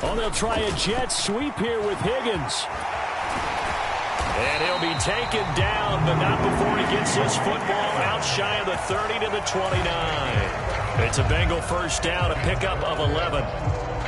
Oh, they'll try a jet sweep here with Higgins. And he'll be taken down, but not before he gets his football out shy of the 30 to the 29. It's a Bengal 1st down, a pickup of 11.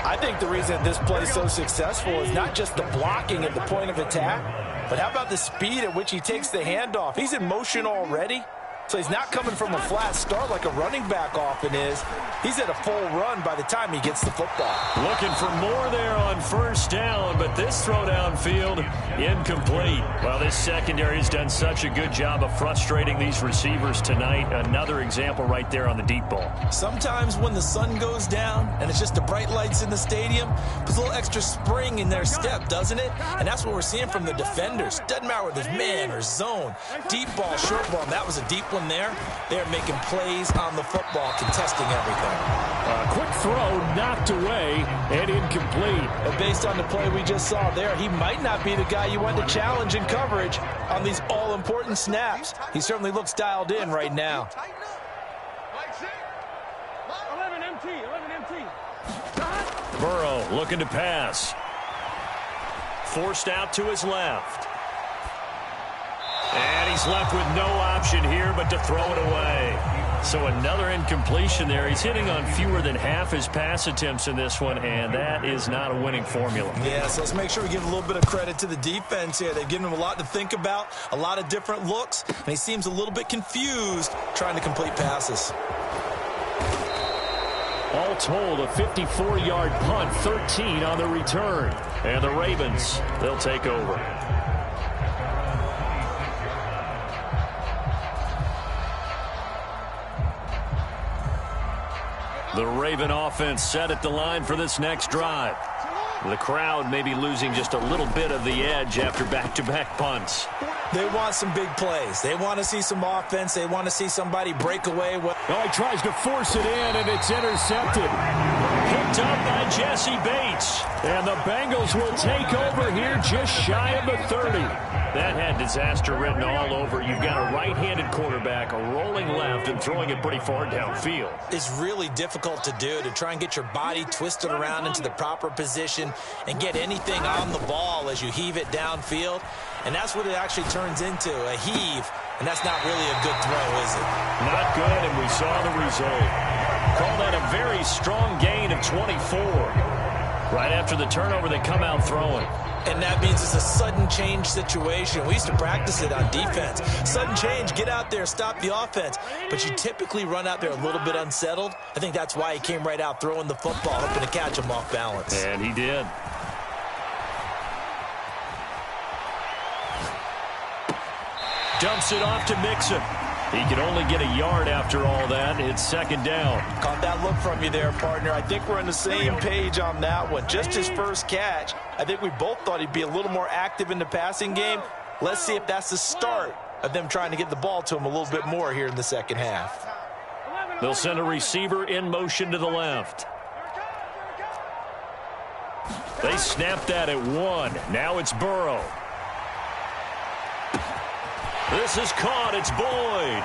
I think the reason this play is so successful is not just the blocking at the point of attack, but how about the speed at which he takes the handoff? He's in motion already, so he's not coming from a flat start like a running back often is. He's at a full run by the time he gets the football. Looking for more there on 1st down, but this throw downfield incomplete. Well, this secondary has done such a good job of frustrating these receivers tonight. Another example right there on the deep ball. Sometimes when the sun goes down and it's just the bright lights in the stadium, puts a little extra spring in their step, doesn't it? And that's what we're seeing from the defenders. Doesn't matter whether it's man or zone, deep ball, short ball, and that was a deep one there. They're making plays on the football, contesting everything. A quick throw knocked away and incomplete. And based on the play we just saw there, he might not be the guy you want to challenge in coverage on these all-important snaps. He certainly looks dialed in right now. 11 MT. Burrow looking to pass. Forced out to his left. And he's left with no option here but to throw it away. So another incompletion there. He's hitting on fewer than half his pass attempts in this one, and that is not a winning formula. Yeah, so let's make sure we give a little bit of credit to the defense here. They've given him a lot to think about, a lot of different looks, and he seems a little bit confused trying to complete passes. All told, a 54-yard punt, 13 on the return. And the Ravens, they'll take over. The Raven offense set at the line for this next drive. The crowd may be losing just a little bit of the edge after back-to-back punts. They want some big plays. They want to see some offense. They want to see somebody break away. Oh, he tries to force it in, and it's intercepted. Picked up by Jesse Bates. And the Bengals will take over here just shy of the 30. That had disaster written all over. You've got a right-handed quarterback, a rolling left, and throwing it pretty far downfield. It's really difficult to do, to try and get your body twisted around into the proper position and get anything on the ball as you heave it downfield. And that's what it actually turns into, a heave. And that's not really a good throw, is it? Not good, and we saw the result. Call that a very strong gain of 24. Right after the turnover, they come out throwing. And that means it's a sudden change situation. We used to practice it on defense. Sudden change, get out there, stop the offense. But you typically run out there a little bit unsettled. I think that's why he came right out throwing the football, hoping to catch him off balance. And he did. Dumps it off to Mixon. He can only get a yard after all that. It's second down. Caught that look from you there, partner. I think we're on the same page on that one. Just his first catch. I think we both thought he'd be a little more active in the passing game. Let's see if that's the start of them trying to get the ball to him a little bit more here in the second half. They'll send a receiver in motion to the left. They snapped that at 1. Now it's Burrow. This is caught. It's Boyd.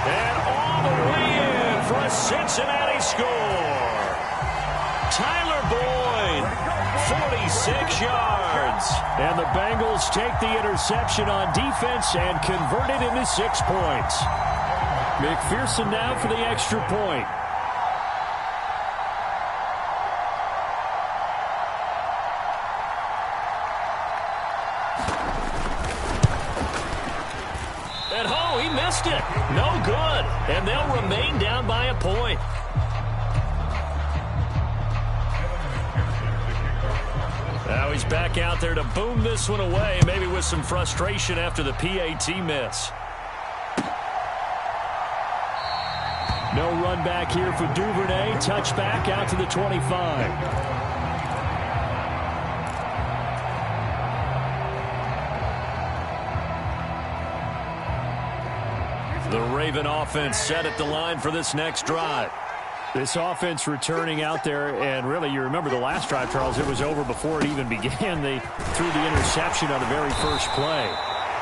And all the way in for a Cincinnati score. Tyler Boyd, 46 yards. And the Bengals take the interception on defense and convert it into 6 points. McPherson now for the extra point. It. No good. And they'll remain down by a point. Now he's back out there to boom this one away, maybe with some frustration after the PAT miss. No run back here for Duvernay. Touchback out to the 25. The Raven offense set at the line for this next drive. This offense returning out there, and really, you remember the last drive, Charles, it was over before it even began. They threw the interception on the very first play.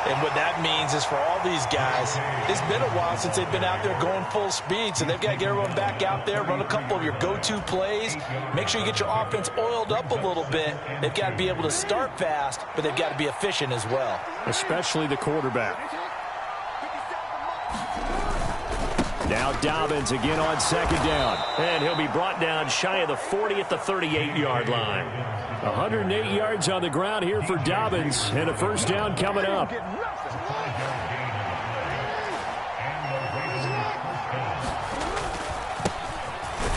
And what that means is for all these guys, it's been a while since they've been out there going full speed, so they've got to get everyone back out there, run a couple of your go-to plays, make sure you get your offense oiled up a little bit. They've got to be able to start fast, but they've got to be efficient as well. Especially the quarterback. Now Dobbins again on second down. And he'll be brought down shy of the 40 at the 38-yard line. 108 yards on the ground here for Dobbins. And a first down coming up.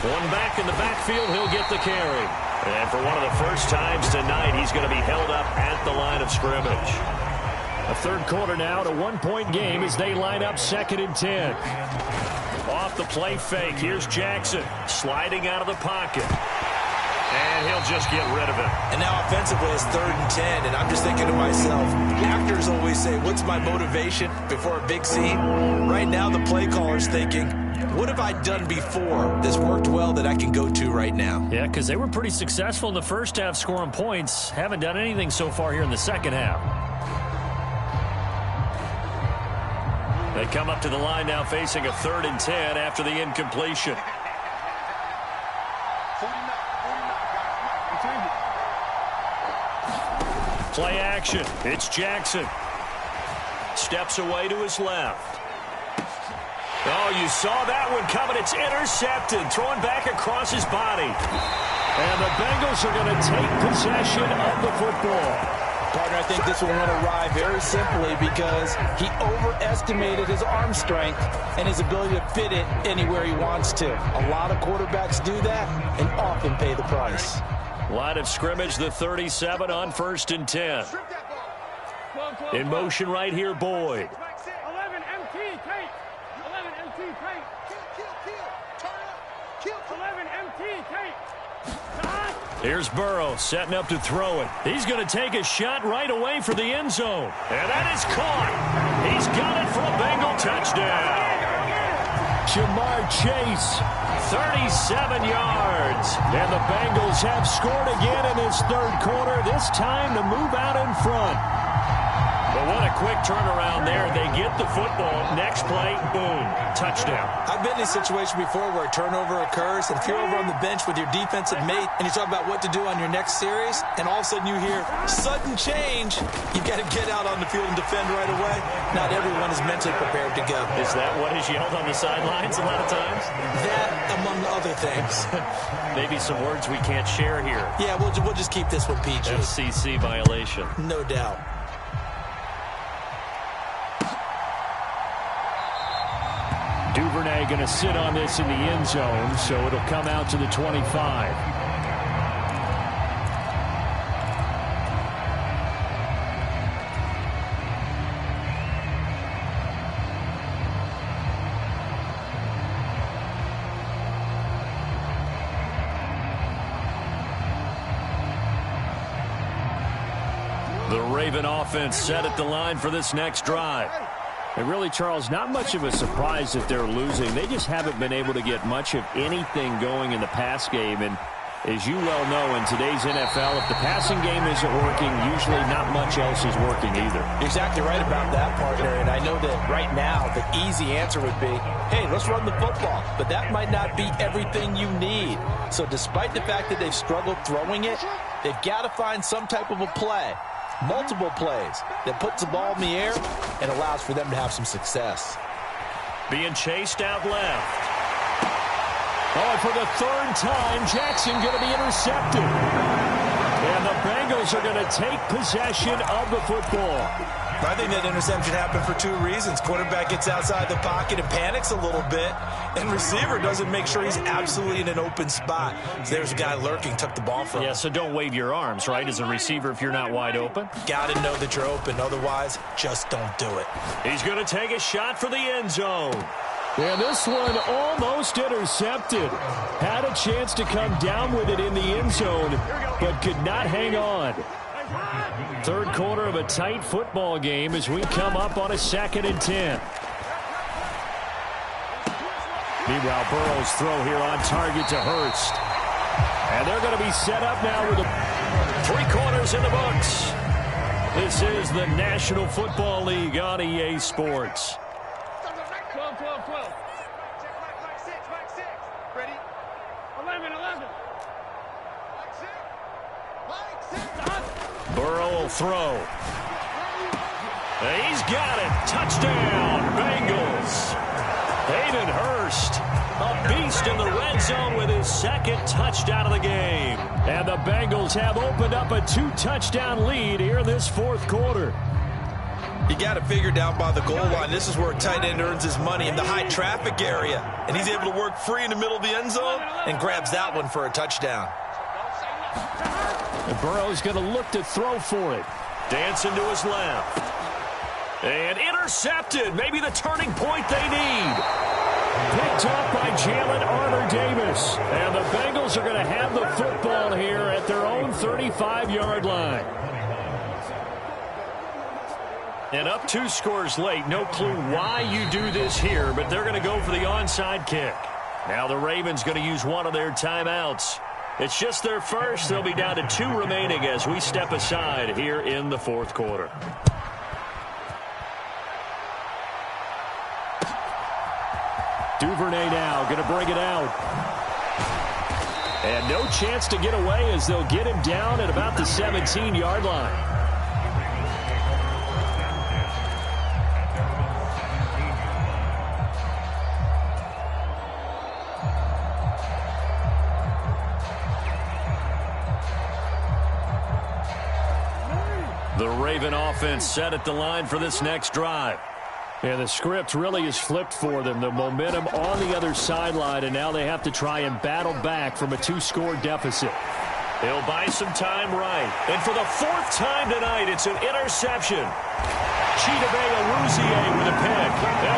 One back in the backfield, he'll get the carry. And for one of the first times tonight, he's going to be held up at the line of scrimmage. A third quarter now, to 1-point game as they line up 2nd and 10. Off the play fake, here's Jackson sliding out of the pocket. And he'll just get rid of it. And now offensively it's 3rd and 10, and I'm just thinking to myself, actors always say, what's my motivation before a big scene? Right now the play caller's thinking, what have I done before that's worked well that I can go to right now? Yeah, because they were pretty successful in the first half scoring points. Haven't done anything so far here in the second half. They come up to the line now facing a 3rd and 10 after the incompletion. Play action. It's Jackson. Steps away to his left. Oh, you saw that one coming. It's intercepted. Throwing back across his body. And the Bengals are going to take possession of the football. Partner, I think this will win a ride very simply because he overestimated his arm strength and his ability to fit it anywhere he wants to. A lot of quarterbacks do that and often pay the price. Line of scrimmage, the 37 on 1st and 10. In motion right here, Boyd. 11 MT, Kate. 11 MT, Kate. Turn up. 11 MT, Kate. Here's Burrow setting up to throw it. He's going to take a shot right away for the end zone. And that is caught. He's got it for a Bengal touchdown. Jamar Chase, 37 yards. And the Bengals have scored again in this 3rd quarter, this time to move out in front. But what a quick turnaround there. They get the football. Next play, boom, touchdown. I've been in a situation before where a turnover occurs, and if you're over on the bench with your defensive mate and you talk about what to do on your next series, and all of a sudden you hear sudden change, you've got to get out on the field and defend right away. Not everyone is mentally prepared to go. Is that what is yelled on the sidelines a lot of times? That, among other things. Maybe some words we can't share here. Yeah, we'll just keep this one PG. FCC violation. No doubt. Duvernay going to sit on this in the end zone, so it'll come out to the 25. The Raven offense set at the line for this next drive. And really, Charles, not much of a surprise that they're losing. They just haven't been able to get much of anything going in the pass game. And as you well know, in today's NFL, if the passing game isn't working, usually not much else is working either. You're exactly right about that, partner. And I know that right now the easy answer would be, hey, let's run the football. But that might not be everything you need. So despite the fact that they've struggled throwing it, they've got to find some type of a play. Multiple plays that puts the ball in the air and allows for them to have some success. Being chased out left. Oh, and for the 3rd time, Jackson going to be intercepted. And the Bengals are going to take possession of the football. I think that interception happened for 2 reasons. Quarterback gets outside the pocket and panics a little bit, and receiver doesn't make sure he's absolutely in an open spot. So there's a guy lurking, took the ball from him. Yeah, so don't wave your arms, right, as a receiver if you're not wide open? Got to know that you're open. Otherwise, just don't do it. He's going to take a shot for the end zone. And this one almost intercepted. Had a chance to come down with it in the end zone, but could not hang on. 3rd quarter of a tight football game as we come up on a 2nd and 10. Meanwhile, Burrow's throw here on target to Hurst. And they're going to be set up now with 3 quarters in the books. This is the National Football League on EA Sports. 12, 12, 12. Ready? 11, 11. Burrow will throw. And he's got it. Touchdown, Bengals. Hayden Hurst, a beast in the red zone with his 2nd touchdown of the game. And the Bengals have opened up a 2-touchdown lead here in this 4th quarter. You got to figure down by the goal line. This is where a tight end earns his money, in the high traffic area. And he's able to work free in the middle of the end zone and grabs that one for a touchdown. And Burrow's going to look to throw for it. Dancing to his left. And intercepted. Maybe the turning point they need. Picked up by Jalen Armour-Davis. And the Bengals are going to have the football here at their own 35-yard line. And up 2 scores late. No clue why you do this here, but they're going to go for the onside kick. Now the Ravens going to use one of their timeouts. It's just their first. They'll be down to 2 remaining as we step aside here in the fourth quarter. Duvernay now going to bring it out. And no chance to get away as they'll get him down at about the 17-yard line. The Raven offense set at the line for this next drive. And the script really is flipped for them. The momentum on the other sideline, and now they have to try and battle back from a 2-score deficit. They'll buy some time right. And for the 4th time tonight, it's an interception. Chidobe Awuzie with a pick.